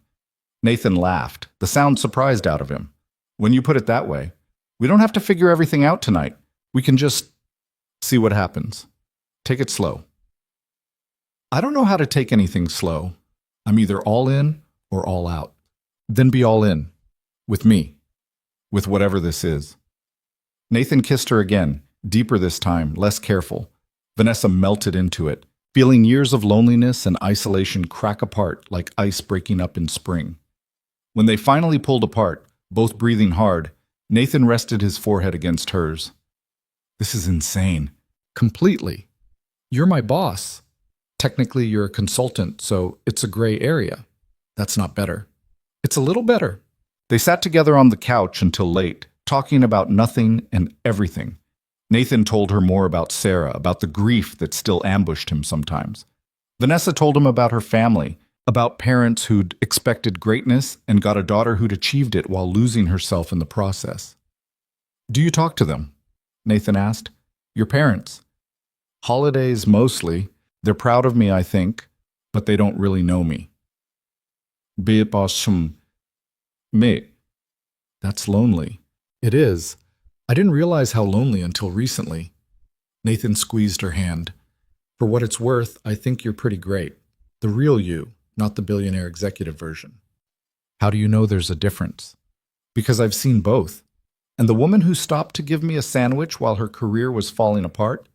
Nathan laughed, the sound surprised out of him. When you put it that way, we don't have to figure everything out tonight. We can just see what happens. Take it slow. I don't know how to take anything slow. I'm either all in or all out. Then be all in. With me. With whatever this is. Nathan kissed her again, deeper this time, less careful. Vanessa melted into it, feeling years of loneliness and isolation crack apart like ice breaking up in spring. When they finally pulled apart, both breathing hard, Nathan rested his forehead against hers. This is insane. Completely. You're my boss. Technically, you're a consultant, so it's a gray area. That's not better. It's a little better. They sat together on the couch until late, talking about nothing and everything. Nathan told her more about Sarah, about the grief that still ambushed him sometimes. Vanessa told him about her family, about parents who'd expected greatness and got a daughter who'd achieved it while losing herself in the process. Do you talk to them? Nathan asked. Your parents? Holidays mostly. They're proud of me, I think, but they don't really know me. Mate, that's lonely. It is. I didn't realize how lonely until recently. Nathan squeezed her hand. For what it's worth, I think you're pretty great. The real you, not the billionaire executive version. How do you know there's a difference? Because I've seen both. And the woman who stopped to give me a sandwich while her career was falling apart,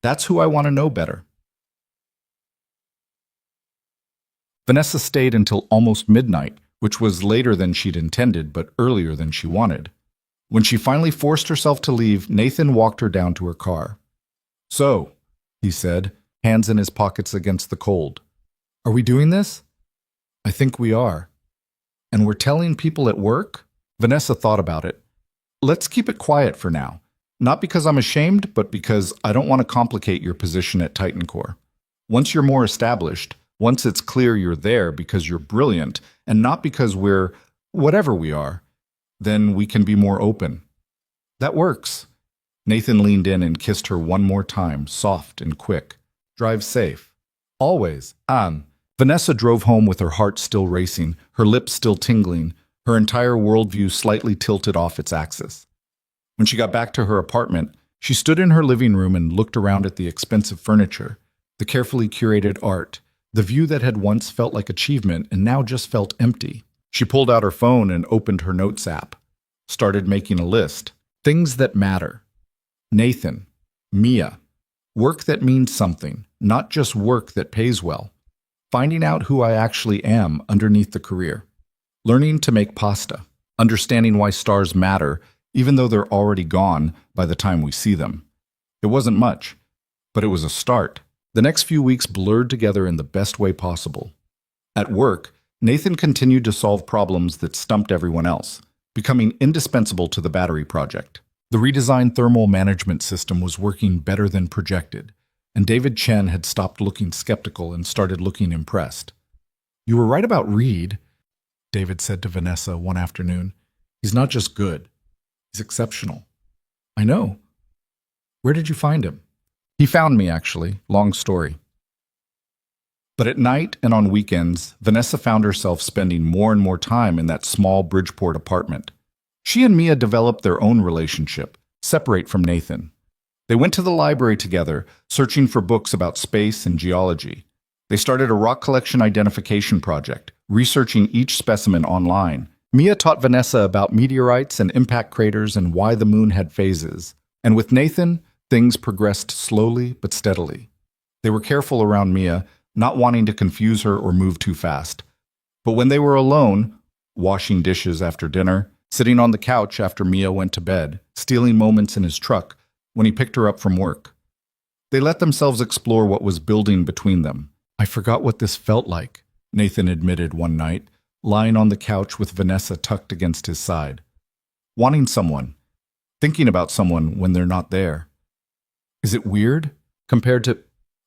that's who I want to know better. Vanessa stayed until almost midnight, which was later than she'd intended, but earlier than she wanted. When she finally forced herself to leave, Nathan walked her down to her car. So, he said, hands in his pockets against the cold. Are we doing this? I think we are. And we're telling people at work? Vanessa thought about it. Let's keep it quiet for now. Not because I'm ashamed, but because I don't want to complicate your position at Titan Core. Once you're more established, once it's clear you're there because you're brilliant and not because we're whatever we are, then we can be more open. That works. Nathan leaned in and kissed her one more time, soft and quick. Drive safe. Always. Vanessa drove home with her heart still racing, her lips still tingling, her entire worldview slightly tilted off its axis. When she got back to her apartment, she stood in her living room and looked around at the expensive furniture, the carefully curated art, the view that had once felt like achievement and now just felt empty. She pulled out her phone and opened her notes app, started making a list. Things that matter. Nathan. Mia. Work that means something, not just work that pays well. Finding out who I actually am underneath the career. Learning to make pasta. Understanding why stars matter, even though they're already gone by the time we see them. It wasn't much, but it was a start. The next few weeks blurred together in the best way possible. At work, Nathan continued to solve problems that stumped everyone else, becoming indispensable to the battery project. The redesigned thermal management system was working better than projected, and David Chen had stopped looking skeptical and started looking impressed. "You were right about Reed," David said to Vanessa one afternoon. "He's not just good, he's exceptional." "I know. Where did you find him?" "He found me, actually. Long story." But at night and on weekends, Vanessa found herself spending more and more time in that small Bridgeport apartment. She and Mia developed their own relationship, separate from Nathan. They went to the library together, searching for books about space and geology. They started a rock collection identification project, researching each specimen online. Mia taught Vanessa about meteorites and impact craters and why the moon had phases. And with Nathan, things progressed slowly but steadily. They were careful around Mia, not wanting to confuse her or move too fast. But when they were alone, washing dishes after dinner, sitting on the couch after Mia went to bed, stealing moments in his truck when he picked her up from work, they let themselves explore what was building between them. "I forgot what this felt like," Nathan admitted one night, lying on the couch with Vanessa tucked against his side. "Wanting someone, thinking about someone when they're not there. Is it weird? Compared to—"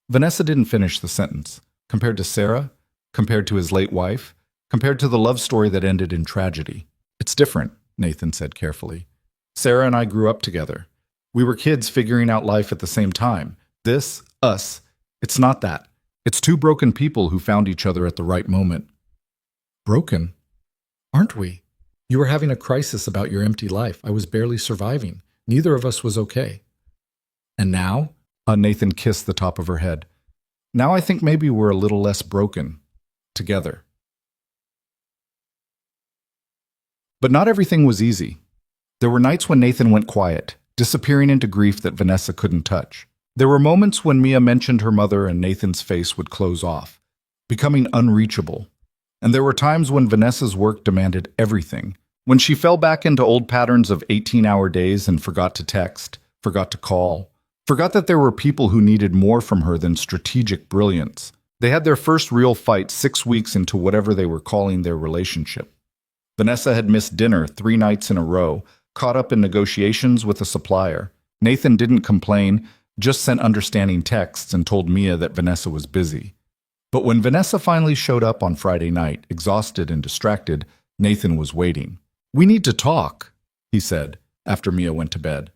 Vanessa didn't finish the sentence. "Compared to Sarah? Compared to his late wife? Compared to the love story that ended in tragedy?" "It's different," Nathan said carefully. "Sarah and I grew up together. We were kids figuring out life at the same time. This, us, it's not that. It's two broken people who found each other at the right moment." "Broken? Aren't we? You were having a crisis about your empty life. I was barely surviving. Neither of us was okay. And now?" Nathan kissed the top of her head. "Now I think maybe we're a little less broken. Together." But not everything was easy. There were nights when Nathan went quiet, disappearing into grief that Vanessa couldn't touch. There were moments when Mia mentioned her mother and Nathan's face would close off, becoming unreachable. And there were times when Vanessa's work demanded everything, when she fell back into old patterns of 18-hour days and forgot to text, forgot to call, forgot that there were people who needed more from her than strategic brilliance. They had their first real fight 6 weeks into whatever they were calling their relationship. Vanessa had missed dinner 3 nights in a row, caught up in negotiations with a supplier. Nathan didn't complain, just sent understanding texts and told Mia that Vanessa was busy. But when Vanessa finally showed up on Friday night, exhausted and distracted, Nathan was waiting. "We need to talk," he said, after Mia went to bed.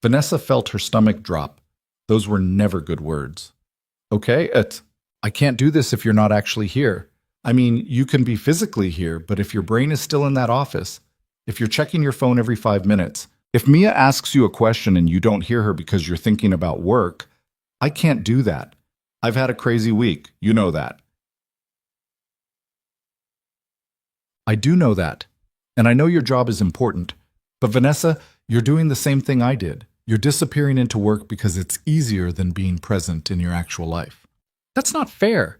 Vanessa felt her stomach drop. Those were never good words. "Okay, I can't do this if you're not actually here. I mean, you can be physically here, but if your brain is still in that office, if you're checking your phone every 5 minutes, if Mia asks you a question and you don't hear her because you're thinking about work, I can't do that. I've had a crazy week. You know that." "I do know that. And I know your job is important. But Vanessa, you're doing the same thing I did. You're disappearing into work because it's easier than being present in your actual life." "That's not fair,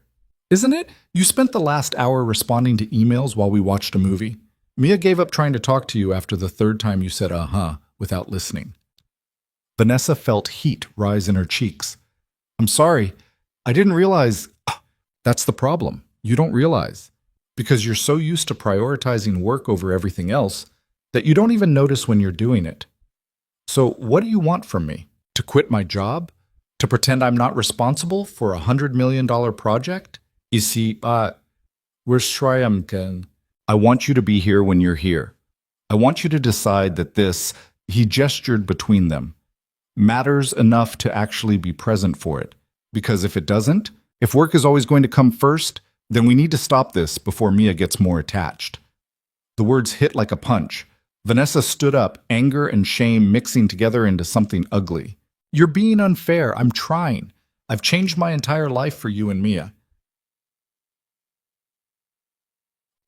isn't it? You spent the last hour responding to emails while we watched a movie. Mia gave up trying to talk to you after the 3rd time you said uh-huh without listening." Vanessa felt heat rise in her cheeks. "I'm sorry. I didn't realize." "That's the problem. You don't realize. Because you're so used to prioritizing work over everything else that you don't even notice when you're doing it. So what do you want from me? To quit my job? To pretend I'm not responsible for a $100 million project? You see, where's Shrayamkan? I want you to be here when you're here. I want you to decide that this," he gestured between them, "matters enough to actually be present for it. Because if it doesn't, if work is always going to come first, then we need to stop this before Mia gets more attached." The words hit like a punch. Vanessa stood up, anger and shame mixing together into something ugly. "You're being unfair. I'm trying. I've changed my entire life for you and Mia."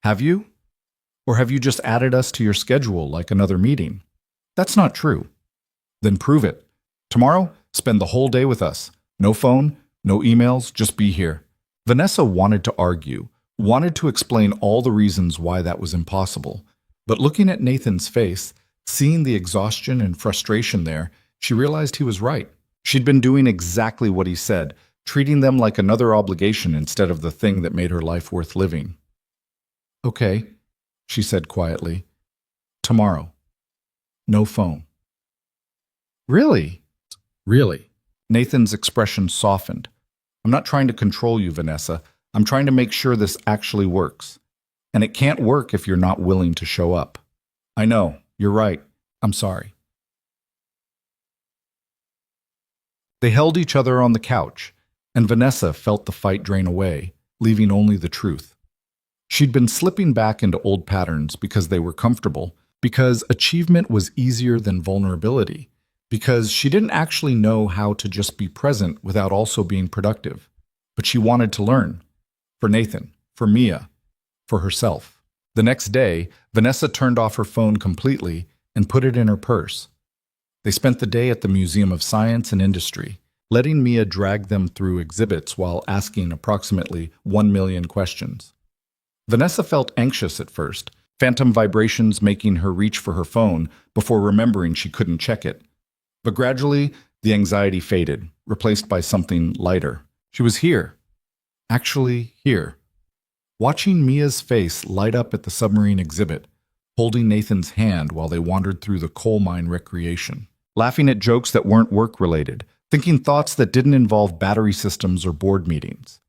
"Have you? Or have you just added us to your schedule like another meeting?" "That's not true." "Then prove it. Tomorrow, spend the whole day with us. No phone, no emails, just be here." Vanessa wanted to argue, wanted to explain all the reasons why that was impossible. But looking at Nathan's face, seeing the exhaustion and frustration there, she realized he was right. She'd been doing exactly what he said, treating them like another obligation instead of the thing that made her life worth living. "Okay," she said quietly. "Tomorrow. No phone." Really? Really? Nathan's expression softened. I'm not trying to control you, Vanessa. I'm trying to make sure this actually works. And it can't work if you're not willing to show up. I know. You're right. I'm sorry. They held each other on the couch, and Vanessa felt the fight drain away, leaving only the truth. She'd been slipping back into old patterns because they were comfortable, because achievement was easier than vulnerability, because she didn't actually know how to just be present without also being productive. But she wanted to learn. For Nathan, for Mia, for herself. The next day, Vanessa turned off her phone completely and put it in her purse. They spent the day at the Museum of Science and Industry, letting Mia drag them through exhibits while asking approximately 1 million questions. Vanessa felt anxious at first, phantom vibrations making her reach for her phone before remembering she couldn't check it. But gradually, the anxiety faded, replaced by something lighter. She was here. Actually here. Watching Mia's face light up at the submarine exhibit, holding Nathan's hand while they wandered through the coal mine recreation, laughing at jokes that weren't work-related, thinking thoughts that didn't involve battery systems or board meetings.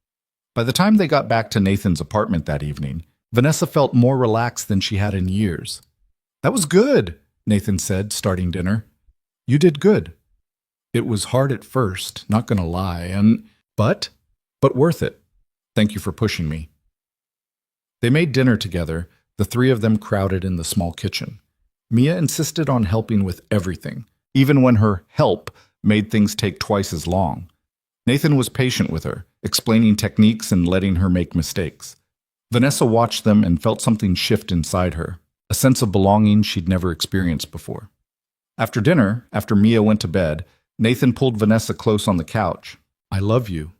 By the time they got back to Nathan's apartment that evening, Vanessa felt more relaxed than she had in years. That was good, Nathan said, starting dinner. You did good. It was hard at first, not gonna lie, but worth it. Thank you for pushing me. They made dinner together, the three of them crowded in the small kitchen. Mia insisted on helping with everything, even when her help made things take twice as long. Nathan was patient with her, explaining techniques and letting her make mistakes. Vanessa watched them and felt something shift inside her, a sense of belonging she'd never experienced before. After dinner, after Mia went to bed, Nathan pulled Vanessa close on the couch. I love you,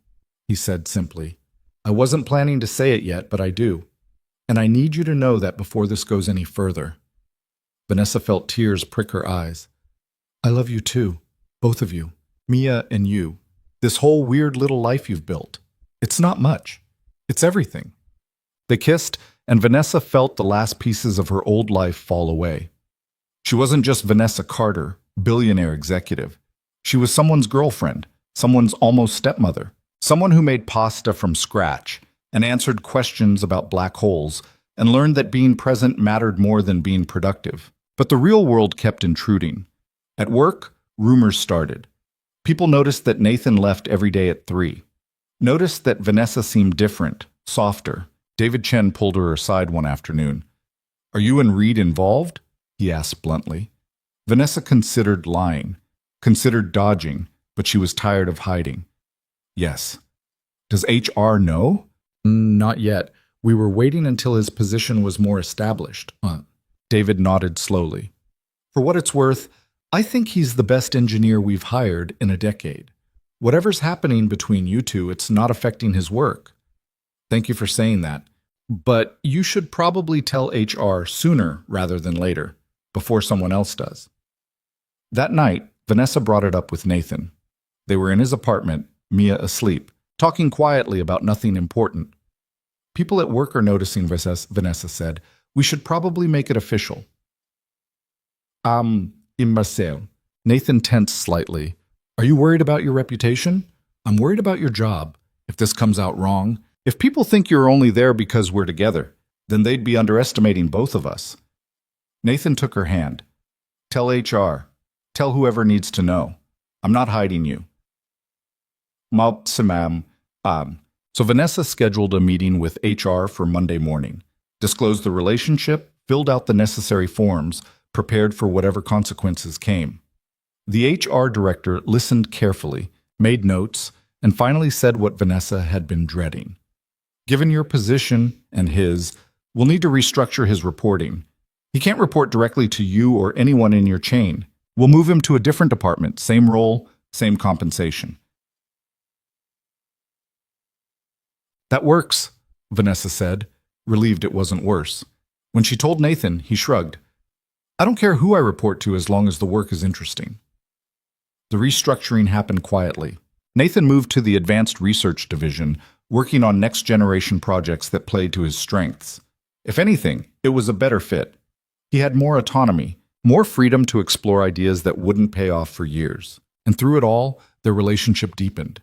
he said simply. I wasn't planning to say it yet, but I do. And I need you to know that before this goes any further. Vanessa felt tears prick her eyes. I love you too, both of you, Mia and you. This whole weird little life you've built. It's not much. It's everything. They kissed, and Vanessa felt the last pieces of her old life fall away. She wasn't just Vanessa Carter, billionaire executive. She was someone's girlfriend, someone's almost stepmother, someone who made pasta from scratch and answered questions about black holes and learned that being present mattered more than being productive. But the real world kept intruding. At work, rumors started. People noticed that Nathan left every day at 3. Noticed that Vanessa seemed different, softer. David Chen pulled her aside one afternoon. Are you and Reed involved? He asked bluntly. Vanessa considered lying, considered dodging, but she was tired of hiding. Yes. Does HR know? Not yet. We were waiting until his position was more established. David nodded slowly. For what it's worth, I think he's the best engineer we've hired in a decade. Whatever's happening between you two, it's not affecting his work. Thank you for saying that. But you should probably tell HR sooner rather than later, before someone else does. That night, Vanessa brought it up with Nathan. They were in his apartment, Mia asleep, talking quietly about nothing important. People at work are noticing, Vanessa said. We should probably make it official. Imbecile. Nathan tensed slightly. Are you worried about your reputation? I'm worried about your job. If this comes out wrong, if people think you're only there because we're together, then they'd be underestimating both of us. Nathan took her hand. Tell HR. Tell whoever needs to know. I'm not hiding you. So Vanessa scheduled a meeting with HR for Monday morning, disclosed the relationship, filled out the necessary forms, prepared for whatever consequences came. The HR director listened carefully, made notes, and finally said what Vanessa had been dreading. Given your position and his, we'll need to restructure his reporting. He can't report directly to you or anyone in your chain. We'll move him to a different department, same role, same compensation. That works, Vanessa said, relieved it wasn't worse. When she told Nathan, he shrugged. I don't care who I report to as long as the work is interesting. The restructuring happened quietly. Nathan moved to the Advanced Research Division, working on next-generation projects that played to his strengths. If anything, it was a better fit. He had more autonomy, More freedom to explore ideas that wouldn't pay off for years. And through it all, their relationship deepened.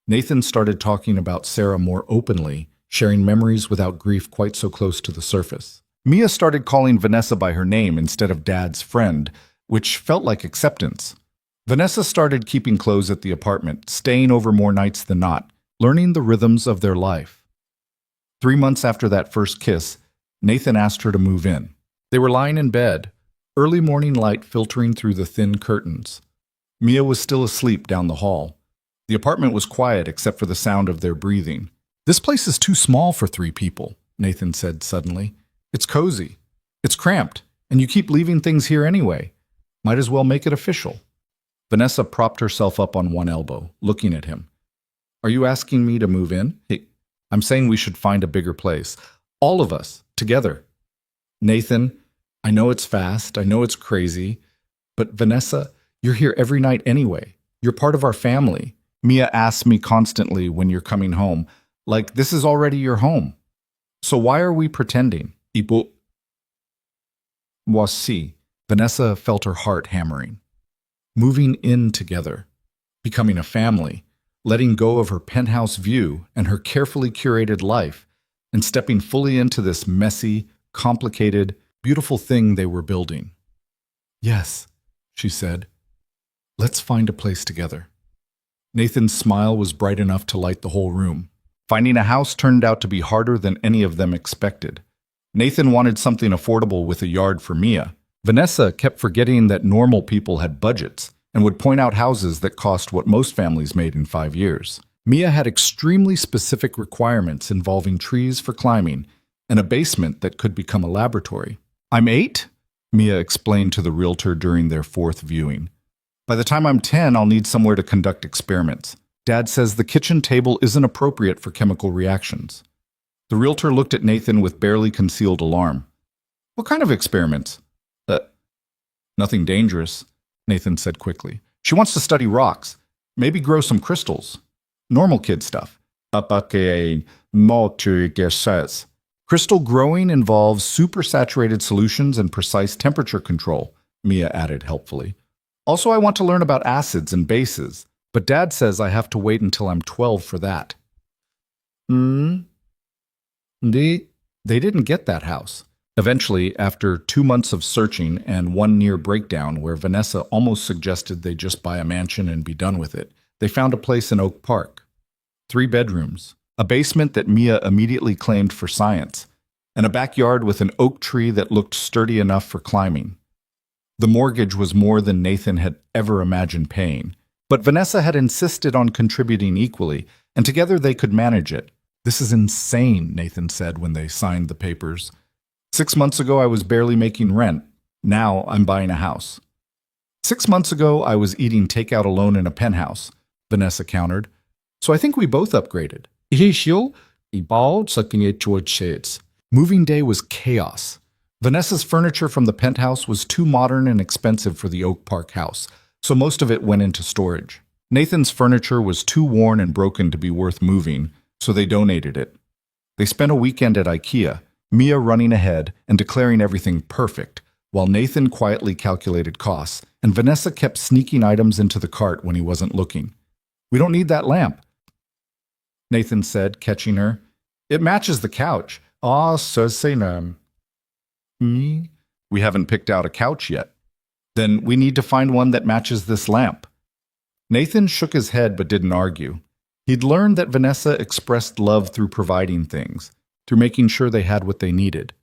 Nathan started talking about Sarah more openly, sharing memories without grief quite so close to the surface. Mia started calling Vanessa by her name instead of Dad's friend, which felt like acceptance. Vanessa started keeping clothes at the apartment, staying over more nights than not, learning the rhythms of their life. 3 months after that first kiss, Nathan asked her to move in. They were lying in bed, early morning light filtering through the thin curtains. Mia was still asleep down the hall. The apartment was quiet except for the sound of their breathing. "This place is too small for 3 people," Nathan said suddenly. "It's cozy. It's cramped, and you keep leaving things here anyway. Might as well make it official." Vanessa propped herself up on one elbow, looking at him. "Are you asking me to move in?" "I'm saying we should find a bigger place. All of us, together." "Nathan, I know it's fast, I know it's crazy, but Vanessa, you're here every night anyway. You're part of our family. Mia asks me constantly when you're coming home, like this is already your home. So why are we pretending?" Ipo Wasi. Vanessa felt her heart hammering. Moving in together, becoming a family, letting go of her penthouse view and her carefully curated life, and stepping fully into this messy, complicated, beautiful thing they were building. "Yes," she said. "Let's find a place together." Nathan's smile was bright enough to light the whole room. Finding a house turned out to be harder than any of them expected. Nathan wanted something affordable with a yard for Mia. Vanessa kept forgetting that normal people had budgets and would point out houses that cost what most families made in 5 years. Mia had extremely specific requirements involving trees for climbing and a basement that could become a laboratory. "I'm 8," Mia explained to the realtor during their 4th viewing. "By the time I'm 10, I'll need somewhere to conduct experiments. Dad says the kitchen table isn't appropriate for chemical reactions." The realtor looked at Nathan with barely concealed alarm. "What kind of experiments?" Nothing dangerous," Nathan said quickly. "She wants to study rocks, maybe grow some crystals. Normal kid stuff." "Crystal growing involves supersaturated solutions and precise temperature control," Mia added helpfully. "Also, I want to learn about acids and bases, but Dad says I have to wait until I'm 12 for that." They didn't get that house. Eventually, after 2 months of searching and one near breakdown where Vanessa almost suggested they just buy a mansion and be done with it, they found a place in Oak Park. 3 bedrooms, a basement that Mia immediately claimed for science, and a backyard with an oak tree that looked sturdy enough for climbing. The mortgage was more than Nathan had ever imagined paying, but Vanessa had insisted on contributing equally, and together they could manage it. "This is insane," Nathan said when they signed the papers. 6 months ago, I was barely making rent. Now I'm buying a house." 6 months ago, I was eating takeout alone in a penthouse," Vanessa countered. "So I think we both upgraded." Moving day was chaos. Vanessa's furniture from the penthouse was too modern and expensive for the Oak Park house, so most of it went into storage. Nathan's furniture was too worn and broken to be worth moving, so they donated it. They spent a weekend at IKEA, Mia running ahead and declaring everything perfect, while Nathan quietly calculated costs, and Vanessa kept sneaking items into the cart when he wasn't looking. "We don't need that lamp," Nathan said, catching her. "It matches the couch." "We haven't picked out a couch yet." "Then we need to find one that matches this lamp." Nathan shook his head but didn't argue. He'd learned that Vanessa expressed love through providing things, through making sure they had what they needed.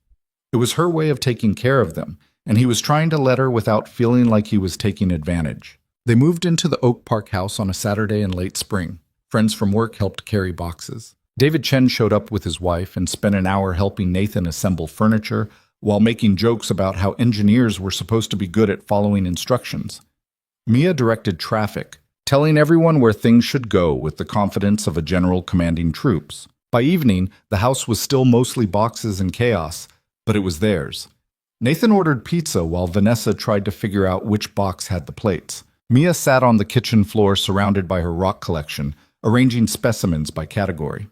It was her way of taking care of them, and he was trying to let her without feeling like he was taking advantage. They moved into the Oak Park house on a Saturday in late spring. Friends from work helped carry boxes. David Chen showed up with his wife and spent an hour helping Nathan assemble furniture while making jokes about how engineers were supposed to be good at following instructions. Mia directed traffic, telling everyone where things should go with the confidence of a general commanding troops. By evening, the house was still mostly boxes and chaos, but it was theirs. Nathan ordered pizza while Vanessa tried to figure out which box had the plates. Mia sat on the kitchen floor surrounded by her rock collection, arranging specimens by category.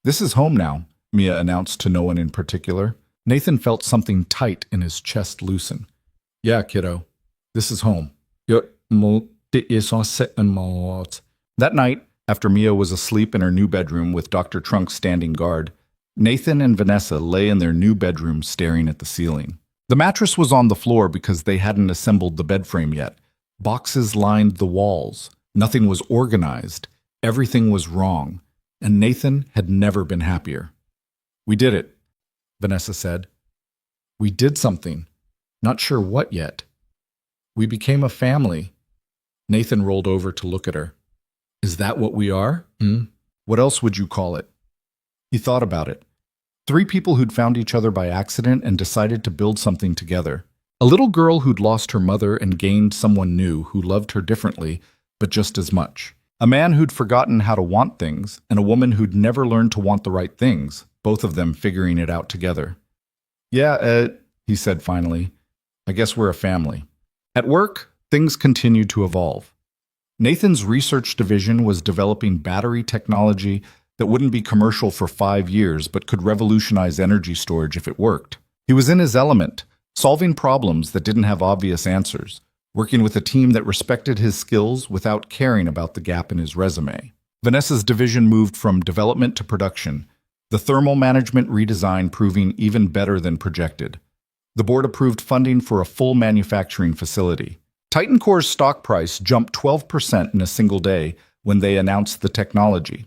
"This is home now," Mia announced to no one in particular. Nathan felt something tight in his chest loosen. Yeah, kiddo. This is home. That night, after Mia was asleep in her new bedroom with Dr. Trunk standing guard, Nathan and Vanessa lay in their new bedroom staring at the ceiling. The mattress was on the floor because they hadn't assembled the bed frame yet. Boxes lined the walls. Nothing was organized. Everything was wrong. And Nathan had never been happier. We did it, Vanessa said. We did something. Not sure what yet. We became a family. Nathan rolled over to look at her. Is that what we are? What else would you call it? He thought about it. Three people who'd found each other by accident and decided to build something together. A little girl who'd lost her mother and gained someone new who loved her differently, but just as much. A man who'd forgotten how to want things, and a woman who'd never learned to want the right things, both of them figuring it out together. Yeah, he said finally. I guess we're a family. At work, things continued to evolve. Nathan's research division was developing battery technology that wouldn't be commercial for 5 years but could revolutionize energy storage if it worked. He was in his element, solving problems that didn't have obvious answers, working with a team that respected his skills without caring about the gap in his resume. Vanessa's division moved from development to production, the thermal management redesign proving even better than projected. The board approved funding for a full manufacturing facility. Titan Core's stock price jumped 12% in a single day when they announced the technology.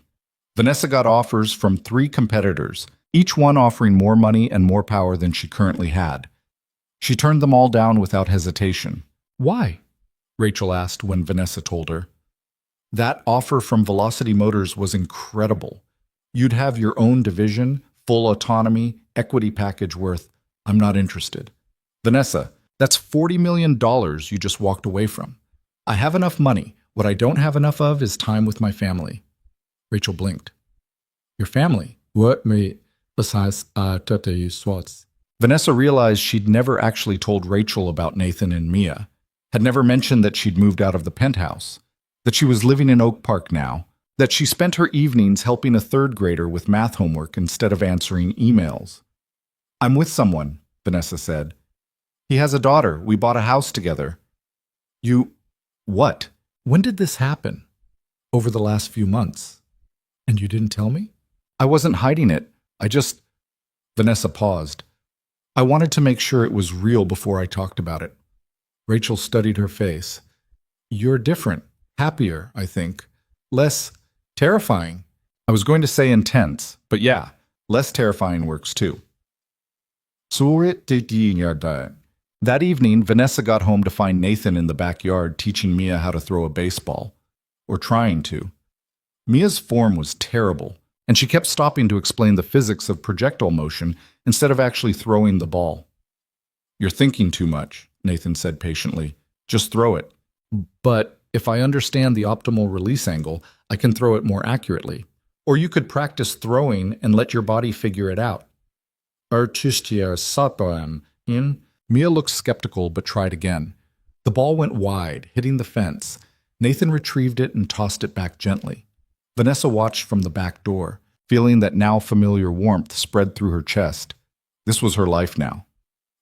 Vanessa got offers from 3 competitors, each one offering more money and more power than she currently had. She turned them all down without hesitation. Why? Rachel asked when Vanessa told her. That offer from Velocity Motors was incredible. You'd have your own division, full autonomy, equity package worth, I'm not interested. Vanessa, that's $40 million you just walked away from. I have enough money. What I don't have enough of is time with my family. Rachel blinked. Your family? What me? Besides, Swartz. Vanessa realized she'd never actually told Rachel about Nathan and Mia, had never mentioned that she'd moved out of the penthouse, that she was living in Oak Park now, that she spent her evenings helping a 3rd grader with math homework instead of answering emails. I'm with someone, Vanessa said. He has a daughter. We bought a house together. You... what? When did this happen? Over the last few months. And you didn't tell me? I wasn't hiding it. I just... Vanessa paused. I wanted to make sure it was real before I talked about it. Rachel studied her face. You're different. Happier, I think. Less terrifying. I was going to say intense, but yeah, less terrifying works too. That evening, Vanessa got home to find Nathan in the backyard teaching Mia how to throw a baseball. Or trying to. Mia's form was terrible, and she kept stopping to explain the physics of projectile motion instead of actually throwing the ball. You're thinking too much, Nathan said patiently. Just throw it. But if I understand the optimal release angle, I can throw it more accurately. Or you could practice throwing and let your body figure it out. Mia looked skeptical but tried again. The ball went wide, hitting the fence. Nathan retrieved it and tossed it back gently. Vanessa watched from the back door, feeling that now familiar warmth spread through her chest. This was her life now.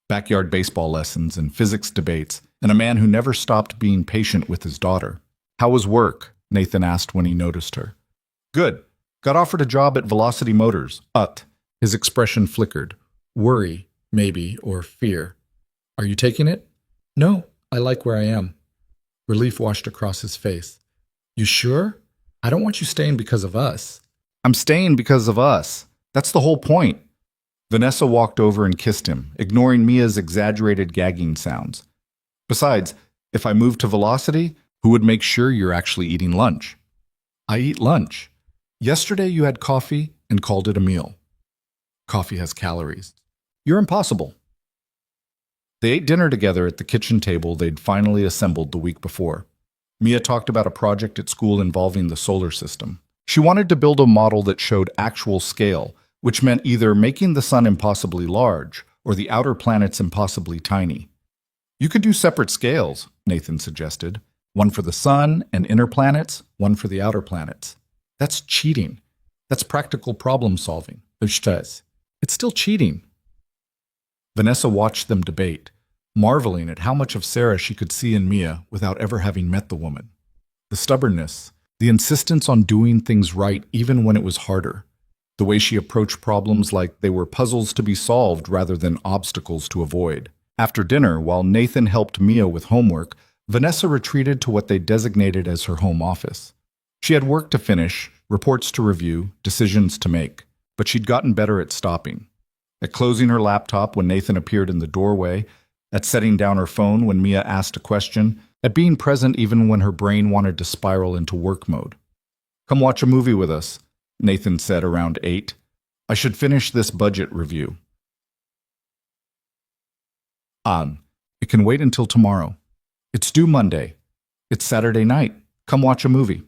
Backyard baseball lessons and physics debates, and a man who never stopped being patient with his daughter. How was work? Nathan asked when he noticed her. Good. Got offered a job at Velocity Motors. His expression flickered. Worry, maybe, or fear. Are you taking it? No, I like where I am. Relief washed across his face. You sure? I don't want you staying because of us. I'm staying because of us. That's the whole point. Vanessa walked over and kissed him, ignoring Mia's exaggerated gagging sounds. Besides, if I move to Velocity, who would make sure you're actually eating lunch? I eat lunch. Yesterday you had coffee and called it a meal. Coffee has calories. You're impossible. They ate dinner together at the kitchen table they'd finally assembled the week before. Mia talked about a project at school involving the solar system. She wanted to build a model that showed actual scale, which meant either making the sun impossibly large or the outer planets impossibly tiny. You could do separate scales, Nathan suggested. One for the sun and inner planets, one for the outer planets. That's cheating. That's practical problem solving. It's still cheating. Vanessa watched them debate. marveling at how much of Sarah she could see in Mia without ever having met the woman. The stubbornness, the insistence on doing things right even when it was harder, the way she approached problems like they were puzzles to be solved rather than obstacles to avoid. After dinner, while Nathan helped Mia with homework, Vanessa retreated to what they designated as her home office. She had work to finish, reports to review, decisions to make, but she'd gotten better at stopping. At closing her laptop when Nathan appeared in the doorway, at setting down her phone when Mia asked a question, at being present even when her brain wanted to spiral into work mode. "Come watch a movie with us," Nathan said around 8. "I should finish this budget review." It can wait until tomorrow. It's due Monday. It's Saturday night. Come watch a movie."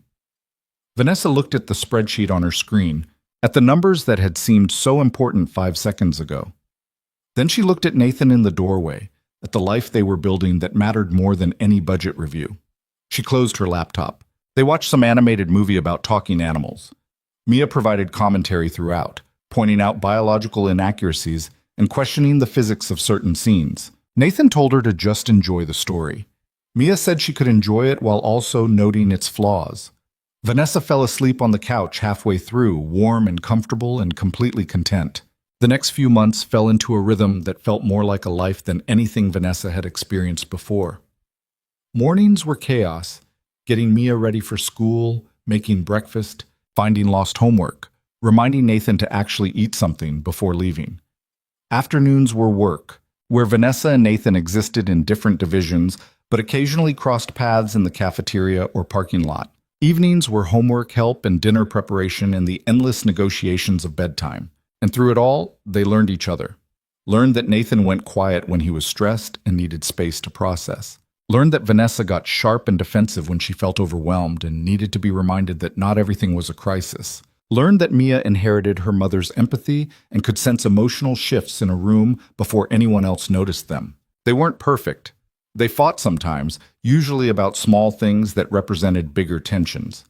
Vanessa looked at the spreadsheet on her screen, at the numbers that had seemed so important 5 seconds ago. Then she looked at Nathan in the doorway, at the life they were building that mattered more than any budget review. She closed her laptop. They watched some animated movie about talking animals. Mia provided commentary throughout, pointing out biological inaccuracies and questioning the physics of certain scenes. Nathan told her to just enjoy the story. Mia said she could enjoy it while also noting its flaws. Vanessa fell asleep on the couch halfway through, warm and comfortable and completely content. The next few months fell into a rhythm that felt more like a life than anything Vanessa had experienced before. Mornings were chaos, getting Mia ready for school, making breakfast, finding lost homework, reminding Nathan to actually eat something before leaving. Afternoons were work, where Vanessa and Nathan existed in different divisions but occasionally crossed paths in the cafeteria or parking lot. Evenings were homework help and dinner preparation and the endless negotiations of bedtime. And through it all, they learned each other. Learned that Nathan went quiet when he was stressed and needed space to process. Learned that Vanessa got sharp and defensive when she felt overwhelmed and needed to be reminded that not everything was a crisis. Learned that Mia inherited her mother's empathy and could sense emotional shifts in a room before anyone else noticed them. They weren't perfect. They fought sometimes, usually about small things that represented bigger tensions.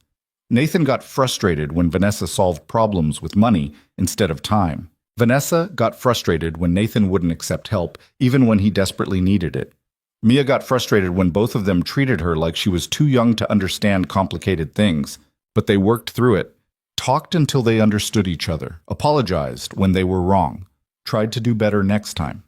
Nathan got frustrated when Vanessa solved problems with money instead of time. Vanessa got frustrated when Nathan wouldn't accept help, even when he desperately needed it. Mia got frustrated when both of them treated her like she was too young to understand complicated things, but they worked through it. Talked until they understood each other, apologized when they were wrong, tried to do better next time.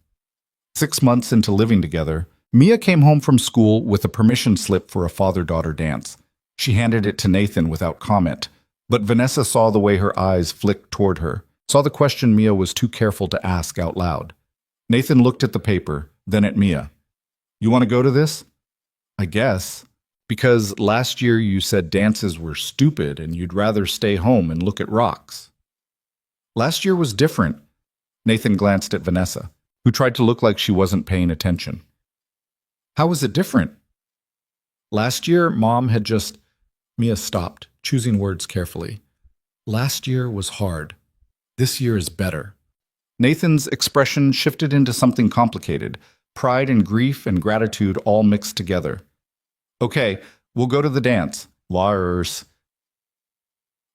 6 months into living together, Mia came home from school with a permission slip for a father-daughter dance. She handed it to Nathan without comment, but Vanessa saw the way her eyes flicked toward her, saw the question Mia was too careful to ask out loud. Nathan looked at the paper, then at Mia. "You want to go to this?" "I guess. Because last year you said dances were stupid and you'd rather stay home and look at rocks." "Last year was different." Nathan glanced at Vanessa, who tried to look like she wasn't paying attention. "How was it different?" "Last year, Mom had just—" Mia stopped, choosing words carefully. "Last year was hard. This year is better." Nathan's expression shifted into something complicated, pride and grief and gratitude all mixed together. "Okay, we'll go to the dance. Lars."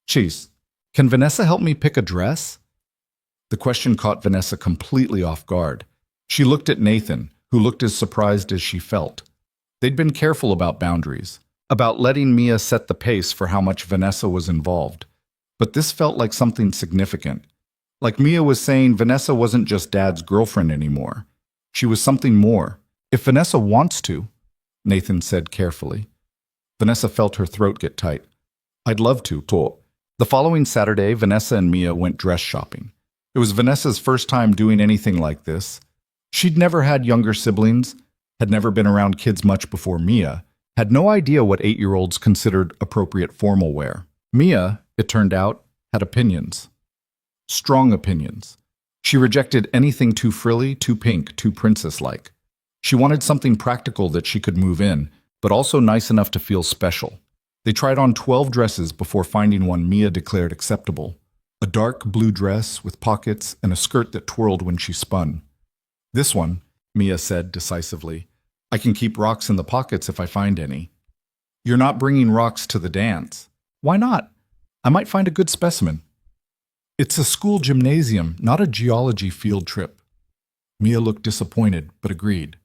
"Cheese, can Vanessa help me pick a dress?" The question caught Vanessa completely off guard. She looked at Nathan, who looked as surprised as she felt. They'd been careful about boundaries, about letting Mia set the pace for how much Vanessa was involved. But this felt like something significant. Like Mia was saying Vanessa wasn't just Dad's girlfriend anymore. She was something more. "If Vanessa wants to," Nathan said carefully. Vanessa felt her throat get tight. "I'd love to, too." The following Saturday, Vanessa and Mia went dress shopping. It was Vanessa's first time doing anything like this. She'd never had younger siblings, had never been around kids much before Mia, had no idea what 8-year-olds considered appropriate formal wear. Mia, it turned out, had opinions. Strong opinions. She rejected anything too frilly, too pink, too princess-like. She wanted something practical that she could move in, but also nice enough to feel special. They tried on 12 dresses before finding one Mia declared acceptable. A dark blue dress with pockets and a skirt that twirled when she spun. "This one," Mia said decisively. "I can keep rocks in the pockets if I find any." "You're not bringing rocks to the dance." "Why not? I might find a good specimen." "It's a school gymnasium, not a geology field trip." Mia looked disappointed, but agreed.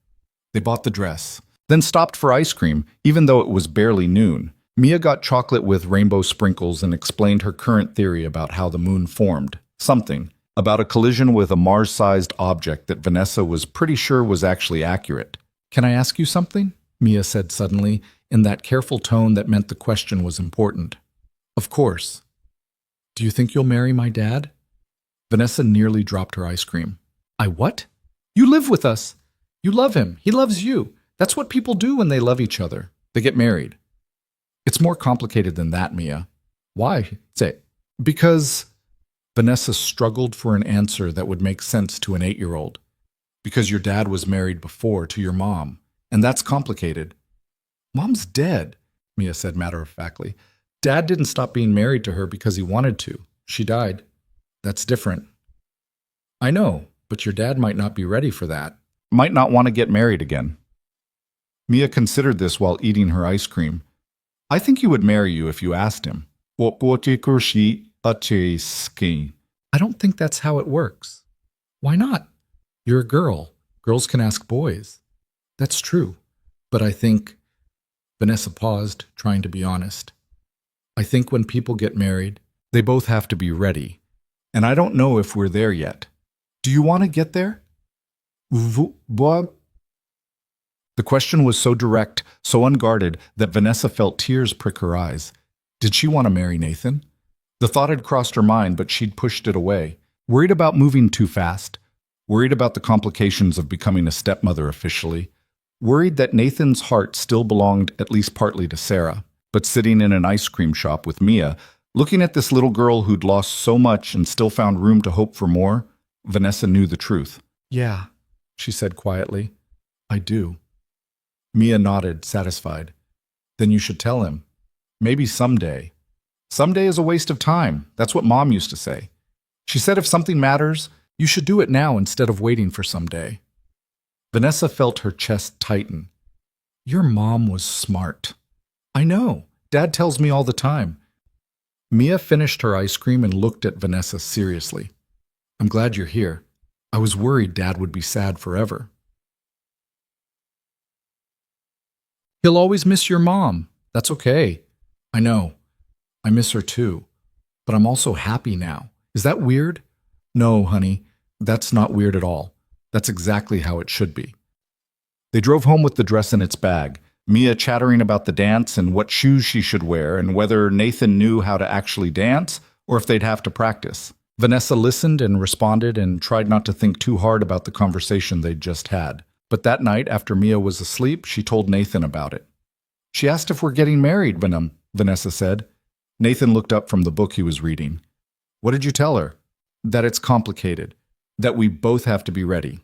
They bought the dress, then stopped for ice cream, even though it was barely noon. Mia got chocolate with rainbow sprinkles and explained her current theory about how the moon formed. Something about a collision with a Mars-sized object that Vanessa was pretty sure was actually accurate. "Can I ask you something?" Mia said suddenly, in that careful tone that meant the question was important. "Of course." "Do you think you'll marry my dad?" Vanessa nearly dropped her ice cream. "I what? You live with us. You love him. He loves you. That's what people do when they love each other. They get married." "It's more complicated than that, Mia." "Why? Say it." "Because—" Vanessa struggled for an answer that would make sense to an 8-year-old. "Because your dad was married before to your mom, and that's complicated." "Mom's dead," Mia said matter-of-factly. "Dad didn't stop being married to her because he wanted to. She died. That's different." "I know, but your dad might not be ready for that. Might not want to get married again." Mia considered this while eating her ice cream. "I think he would marry you if you asked him." "I don't think that's how it works." "Why not? You're a girl. Girls can ask boys." "That's true. But I think—" Vanessa paused, trying to be honest. "I think when people get married, they both have to be ready. And I don't know if we're there yet. Do you want to get there?" The question was so direct, so unguarded, that Vanessa felt tears prick her eyes. Did she want to marry Nathan? The thought had crossed her mind, but she'd pushed it away. Worried about moving too fast. Worried about the complications of becoming a stepmother officially. Worried that Nathan's heart still belonged at least partly to Sarah. But sitting in an ice cream shop with Mia, looking at this little girl who'd lost so much and still found room to hope for more, Vanessa knew the truth. "Yeah," she said quietly. "I do." Mia nodded, satisfied. "Then you should tell him. Maybe someday." "Someday is a waste of time. That's what Mom used to say. She said if something matters, you should do it now instead of waiting for someday." Vanessa felt her chest tighten. "Your mom was smart." "I know. Dad tells me all the time." Mia finished her ice cream and looked at Vanessa seriously. "I'm glad you're here. I was worried Dad would be sad forever." "He'll always miss your mom. That's okay." "I know. I miss her too. But I'm also happy now. Is that weird?" "No, honey. That's not weird at all. That's exactly how it should be." They drove home with the dress in its bag, Mia chattering about the dance and what shoes she should wear and whether Nathan knew how to actually dance or if they'd have to practice. Vanessa listened and responded and tried not to think too hard about the conversation they'd just had. But that night, after Mia was asleep, she told Nathan about it. "She asked if we're getting married, Vanessa said. Nathan looked up from the book he was reading. "What did you tell her?" "That it's complicated. That we both have to be ready."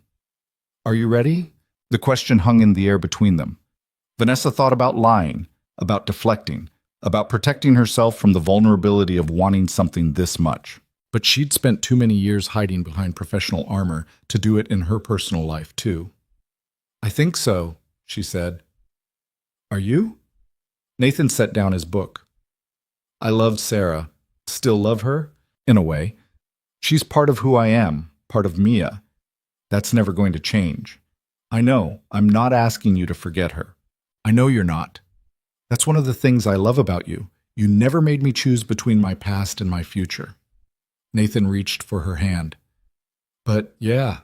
"Are you ready?" The question hung in the air between them. Vanessa thought about lying, about deflecting, about protecting herself from the vulnerability of wanting something this much. But she'd spent too many years hiding behind professional armor to do it in her personal life, too. "I think so," she said. "Are you?" Nathan set down his book. "I loved Sarah. Still love her? In a way. She's part of who I am, part of Mia. That's never going to change. I know, I'm not asking you to forget her. I know you're not. That's one of the things I love about you. You never made me choose between my past and my future." Nathan reached for her hand. "But yeah,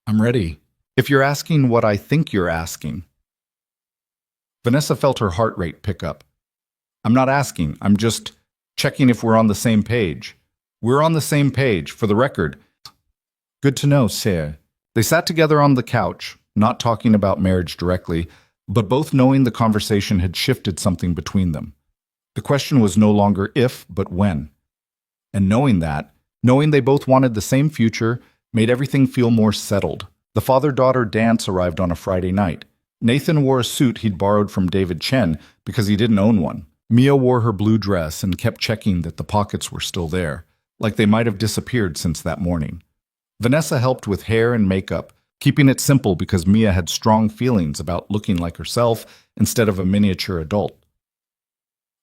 I'm ready. If you're asking what I think you're asking." Vanessa felt her heart rate pick up. "I'm not asking, I'm just checking if we're on the same page." "We're on the same page, for the record." "Good to know, Sarah." They sat together on the couch, not talking about marriage directly, but both knowing the conversation had shifted something between them. The question was no longer if, but when. And knowing that, knowing they both wanted the same future, made everything feel more settled. The father-daughter dance arrived on a Friday night. Nathan wore a suit he'd borrowed from David Chen because he didn't own one. Mia wore her blue dress and kept checking that the pockets were still there, like they might have disappeared since that morning. Vanessa helped with hair and makeup, keeping it simple because Mia had strong feelings about looking like herself instead of a miniature adult.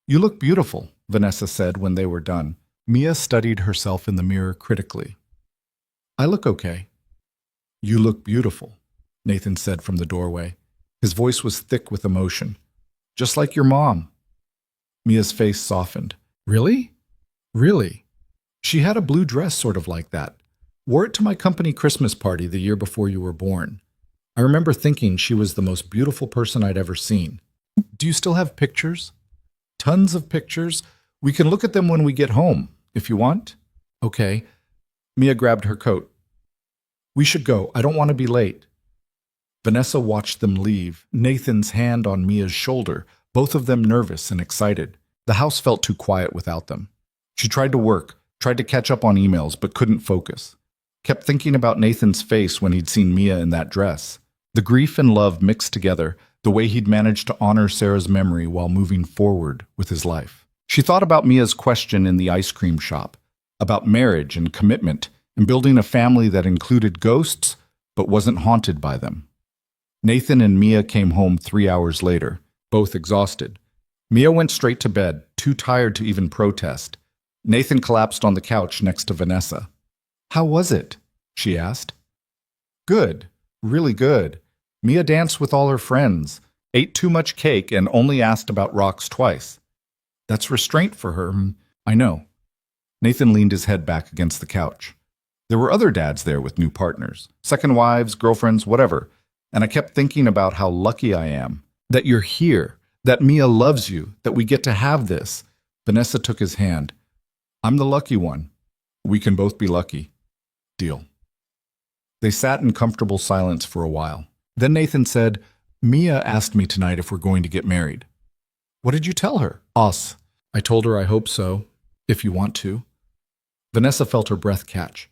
"You look beautiful," Vanessa said when they were done. Mia studied herself in the mirror critically. "I look okay." "You look beautiful," Nathan said from the doorway. His voice was thick with emotion. Just like your mom. Mia's face softened. Really? Really? She had a blue dress sort of like that. Wore it to my company Christmas party the year before you were born. I remember thinking she was the most beautiful person I'd ever seen. Do you still have pictures? Tons of pictures. We can look at them when we get home, if you want. Okay. Mia grabbed her coat. We should go. I don't want to be late. Vanessa watched them leave, Nathan's hand on Mia's shoulder, both of them nervous and excited. The house felt too quiet without them. She tried to work, tried to catch up on emails, but couldn't focus. Kept thinking about Nathan's face when he'd seen Mia in that dress. The grief and love mixed together, the way he'd managed to honor Sarah's memory while moving forward with his life. She thought about Mia's question in the ice cream shop, about marriage and commitment, and building a family that included ghosts, but wasn't haunted by them. Nathan and Mia came home 3 hours later, both exhausted. Mia went straight to bed, too tired to even protest. Nathan collapsed on the couch next to Vanessa. How was it? She asked. Good, really good. Mia danced with all her friends, ate too much cake, and only asked about rocks twice. That's restraint for her. I know. Nathan leaned his head back against the couch. There were other dads there with new partners, second wives, girlfriends, whatever. And I kept thinking about how lucky I am, that you're here, that Mia loves you, that we get to have this. Vanessa took his hand. I'm the lucky one. We can both be lucky. Deal. They sat in comfortable silence for a while. Then Nathan said, Mia asked me tonight if we're going to get married. What did you tell her? Us. I told her I hope so, if you want to. Vanessa felt her breath catch.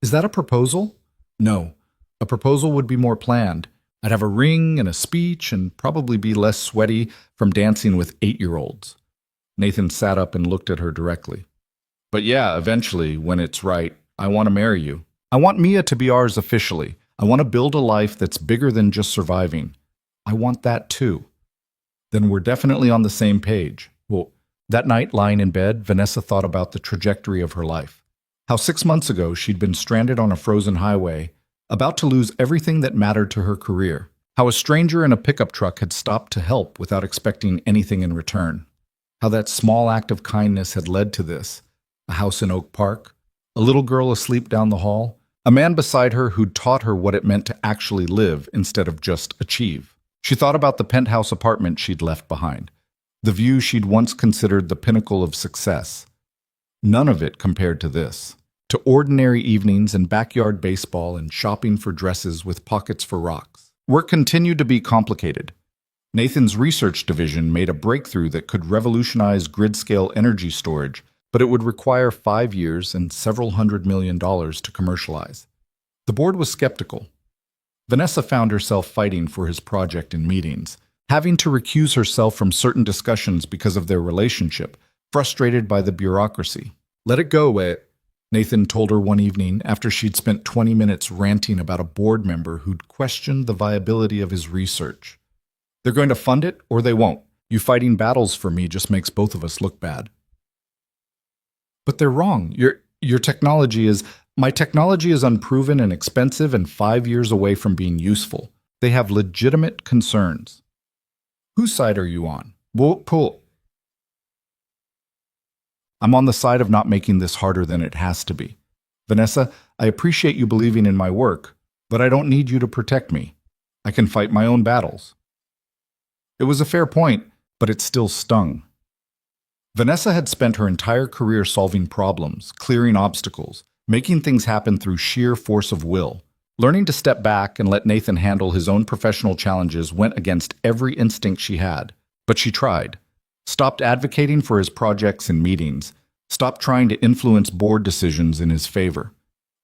Is that a proposal? No. A proposal would be more planned. I'd have a ring and a speech and probably be less sweaty from dancing with 8-year-olds. Nathan sat up and looked at her directly. But yeah, eventually, when it's right, I want to marry you. I want Mia to be ours officially. I want to build a life that's bigger than just surviving. I want that too. Then we're definitely on the same page. Well, that night, lying in bed, Vanessa thought about the trajectory of her life. How 6 months ago she'd been stranded on a frozen highway, about to lose everything that mattered to her career. How a stranger in a pickup truck had stopped to help without expecting anything in return. How that small act of kindness had led to this. A house in Oak Park, a little girl asleep down the hall, a man beside her who'd taught her what it meant to actually live instead of just achieve. She thought about the penthouse apartment she'd left behind, the view she'd once considered the pinnacle of success. None of it compared to this. To ordinary evenings and backyard baseball and shopping for dresses with pockets for rocks. Work continued to be complicated. Nathan's research division made a breakthrough that could revolutionize grid-scale energy storage, but it would require 5 years and several $100 million to commercialize. The board was skeptical. Vanessa found herself fighting for his project in meetings, having to recuse herself from certain discussions because of their relationship, frustrated by the bureaucracy. Let it go, Nathan told her one evening after she'd spent 20 minutes ranting about a board member who'd questioned the viability of his research. They're going to fund it or they won't. You fighting battles for me just makes both of us look bad. But they're wrong. My technology is unproven and expensive and 5 years away from being useful. They have legitimate concerns. Whose side are you on? Pull. I'm on the side of not making this harder than it has to be. Vanessa, I appreciate you believing in my work, but I don't need you to protect me. I can fight my own battles. It was a fair point, but it still stung. Vanessa had spent her entire career solving problems, clearing obstacles, making things happen through sheer force of will. Learning to step back and let Nathan handle his own professional challenges went against every instinct she had, but she tried. Stopped advocating for his projects and meetings, stopped trying to influence board decisions in his favor.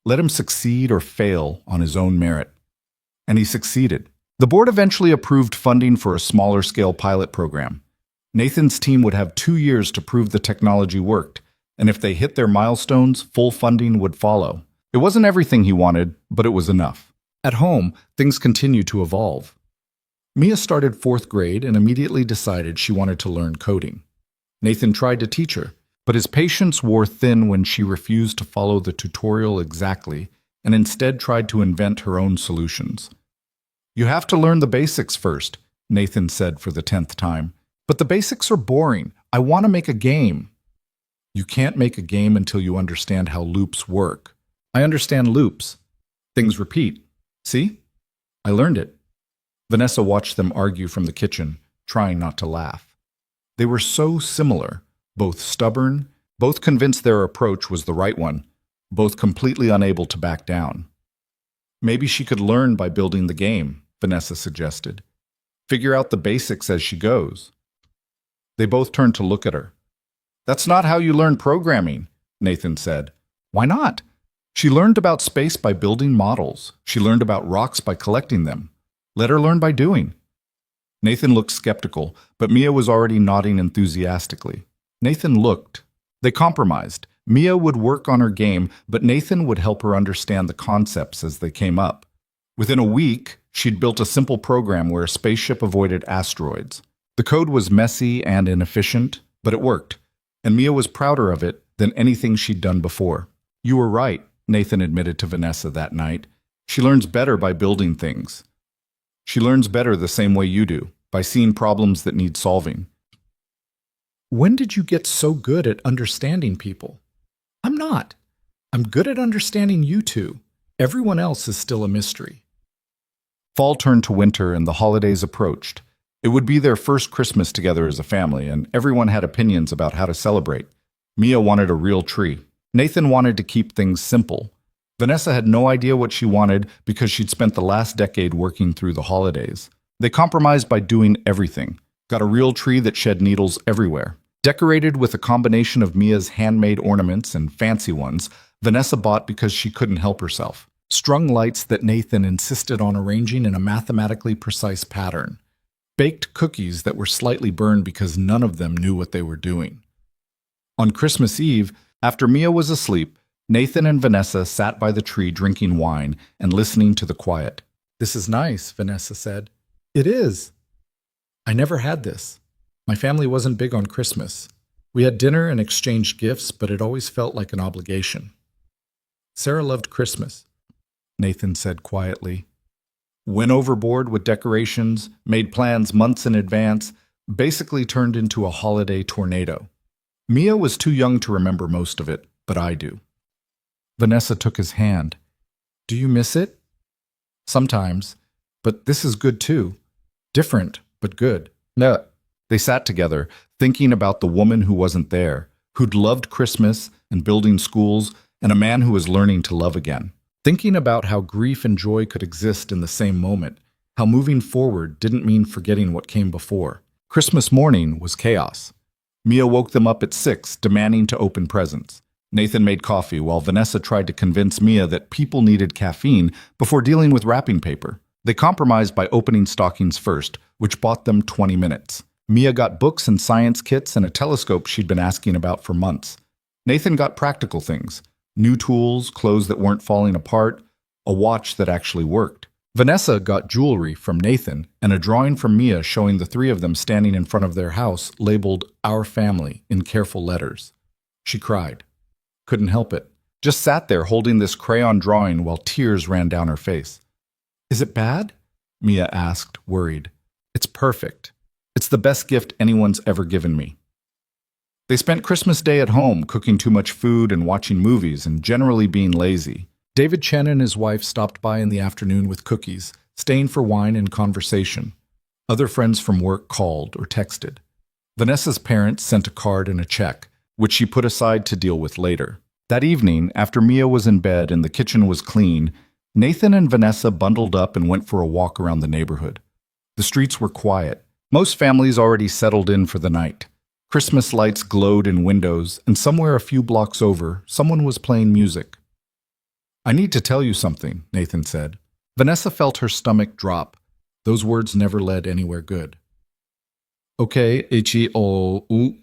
Let him succeed or fail on his own merit. And he succeeded. The board eventually approved funding for a smaller-scale pilot program. Nathan's team would have 2 years to prove the technology worked, and if they hit their milestones, full funding would follow. It wasn't everything he wanted, but it was enough. At home, things continued to evolve. Mia started 4th grade and immediately decided she wanted to learn coding. Nathan tried to teach her, but his patience wore thin when she refused to follow the tutorial exactly and instead tried to invent her own solutions. You have to learn the basics first. Nathan said for the 10th time. But the basics are boring. I want to make a game. You can't make a game until you understand how loops work. I understand loops. Things repeat. See? I learned it. Vanessa watched them argue from the kitchen, trying not to laugh. They were so similar, both stubborn, both convinced their approach was the right one, both completely unable to back down. Maybe she could learn by building the game, Vanessa suggested. Figure out the basics as she goes. They both turned to look at her. That's not how you learn programming, Nathan said. Why not? She learned about space by building models. She learned about rocks by collecting them. Let her learn by doing. Nathan looked skeptical, but Mia was already nodding enthusiastically. Nathan looked. They compromised. Mia would work on her game, but Nathan would help her understand the concepts as they came up. Within a week, she'd built a simple program where a spaceship avoided asteroids. The code was messy and inefficient, but it worked, and Mia was prouder of it than anything she'd done before. You were right, Nathan admitted to Vanessa that night. She learns better by building things. She learns better the same way you do, by seeing problems that need solving. When did you get so good at understanding people? I'm not. I'm good at understanding you two. Everyone else is still a mystery. Fall turned to winter and the holidays approached. It would be their first Christmas together as a family, and everyone had opinions about how to celebrate. Mia wanted a real tree. Nathan wanted to keep things simple. Vanessa had no idea what she wanted because she'd spent the last decade working through the holidays. They compromised by doing everything. Got a real tree that shed needles everywhere. Decorated with a combination of Mia's handmade ornaments and fancy ones, Vanessa bought because she couldn't help herself. Strung lights that Nathan insisted on arranging in a mathematically precise pattern. Baked cookies that were slightly burned because none of them knew what they were doing. On Christmas Eve, after Mia was asleep, Nathan and Vanessa sat by the tree drinking wine and listening to the quiet. This is nice, Vanessa said. It is. I never had this. My family wasn't big on Christmas. We had dinner and exchanged gifts, but it always felt like an obligation. Sarah loved Christmas, Nathan said quietly. Went overboard with decorations, made plans months in advance, basically turned into a holiday tornado. Mia was too young to remember most of it, but I do. Vanessa took his hand. Do you miss it? Sometimes, but this is good too. Different, but good. No. They sat together, thinking about the woman who wasn't there, who'd loved Christmas and building schools, and a man who was learning to love again. Thinking about how grief and joy could exist in the same moment, how moving forward didn't mean forgetting what came before. Christmas morning was chaos. Mia woke them up at 6, demanding to open presents. Nathan made coffee while Vanessa tried to convince Mia that people needed caffeine before dealing with wrapping paper. They compromised by opening stockings first, which bought them 20 minutes. Mia got books and science kits and a telescope she'd been asking about for months. Nathan got practical things. New tools, clothes that weren't falling apart, a watch that actually worked. Vanessa got jewelry from Nathan and a drawing from Mia showing the three of them standing in front of their house labeled Our Family in careful letters. She cried. Couldn't help it. Just sat there holding this crayon drawing while tears ran down her face. Is it bad? Mia asked, worried. It's perfect. It's the best gift anyone's ever given me. They spent Christmas Day at home, cooking too much food and watching movies and generally being lazy. David Chen and his wife stopped by in the afternoon with cookies, staying for wine and conversation. Other friends from work called or texted. Vanessa's parents sent a card and a check, which she put aside to deal with later. That evening, after Mia was in bed and the kitchen was clean, Nathan and Vanessa bundled up and went for a walk around the neighborhood. The streets were quiet. Most families already settled in for the night. Christmas lights glowed in windows, and somewhere a few blocks over, someone was playing music. I need to tell you something, Nathan said. Vanessa felt her stomach drop. Those words never led anywhere good. Okay, H-E-O-U.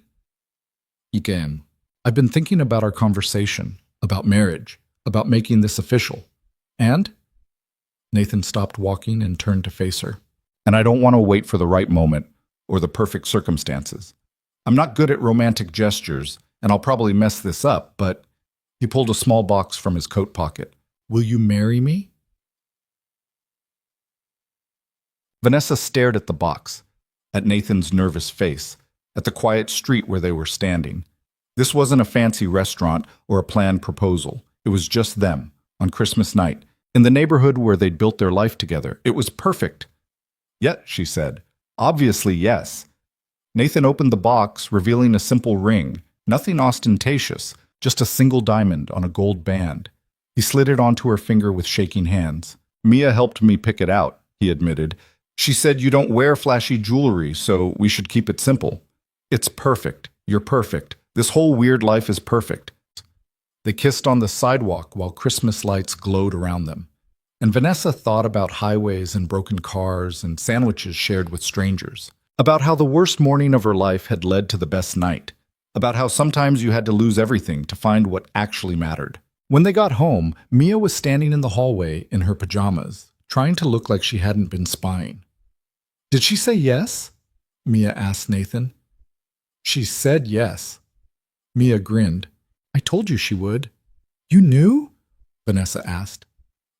Again. I've been thinking about our conversation, about marriage, about making this official. And? Nathan stopped walking and turned to face her. And I don't want to wait for the right moment or the perfect circumstances. I'm not good at romantic gestures, and I'll probably mess this up, but he pulled a small box from his coat pocket. Will you marry me? Vanessa stared at the box, at Nathan's nervous face, at the quiet street where they were standing. This wasn't a fancy restaurant or a planned proposal. It was just them, on Christmas night, in the neighborhood where they'd built their life together. It was perfect. Yet, she said, obviously yes. Nathan opened the box, revealing a simple ring, nothing ostentatious, just a single diamond on a gold band. He slid it onto her finger with shaking hands. Mia helped me pick it out, he admitted. She said you don't wear flashy jewelry, so we should keep it simple. It's perfect. You're perfect. This whole weird life is perfect. They kissed on the sidewalk while Christmas lights glowed around them. And Vanessa thought about highways and broken cars and sandwiches shared with strangers. About how the worst morning of her life had led to the best night. About how sometimes you had to lose everything to find what actually mattered. When they got home, Mia was standing in the hallway in her pajamas, trying to look like she hadn't been spying. Did she say yes? Mia asked Nathan. She said yes. Mia grinned. I told you she would. You knew? Vanessa asked.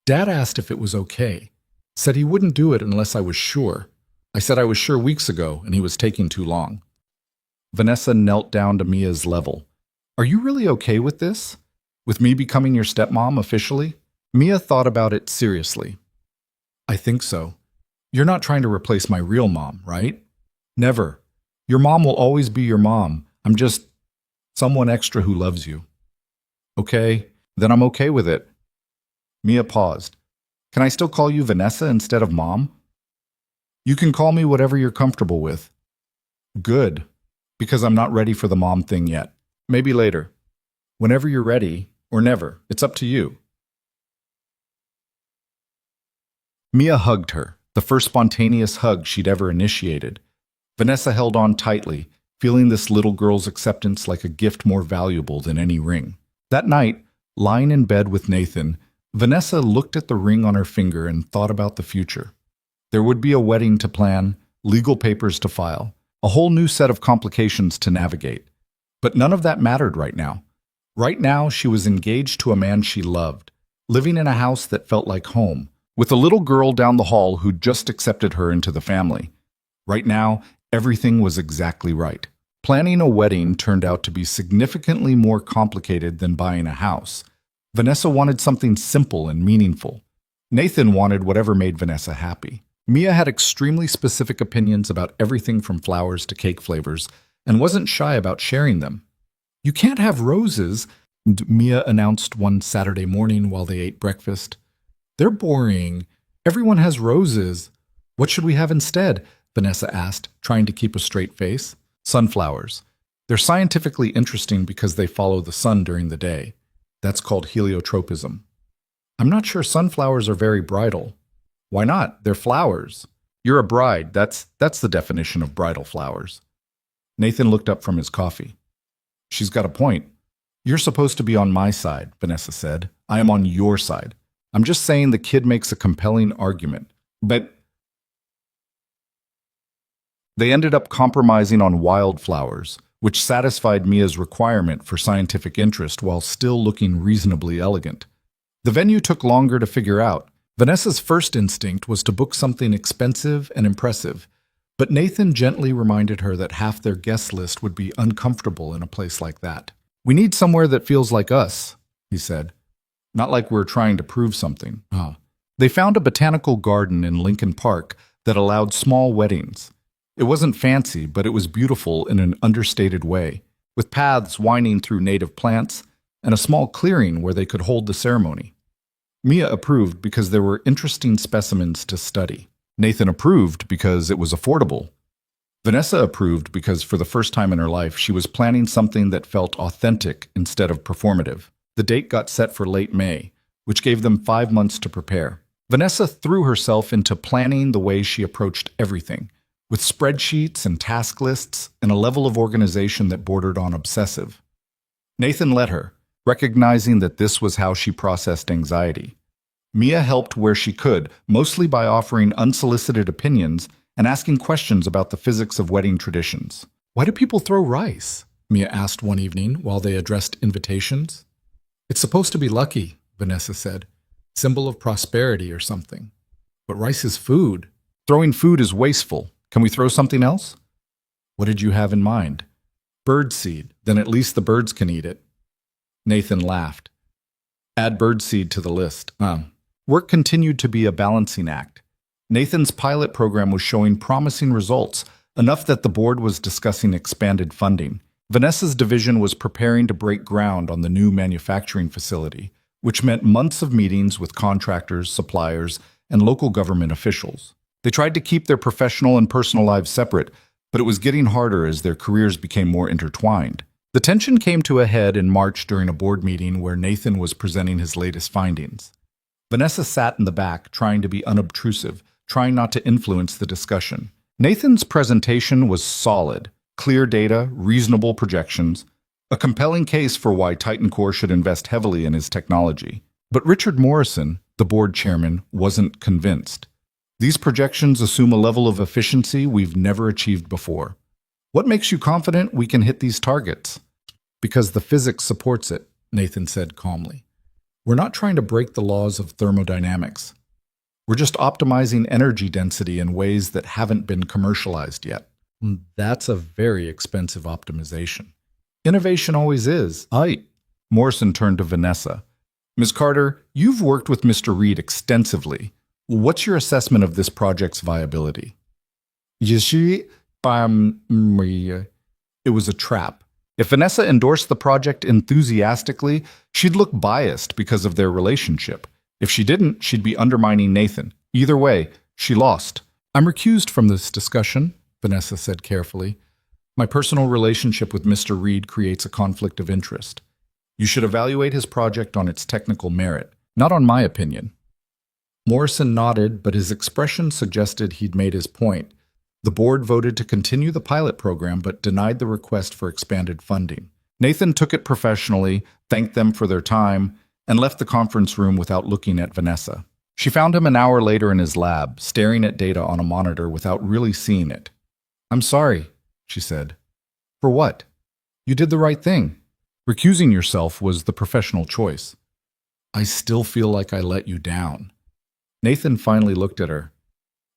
Dad asked if it was okay. Said he wouldn't do it unless I was sure. I said I was sure weeks ago, and he was taking too long. Vanessa knelt down to Mia's level. Are you really okay with this? With me becoming your stepmom officially? Mia thought about it seriously. I think so. You're not trying to replace my real mom, right? Never. Your mom will always be your mom. I'm just someone extra who loves you. Okay, then I'm okay with it. Mia paused. Can I still call you Vanessa instead of Mom? You can call me whatever you're comfortable with. Good, because I'm not ready for the mom thing yet. Maybe later. Whenever you're ready, or never. It's up to you. Mia hugged her, the first spontaneous hug she'd ever initiated. Vanessa held on tightly, feeling this little girl's acceptance like a gift more valuable than any ring. That night, lying in bed with Nathan, Vanessa looked at the ring on her finger and thought about the future. There would be a wedding to plan, legal papers to file, a whole new set of complications to navigate. But none of that mattered right now. Right now, she was engaged to a man she loved, living in a house that felt like home, with a little girl down the hall who'd just accepted her into the family. Right now, everything was exactly right. Planning a wedding turned out to be significantly more complicated than buying a house. Vanessa wanted something simple and meaningful. Nathan wanted whatever made Vanessa happy. Mia had extremely specific opinions about everything from flowers to cake flavors, and wasn't shy about sharing them. You can't have roses, Mia announced one Saturday morning while they ate breakfast. They're boring. Everyone has roses. What should we have instead? Vanessa asked, trying to keep a straight face. Sunflowers. They're scientifically interesting because they follow the sun during the day. That's called heliotropism. I'm not sure sunflowers are very bridal. Why not? They're flowers. You're a bride. That's the definition of bridal flowers. Nathan looked up from his coffee. She's got a point. You're supposed to be on my side, Vanessa said. I am on your side. I'm just saying the kid makes a compelling argument. But they ended up compromising on wildflowers, which satisfied Mia's requirement for scientific interest while still looking reasonably elegant. The venue took longer to figure out. Vanessa's first instinct was to book something expensive and impressive, but Nathan gently reminded her that half their guest list would be uncomfortable in a place like that. We need somewhere that feels like us, he said. Not like we're trying to prove something. They found a botanical garden in Lincoln Park that allowed small weddings. It wasn't fancy, but it was beautiful in an understated way, with paths winding through native plants and a small clearing where they could hold the ceremony. Mia approved because there were interesting specimens to study. Nathan approved because it was affordable. Vanessa approved because for the first time in her life, she was planning something that felt authentic instead of performative. The date got set for late May, which gave them 5 months to prepare. Vanessa threw herself into planning the way she approached everything, with spreadsheets and task lists and a level of organization that bordered on obsessive. Nathan let her, recognizing that this was how she processed anxiety. Mia helped where she could, mostly by offering unsolicited opinions and asking questions about the physics of wedding traditions. Why do people throw rice? Mia asked one evening while they addressed invitations. It's supposed to be lucky, Vanessa said. Symbol of prosperity or something. But rice is food. Throwing food is wasteful. Can we throw something else? What did you have in mind? Birdseed. Then at least the birds can eat it. Nathan laughed. Add birdseed to the list. Work continued to be a balancing act. Nathan's pilot program was showing promising results, enough that the board was discussing expanded funding. Vanessa's division was preparing to break ground on the new manufacturing facility, which meant months of meetings with contractors, suppliers, and local government officials. They tried to keep their professional and personal lives separate, but it was getting harder as their careers became more intertwined. The tension came to a head in March during a board meeting where Nathan was presenting his latest findings. Vanessa sat in the back, trying to be unobtrusive, trying not to influence the discussion. Nathan's presentation was solid, clear data, reasonable projections, a compelling case for why Titan Core should invest heavily in his technology. But Richard Morrison, the board chairman, wasn't convinced. These projections assume a level of efficiency we've never achieved before. What makes you confident we can hit these targets? Because the physics supports it, Nathan said calmly. We're not trying to break the laws of thermodynamics. We're just optimizing energy density in ways that haven't been commercialized yet. That's a very expensive optimization. Innovation always is. Morrison turned to Vanessa. Ms. Carter, you've worked with Mr. Reed extensively. What's your assessment of this project's viability? It was a trap. If Vanessa endorsed the project enthusiastically, she'd look biased because of their relationship. If she didn't, she'd be undermining Nathan. Either way, she lost. I'm recused from this discussion, Vanessa said carefully. My personal relationship with Mr. Reed creates a conflict of interest. You should evaluate his project on its technical merit, not on my opinion. Morrison nodded, but his expression suggested he'd made his point. The board voted to continue the pilot program but denied the request for expanded funding. Nathan took it professionally, thanked them for their time, and left the conference room without looking at Vanessa. She found him an hour later in his lab, staring at data on a monitor without really seeing it. I'm sorry, she said. For what? You did the right thing. Recusing yourself was the professional choice. I still feel like I let you down. Nathan finally looked at her.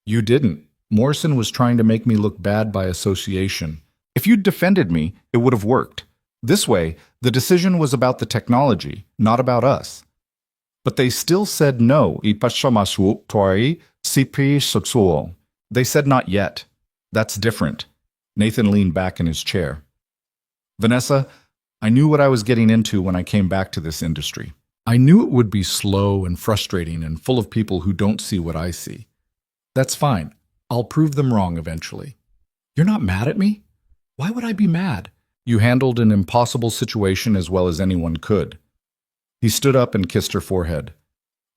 You didn't. Morrison was trying to make me look bad by association. If you'd defended me, it would have worked. This way, the decision was about the technology, not about us. But they still said no. They said not yet. That's different. Nathan leaned back in his chair. Vanessa, I knew what I was getting into when I came back to this industry. I knew it would be slow and frustrating and full of people who don't see what I see. That's fine. I'll prove them wrong eventually. You're not mad at me? Why would I be mad? You handled an impossible situation as well as anyone could. He stood up and kissed her forehead.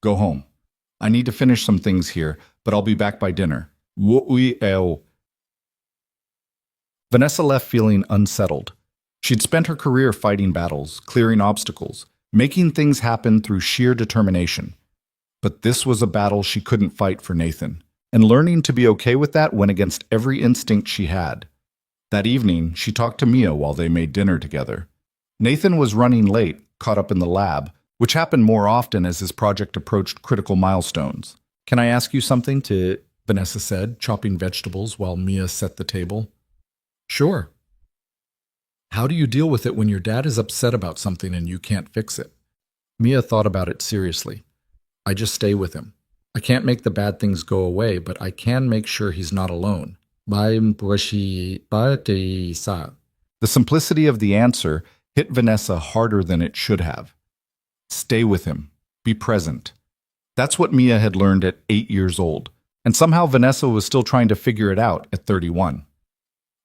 Go home. I need to finish some things here, but I'll be back by dinner. Vanessa left feeling unsettled. She'd spent her career fighting battles, clearing obstacles, making things happen through sheer determination. But this was a battle she couldn't fight for Nathan, and learning to be okay with that went against every instinct she had. That evening, she talked to Mia while they made dinner together. Nathan was running late, caught up in the lab, which happened more often as his project approached critical milestones. Can I ask you something? Vanessa said, chopping vegetables while Mia set the table. Sure. How do you deal with it when your dad is upset about something and you can't fix it? Mia thought about it seriously. I just stay with him. I can't make the bad things go away, but I can make sure he's not alone. The simplicity of the answer hit Vanessa harder than it should have. Stay with him. Be present. That's what Mia had learned at 8 years old, and somehow Vanessa was still trying to figure it out at 31.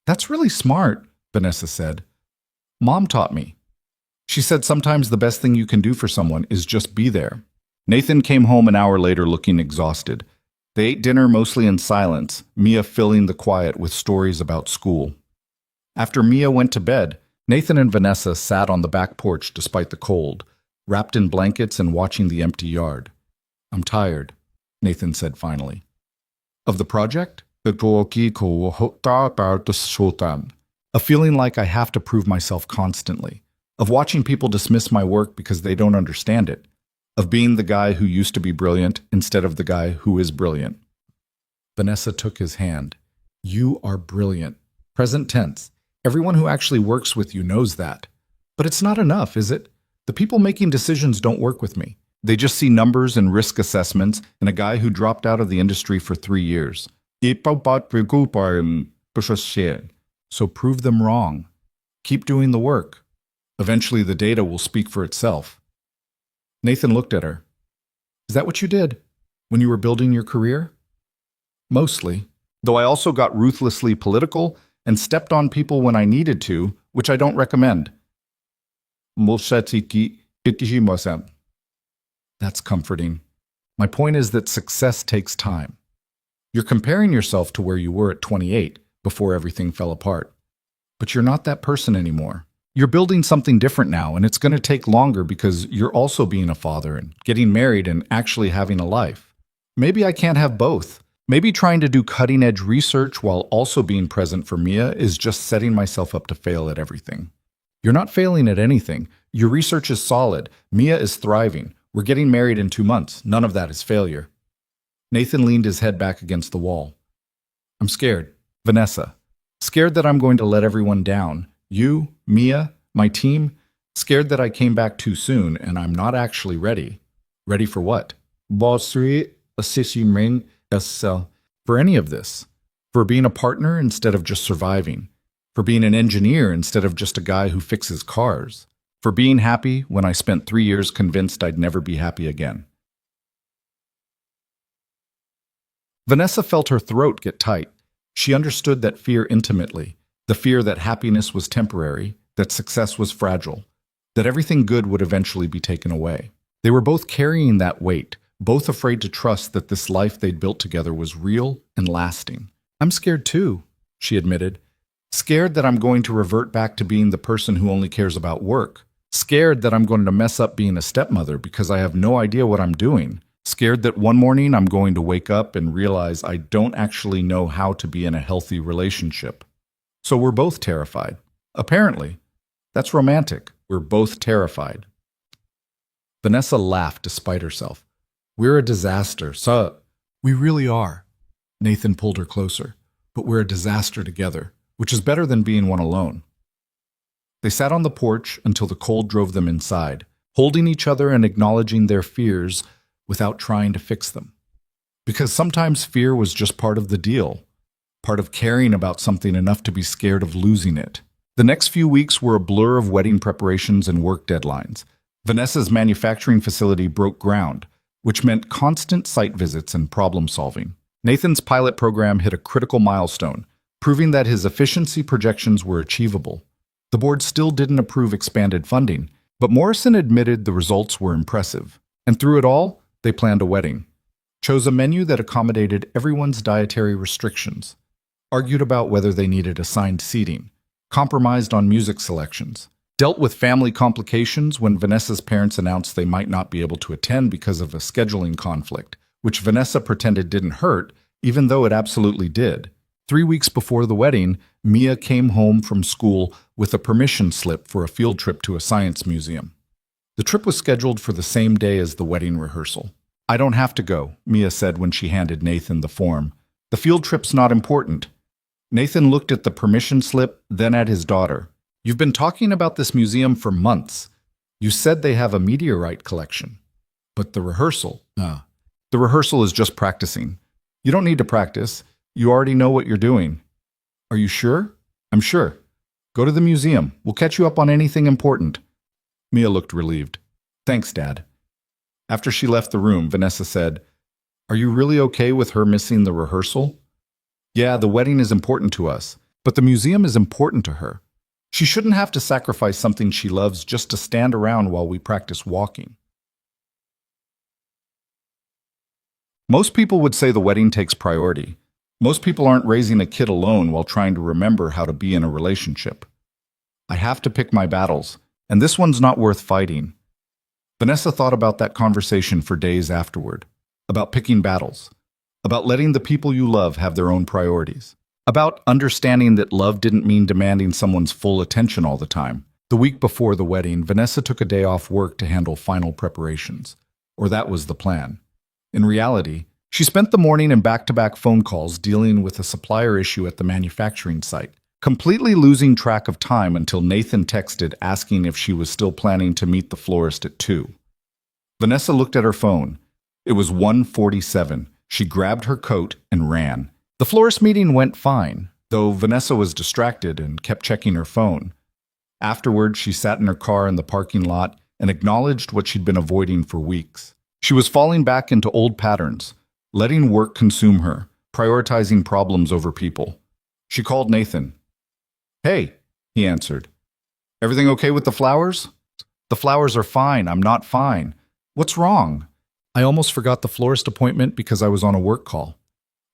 That's really smart, Vanessa said. Mom taught me. She said sometimes the best thing you can do for someone is just be there. Nathan came home an hour later looking exhausted. They ate dinner mostly in silence, Mia filling the quiet with stories about school. After Mia went to bed, Nathan and Vanessa sat on the back porch despite the cold, wrapped in blankets and watching the empty yard. I'm tired, Nathan said finally. Of the project? A feeling like I have to prove myself constantly, of watching people dismiss my work because they don't understand it, of being the guy who used to be brilliant instead of the guy who is brilliant. Vanessa took his hand. You are brilliant. Present tense. Everyone who actually works with you knows that. But it's not enough, is it? The people making decisions don't work with me. They just see numbers and risk assessments and a guy who dropped out of the industry for 3 years. So prove them wrong. Keep doing the work. Eventually the data will speak for itself. Nathan looked at her. Is that what you did when you were building your career? Mostly. Though I also got ruthlessly political and stepped on people when I needed to, which I don't recommend. That's comforting. My point is that success takes time. You're comparing yourself to where you were at 28, before everything fell apart. But you're not that person anymore. You're building something different now, and it's going to take longer because you're also being a father and getting married and actually having a life. Maybe I can't have both. Maybe trying to do cutting-edge research while also being present for Mia is just setting myself up to fail at everything. You're not failing at anything. Your research is solid. Mia is thriving. We're getting married in 2 months. None of that is failure. Nathan leaned his head back against the wall. I'm scared. Vanessa. Scared that I'm going to let everyone down. You, Mia, my team. Scared that I came back too soon and I'm not actually ready. Ready for what? For any of this. For being a partner instead of just surviving. For being an engineer instead of just a guy who fixes cars. For being happy when I spent 3 years convinced I'd never be happy again. Vanessa felt her throat get tight. She understood that fear intimately, the fear that happiness was temporary, that success was fragile, that everything good would eventually be taken away. They were both carrying that weight, both afraid to trust that this life they'd built together was real and lasting. I'm scared too, she admitted. Scared that I'm going to revert back to being the person who only cares about work. Scared that I'm going to mess up being a stepmother because I have no idea what I'm doing. Scared that one morning I'm going to wake up and realize I don't actually know how to be in a healthy relationship. So we're both terrified. Apparently. That's romantic. We're both terrified. Vanessa laughed despite herself. We're a disaster, so we really are. Nathan pulled her closer. But we're a disaster together, which is better than being one alone. They sat on the porch until the cold drove them inside, holding each other and acknowledging their fears without trying to fix them. Because sometimes fear was just part of the deal, part of caring about something enough to be scared of losing it. The next few weeks were a blur of wedding preparations and work deadlines. Vanessa's manufacturing facility broke ground, which meant constant site visits and problem solving. Nathan's pilot program hit a critical milestone, proving that his efficiency projections were achievable. The board still didn't approve expanded funding, but Morrison admitted the results were impressive. And through it all, they planned a wedding, chose a menu that accommodated everyone's dietary restrictions, argued about whether they needed assigned seating, compromised on music selections, dealt with family complications when Vanessa's parents announced they might not be able to attend because of a scheduling conflict, which Vanessa pretended didn't hurt, even though it absolutely did. 3 weeks before the wedding, Mia came home from school with a permission slip for a field trip to a science museum. The trip was scheduled for the same day as the wedding rehearsal. I don't have to go, Mia said when she handed Nathan the form. The field trip's not important. Nathan looked at the permission slip, then at his daughter. You've been talking about this museum for months. You said they have a meteorite collection. But the rehearsal, the rehearsal is just practicing. You don't need to practice. You already know what you're doing. Are you sure? I'm sure. Go to the museum. We'll catch you up on anything important. Mia looked relieved. Thanks, Dad. After she left the room, Vanessa said, Are you really okay with her missing the rehearsal? Yeah, the wedding is important to us, but the museum is important to her. She shouldn't have to sacrifice something she loves just to stand around while we practice walking. Most people would say the wedding takes priority. Most people aren't raising a kid alone while trying to remember how to be in a relationship. I have to pick my battles. And this one's not worth fighting. Vanessa thought about that conversation for days afterward, about picking battles, about letting the people you love have their own priorities, about understanding that love didn't mean demanding someone's full attention all the time. The week before the wedding, Vanessa took a day off work to handle final preparations, or that was the plan. In reality, She spent the morning in back-to-back phone calls dealing with a supplier issue at the manufacturing site, completely losing track of time until Nathan texted asking if she was still planning to meet the florist at 2. Vanessa looked at her phone. It was 1:47. She grabbed her coat and ran. The florist meeting went fine, though Vanessa was distracted and kept checking her phone. Afterward, she sat in her car in the parking lot and acknowledged what she'd been avoiding for weeks. She was falling back into old patterns, letting work consume her, prioritizing problems over people. She called Nathan. "Hey," he answered. "Everything okay with the flowers?" "The flowers are fine. I'm not fine." "What's wrong?" "I almost forgot the florist appointment because I was on a work call.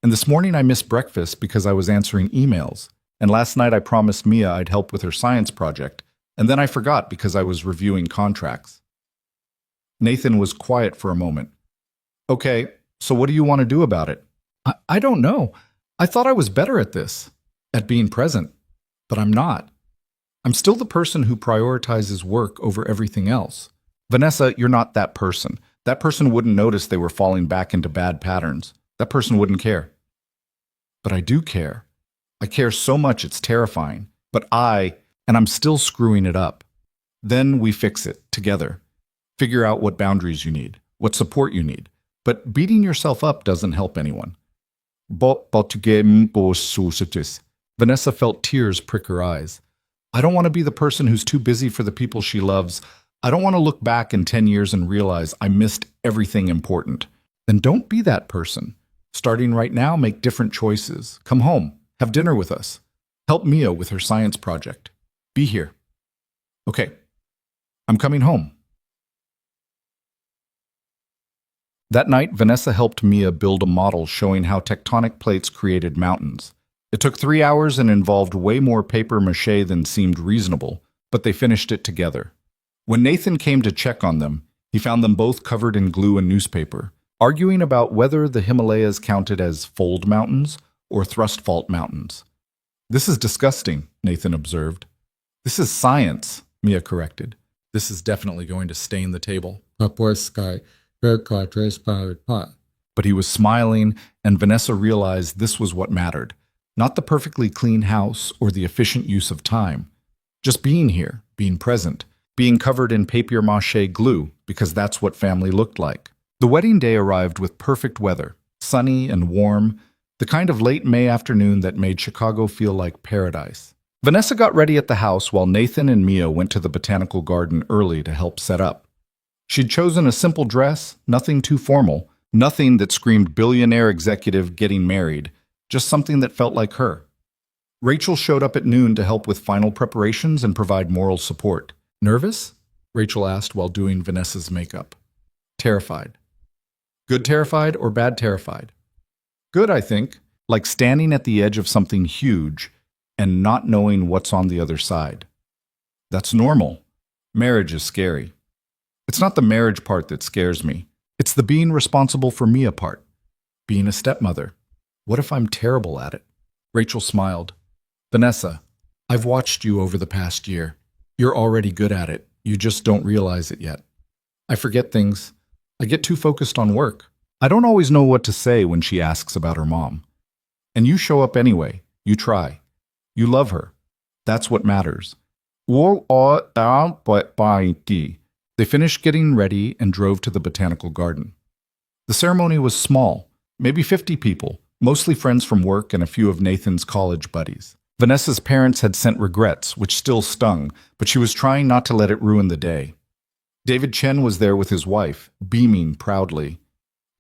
And this morning I missed breakfast because I was answering emails. And last night I promised Mia I'd help with her science project, and then I forgot because I was reviewing contracts." Nathan was quiet for a moment. "Okay, so what do you want to do about it?" I don't know. I thought I was better at this, at being present. But I'm not. I'm still the person who prioritizes work over everything else." "Vanessa, you're not that person. That person wouldn't notice they were falling back into bad patterns. That person wouldn't care." "But I do care. I care so much it's terrifying. And I'm still screwing it up. Then we fix it, together. Figure out what boundaries you need, what support you need. But beating yourself up doesn't help anyone." Vanessa felt tears prick her eyes. "I don't want to be the person who's too busy for the people she loves. I don't want to look back in 10 years and realize I missed everything important." "Then don't be that person. Starting right now, make different choices. Come home. Have dinner with us. Help Mia with her science project. Be here." "Okay, I'm coming home." That night, Vanessa helped Mia build a model showing how tectonic plates created mountains. It took 3 hours and involved way more papier-mâché than seemed reasonable, but they finished it together. When Nathan came to check on them, he found them both covered in glue and newspaper, arguing about whether the Himalayas counted as fold mountains or thrust fault mountains. "This is disgusting," Nathan observed. "This is science," Mia corrected. "This is definitely going to stain the table." But he was smiling, and Vanessa realized this was what mattered. Not the perfectly clean house or the efficient use of time. Just being here, being present, being covered in papier-mâché glue, because that's what family looked like. The wedding day arrived with perfect weather, sunny and warm, the kind of late May afternoon that made Chicago feel like paradise. Vanessa got ready at the house while Nathan and Mia went to the botanical garden early to help set up. She'd chosen a simple dress, nothing too formal, nothing that screamed billionaire executive getting married, just something that felt like her. Rachel showed up at noon to help with final preparations and provide moral support. "Nervous?" Rachel asked while doing Vanessa's makeup. "Terrified." "Good terrified or bad terrified?" "Good, I think. Like standing at the edge of something huge and not knowing what's on the other side." "That's normal. Marriage is scary." "It's not the marriage part that scares me. It's the being responsible for Mia part. Being a stepmother. What if I'm terrible at it?" Rachel smiled. "Vanessa, I've watched you over the past year. You're already good at it. You just don't realize it yet. I forget things. I get too focused on work. I don't always know what to say when she asks about her mom. And you show up anyway. You try. You love her. That's what matters." They finished getting ready and drove to the botanical garden. The ceremony was small, maybe 50 people, mostly friends from work and a few of Nathan's college buddies. Vanessa's parents had sent regrets, which still stung, but she was trying not to let it ruin the day. David Chen was there with his wife, beaming proudly.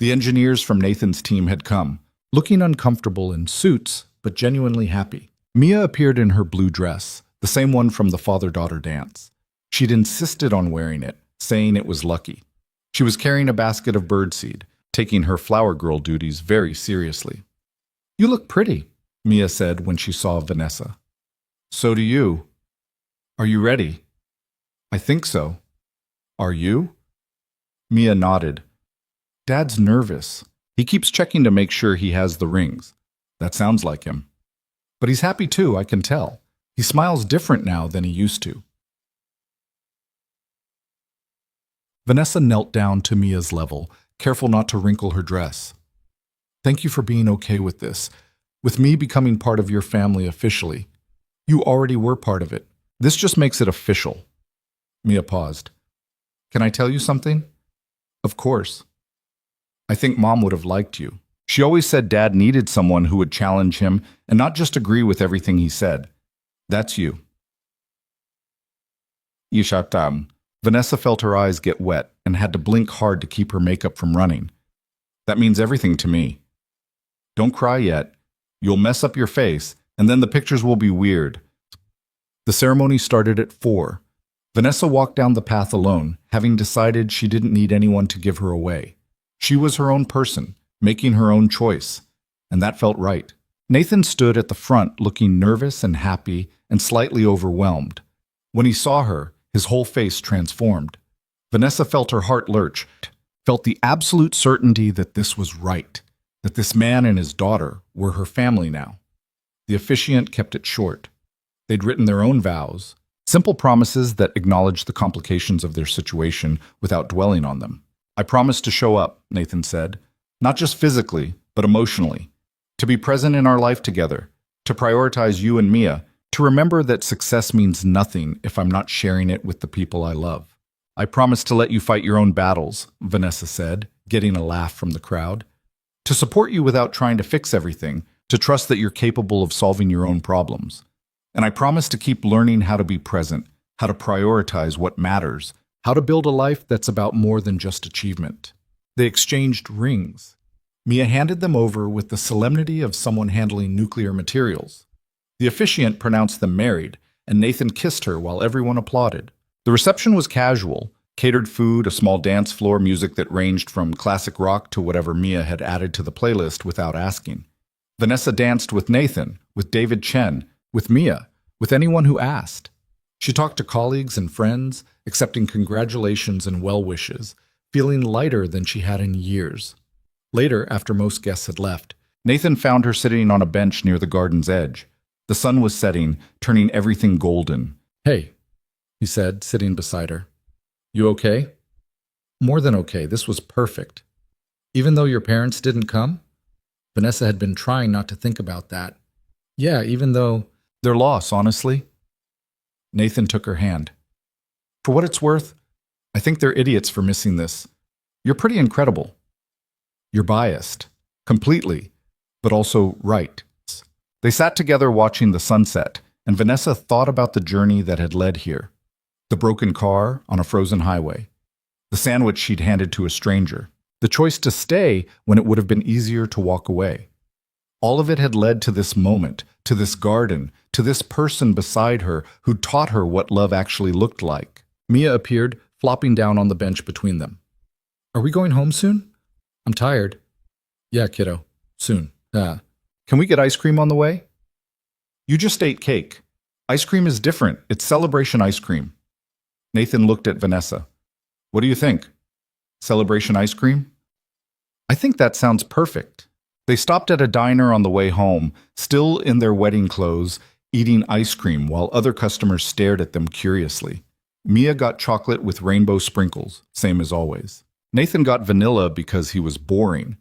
The engineers from Nathan's team had come, looking uncomfortable in suits, but genuinely happy. Mia appeared in her blue dress, the same one from the father-daughter dance. She'd insisted on wearing it, saying it was lucky. She was carrying a basket of birdseed, taking her flower girl duties very seriously. "You look pretty," Mia said when she saw Vanessa. "So do you. Are you ready?" "I think so. Are you?" Mia nodded. "Dad's nervous. He keeps checking to make sure he has the rings. That sounds like him. But he's happy too, I can tell. He smiles different now than he used to." Vanessa knelt down to Mia's level, careful not to wrinkle her dress. Thank you for being okay with this, with me becoming part of your family officially. You already were part of it. This just makes it official. Mia paused. Can I tell you something? Of course. I think Mom would have liked you. She always said Dad needed someone who would challenge him and not just agree with everything he said. That's you. Yishatam. Vanessa felt her eyes get wet and had to blink hard to keep her makeup from running. That means everything to me. Don't cry yet. You'll mess up your face, and then the pictures will be weird. The ceremony started at 4. Vanessa walked down the path alone, having decided she didn't need anyone to give her away. She was her own person, making her own choice, and that felt right. Nathan stood at the front looking nervous and happy and slightly overwhelmed. When he saw her, his whole face transformed. Vanessa felt her heart lurch, felt the absolute certainty that this was right, that this man and his daughter were her family now. The officiant kept it short. They'd written their own vows, simple promises that acknowledged the complications of their situation without dwelling on them. I promise to show up, Nathan said, not just physically, but emotionally, to be present in our life together, to prioritize you and Mia, to remember that success means nothing if I'm not sharing it with the people I love. I promise to let you fight your own battles, Vanessa said, getting a laugh from the crowd. To support you without trying to fix everything, to trust that you're capable of solving your own problems. And I promise to keep learning how to be present, how to prioritize what matters, how to build a life that's about more than just achievement. They exchanged rings. Mia handed them over with the solemnity of someone handling nuclear materials. The officiant pronounced them married, and Nathan kissed her while everyone applauded. The reception was casual, catered food, a small dance floor, music that ranged from classic rock to whatever Mia had added to the playlist without asking. Vanessa danced with Nathan, with David Chen, with Mia, with anyone who asked. She talked to colleagues and friends, accepting congratulations and well wishes, feeling lighter than she had in years. Later, after most guests had left, Nathan found her sitting on a bench near the garden's edge. The sun was setting, turning everything golden. Hey, he said, sitting beside her. You okay? More than okay. This was perfect. Even though your parents didn't come? Vanessa had been trying not to think about that. Yeah, even though their loss, honestly. Nathan took her hand. For what it's worth, I think they're idiots for missing this. You're pretty incredible. You're biased. Completely. But also right. They sat together watching the sunset, and Vanessa thought about the journey that had led here. The broken car on a frozen highway. The sandwich she'd handed to a stranger. The choice to stay when it would have been easier to walk away. All of it had led to this moment, to this garden, to this person beside her who taught her what love actually looked like. Mia appeared, flopping down on the bench between them. Are we going home soon? I'm tired. Yeah, kiddo. Soon. Can we get ice cream on the way? You just ate cake. Ice cream is different. It's celebration ice cream. Nathan looked at Vanessa. What do you think? Celebration ice cream? I think that sounds perfect. They stopped at a diner on the way home, still in their wedding clothes, eating ice cream while other customers stared at them curiously. Mia got chocolate with rainbow sprinkles, same as always. Nathan got vanilla because he was boring.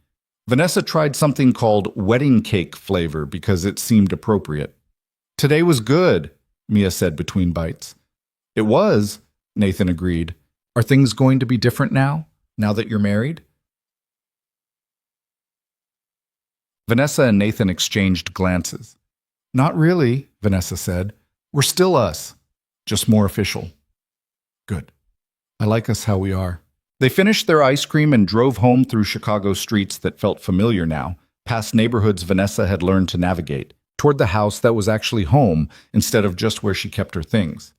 Vanessa tried something called wedding cake flavor because it seemed appropriate. Today was good, Mia said between bites. It was, Nathan agreed. Are things going to be different now that you're married? Vanessa and Nathan exchanged glances. Not really, Vanessa said. We're still us, just more official. Good. I like us how we are. They finished their ice cream and drove home through Chicago streets that felt familiar now, past neighborhoods Vanessa had learned to navigate, toward the house that was actually home instead of just where she kept her things.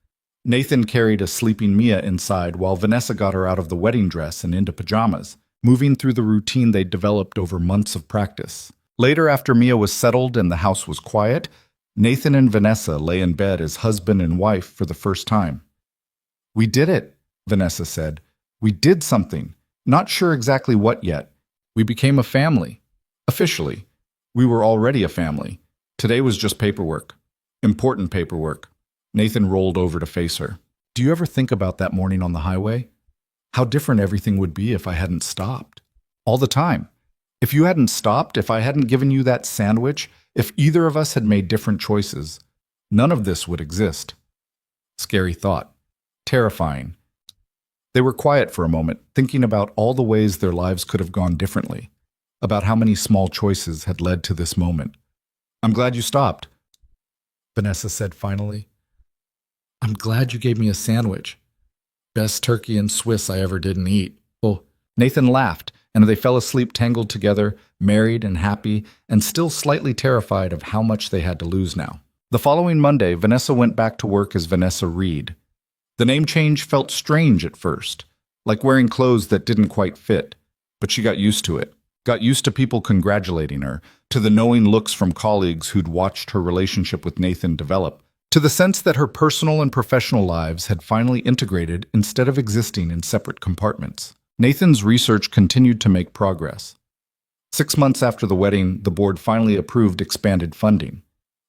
Nathan carried a sleeping Mia inside while Vanessa got her out of the wedding dress and into pajamas, moving through the routine they'd developed over months of practice. Later, after Mia was settled and the house was quiet, Nathan and Vanessa lay in bed as husband and wife for the first time. We did it, Vanessa said. We did something. Not sure exactly what yet. We became a family. Officially. We were already a family. Today was just paperwork. Important paperwork. Nathan rolled over to face her. Do you ever think about that morning on the highway? How different everything would be if I hadn't stopped. All the time. If you hadn't stopped, if I hadn't given you that sandwich, if either of us had made different choices, none of this would exist. Scary thought. Terrifying. They were quiet for a moment, thinking about all the ways their lives could have gone differently, about how many small choices had led to this moment. I'm glad you stopped, Vanessa said finally. I'm glad you gave me a sandwich. Best turkey and Swiss I ever didn't eat. Oh, Nathan laughed, and they fell asleep tangled together, married and happy, and still slightly terrified of how much they had to lose now. The following Monday, Vanessa went back to work as Vanessa Reed. The name change felt strange at first, like wearing clothes that didn't quite fit, but she got used to it, got used to people congratulating her, to the knowing looks from colleagues who'd watched her relationship with Nathan develop, to the sense that her personal and professional lives had finally integrated instead of existing in separate compartments. Nathan's research continued to make progress. 6 months after the wedding, the board finally approved expanded funding.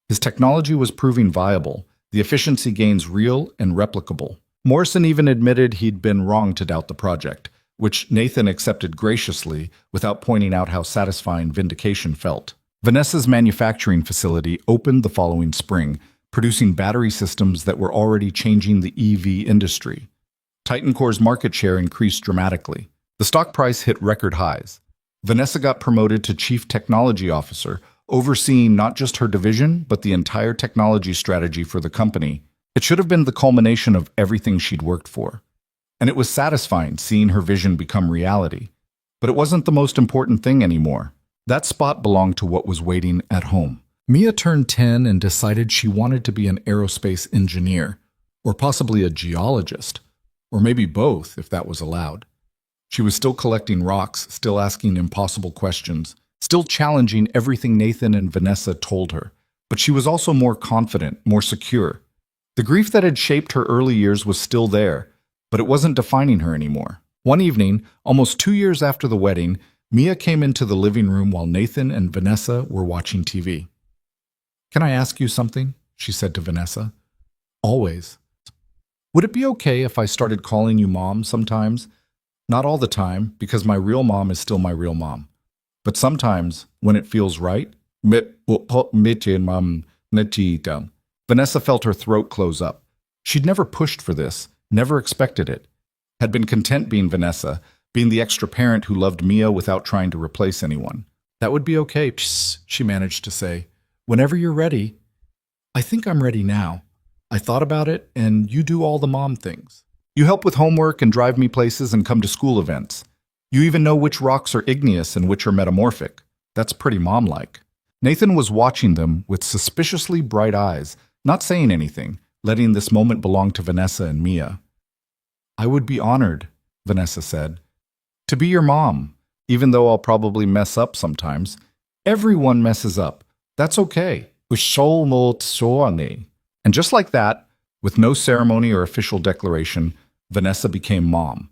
His technology was proving viable, the efficiency gains real and replicable. Morrison even admitted he'd been wrong to doubt the project, which Nathan accepted graciously without pointing out how satisfying vindication felt. Vanessa's manufacturing facility opened the following spring, producing battery systems that were already changing the EV industry. Titan Core's market share increased dramatically. The stock price hit record highs. Vanessa got promoted to Chief Technology Officer, overseeing not just her division, but the entire technology strategy for the company. It should have been the culmination of everything she'd worked for. And it was satisfying seeing her vision become reality. But it wasn't the most important thing anymore. That spot belonged to what was waiting at home. Mia turned 10 and decided she wanted to be an aerospace engineer, or possibly a geologist, or maybe both if that was allowed. She was still collecting rocks, still asking impossible questions, still challenging everything Nathan and Vanessa told her. But she was also more confident, more secure. The grief that had shaped her early years was still there, but it wasn't defining her anymore. One evening, almost 2 years after the wedding, Mia came into the living room while Nathan and Vanessa were watching TV. "Can I ask you something?" she said to Vanessa. "Always. Would it be okay if I started calling you Mom sometimes? Not all the time, because my real mom is still my real mom. But sometimes, when it feels right." Vanessa felt her throat close up. She'd never pushed for this, never expected it. Had been content being Vanessa, being the extra parent who loved Mia without trying to replace anyone. "That would be okay," she managed to say. "Whenever you're ready." "I think I'm ready now. I thought about it, and you do all the mom things. You help with homework and drive me places and come to school events. You even know which rocks are igneous and which are metamorphic. That's pretty mom-like." Nathan was watching them with suspiciously bright eyes, not saying anything, letting this moment belong to Vanessa and Mia. "I would be honored," Vanessa said, "to be your mom, even though I'll probably mess up sometimes. Everyone messes up. That's okay." And just like that, with no ceremony or official declaration, Vanessa became mom.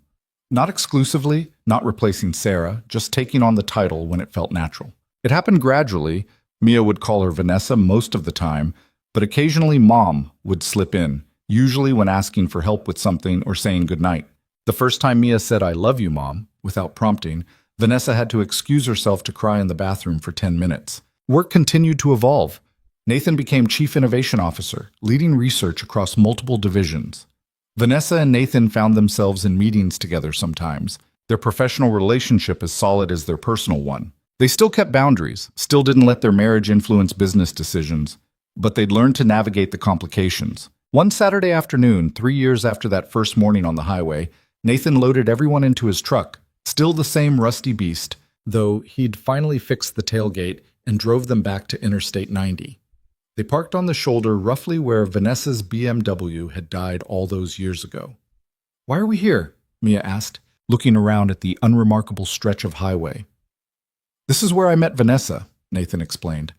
Not exclusively, not replacing Sarah, just taking on the title when it felt natural. It happened gradually. Mia would call her Vanessa most of the time, but occasionally Mom would slip in, usually when asking for help with something or saying goodnight. The first time Mia said, "I love you, Mom," without prompting, Vanessa had to excuse herself to cry in the bathroom for 10 minutes. Work continued to evolve. Nathan became Chief Innovation Officer, leading research across multiple divisions. Vanessa and Nathan found themselves in meetings together sometimes, their professional relationship as solid as their personal one. They still kept boundaries, still didn't let their marriage influence business decisions, but they'd learned to navigate the complications. One Saturday afternoon, 3 years after that first morning on the highway, Nathan loaded everyone into his truck, still the same rusty beast, though he'd finally fixed the tailgate and drove them back to Interstate 90. They parked on the shoulder roughly where Vanessa's BMW had died all those years ago. "Why are we here?" Mia asked, looking around at the unremarkable stretch of highway. "This is where I met Vanessa," Nathan explained.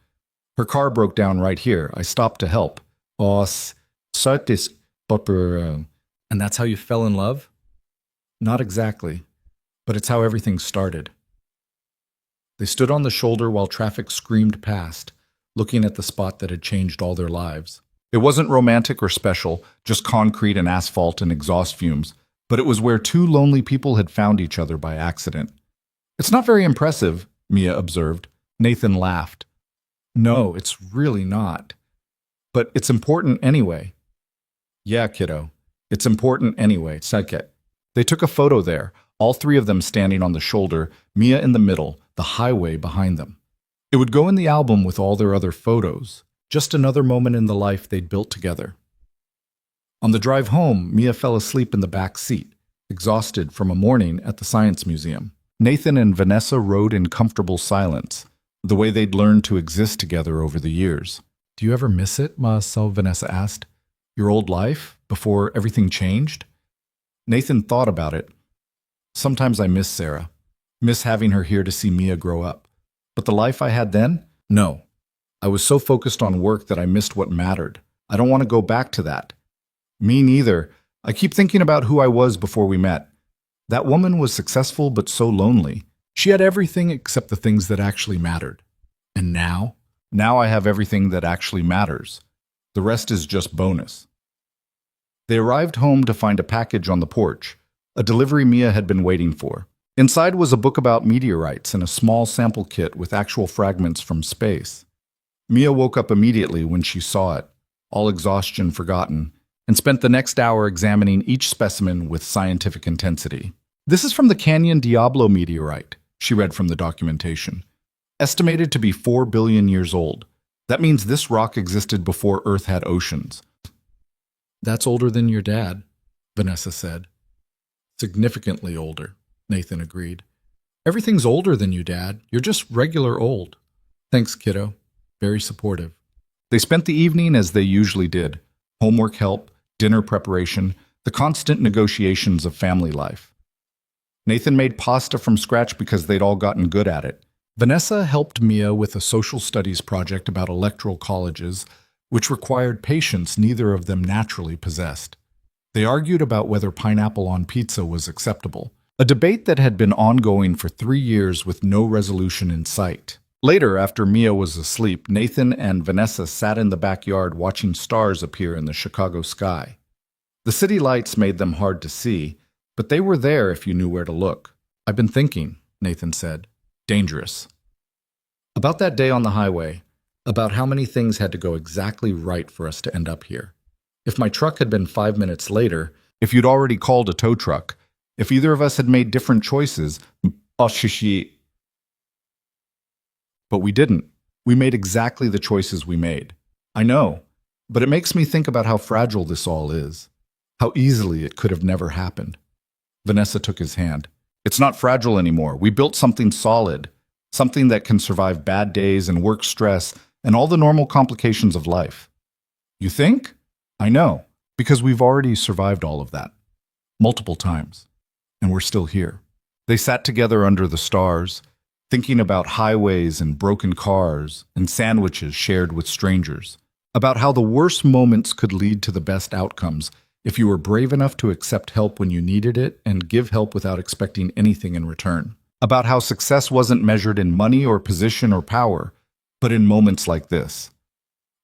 "Her car broke down right here. I stopped to help." And that's how you fell in love? Not exactly, but it's how everything started. They stood on the shoulder while traffic screamed past, looking at the spot that had changed all their lives. It wasn't romantic or special, just concrete and asphalt and exhaust fumes, but it was where two lonely people had found each other by accident. "It's not very impressive," Mia observed. Nathan laughed. No, it's really not. But it's important anyway. Yeah, kiddo. It's important anyway, said. They took a photo there, all three of them standing on the shoulder, Mia in the middle, the highway behind them. It would go in the album with all their other photos, just another moment in the life they'd built together. On the drive home, Mia fell asleep in the back seat, exhausted from a morning at the Science Museum. Nathan and Vanessa rode in comfortable silence, the way they'd learned to exist together over the years. Do you ever miss it, Marcel? Vanessa asked. Your old life, before everything changed? Nathan thought about it. Sometimes I miss Sarah, miss having her here to see Mia grow up. But the life I had then? No. I was so focused on work that I missed what mattered. I don't want to go back to that. Me neither. I keep thinking about who I was before we met. That woman was successful but so lonely. She had everything except the things that actually mattered. And now? Now I have everything that actually matters. The rest is just bonus. They arrived home to find a package on the porch, a delivery Mia had been waiting for. Inside was a book about meteorites and a small sample kit with actual fragments from space. Mia woke up immediately when she saw it, all exhaustion forgotten, and spent the next hour examining each specimen with scientific intensity. This is from the Canyon Diablo meteorite, she read from the documentation. Estimated to be 4 billion years old. That means this rock existed before Earth had oceans. That's older than your dad, Vanessa said. Significantly older, Nathan agreed. Everything's older than you, Dad. You're just regular old. Thanks, kiddo. Very supportive. They spent the evening as they usually did. Homework help, dinner preparation, the constant negotiations of family life. Nathan made pasta from scratch because they'd all gotten good at it. Vanessa helped Mia with a social studies project about electoral colleges, which required patience neither of them naturally possessed. They argued about whether pineapple on pizza was acceptable, a debate that had been ongoing for 3 years with no resolution in sight. Later, after Mia was asleep, Nathan and Vanessa sat in the backyard watching stars appear in the Chicago sky. The city lights made them hard to see, but they were there if you knew where to look. I've been thinking, Nathan said. Dangerous. About that day on the highway, about how many things had to go exactly right for us to end up here. If my truck had been 5 minutes later, if you'd already called a tow truck, if either of us had made different choices, but we didn't. We made exactly the choices we made. I know, but it makes me think about how fragile this all is, how easily it could have never happened. Vanessa took his hand. It's not fragile anymore. We built something solid, something that can survive bad days and work stress and all the normal complications of life. You think? I know, because we've already survived all of that. Multiple times. And we're still here. They sat together under the stars, thinking about highways and broken cars and sandwiches shared with strangers, about how the worst moments could lead to the best outcomes if you were brave enough to accept help when you needed it and give help without expecting anything in return, about how success wasn't measured in money or position or power, but in moments like this.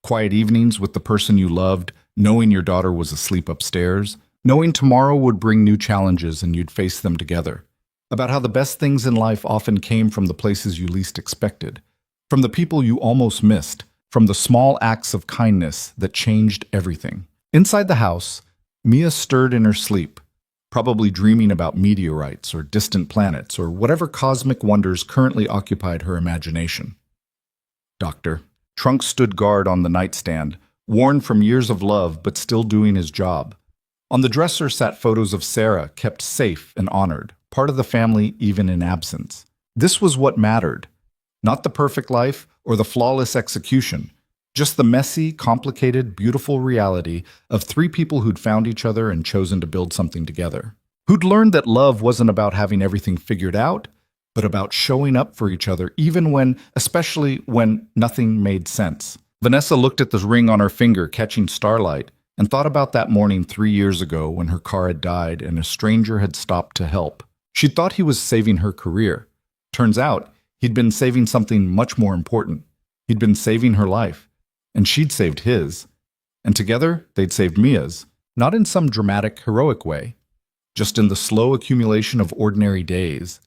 Quiet evenings with the person you loved, knowing your daughter was asleep upstairs, knowing tomorrow would bring new challenges and you'd face them together. About how the best things in life often came from the places you least expected, from the people you almost missed, from the small acts of kindness that changed everything. Inside the house, Mia stirred in her sleep, probably dreaming about meteorites or distant planets or whatever cosmic wonders currently occupied her imagination. Doctor. Trunk stood guard on the nightstand, worn from years of love but still doing his job. On the dresser sat photos of Sarah, kept safe and honored, part of the family even in absence. This was what mattered. Not the perfect life or the flawless execution, just the messy, complicated, beautiful reality of 3 people who'd found each other and chosen to build something together. Who'd learned that love wasn't about having everything figured out, but about showing up for each other even when, especially when nothing made sense. Vanessa looked at the ring on her finger catching starlight and thought about that morning 3 years ago when her car had died and a stranger had stopped to help. She thought he was saving her career. Turns out, he'd been saving something much more important. He'd been saving her life, and she'd saved his. And together, they'd saved Mia's, not in some dramatic, heroic way, just in the slow accumulation of ordinary days,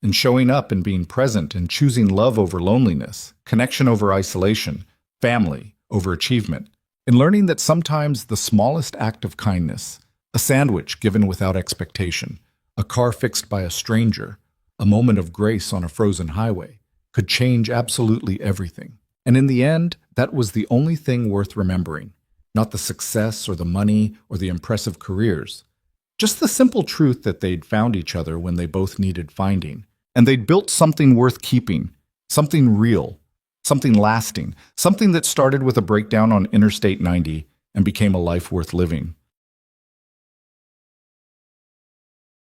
and showing up and being present and choosing love over loneliness, connection over isolation, family over achievement, and learning that sometimes the smallest act of kindness, a sandwich given without expectation, a car fixed by a stranger, a moment of grace on a frozen highway, could change absolutely everything. And in the end, that was the only thing worth remembering, not the success or the money or the impressive careers, just the simple truth that they'd found each other when they both needed finding. And they'd built something worth keeping, something real, something lasting, something that started with a breakdown on Interstate 90 and became a life worth living.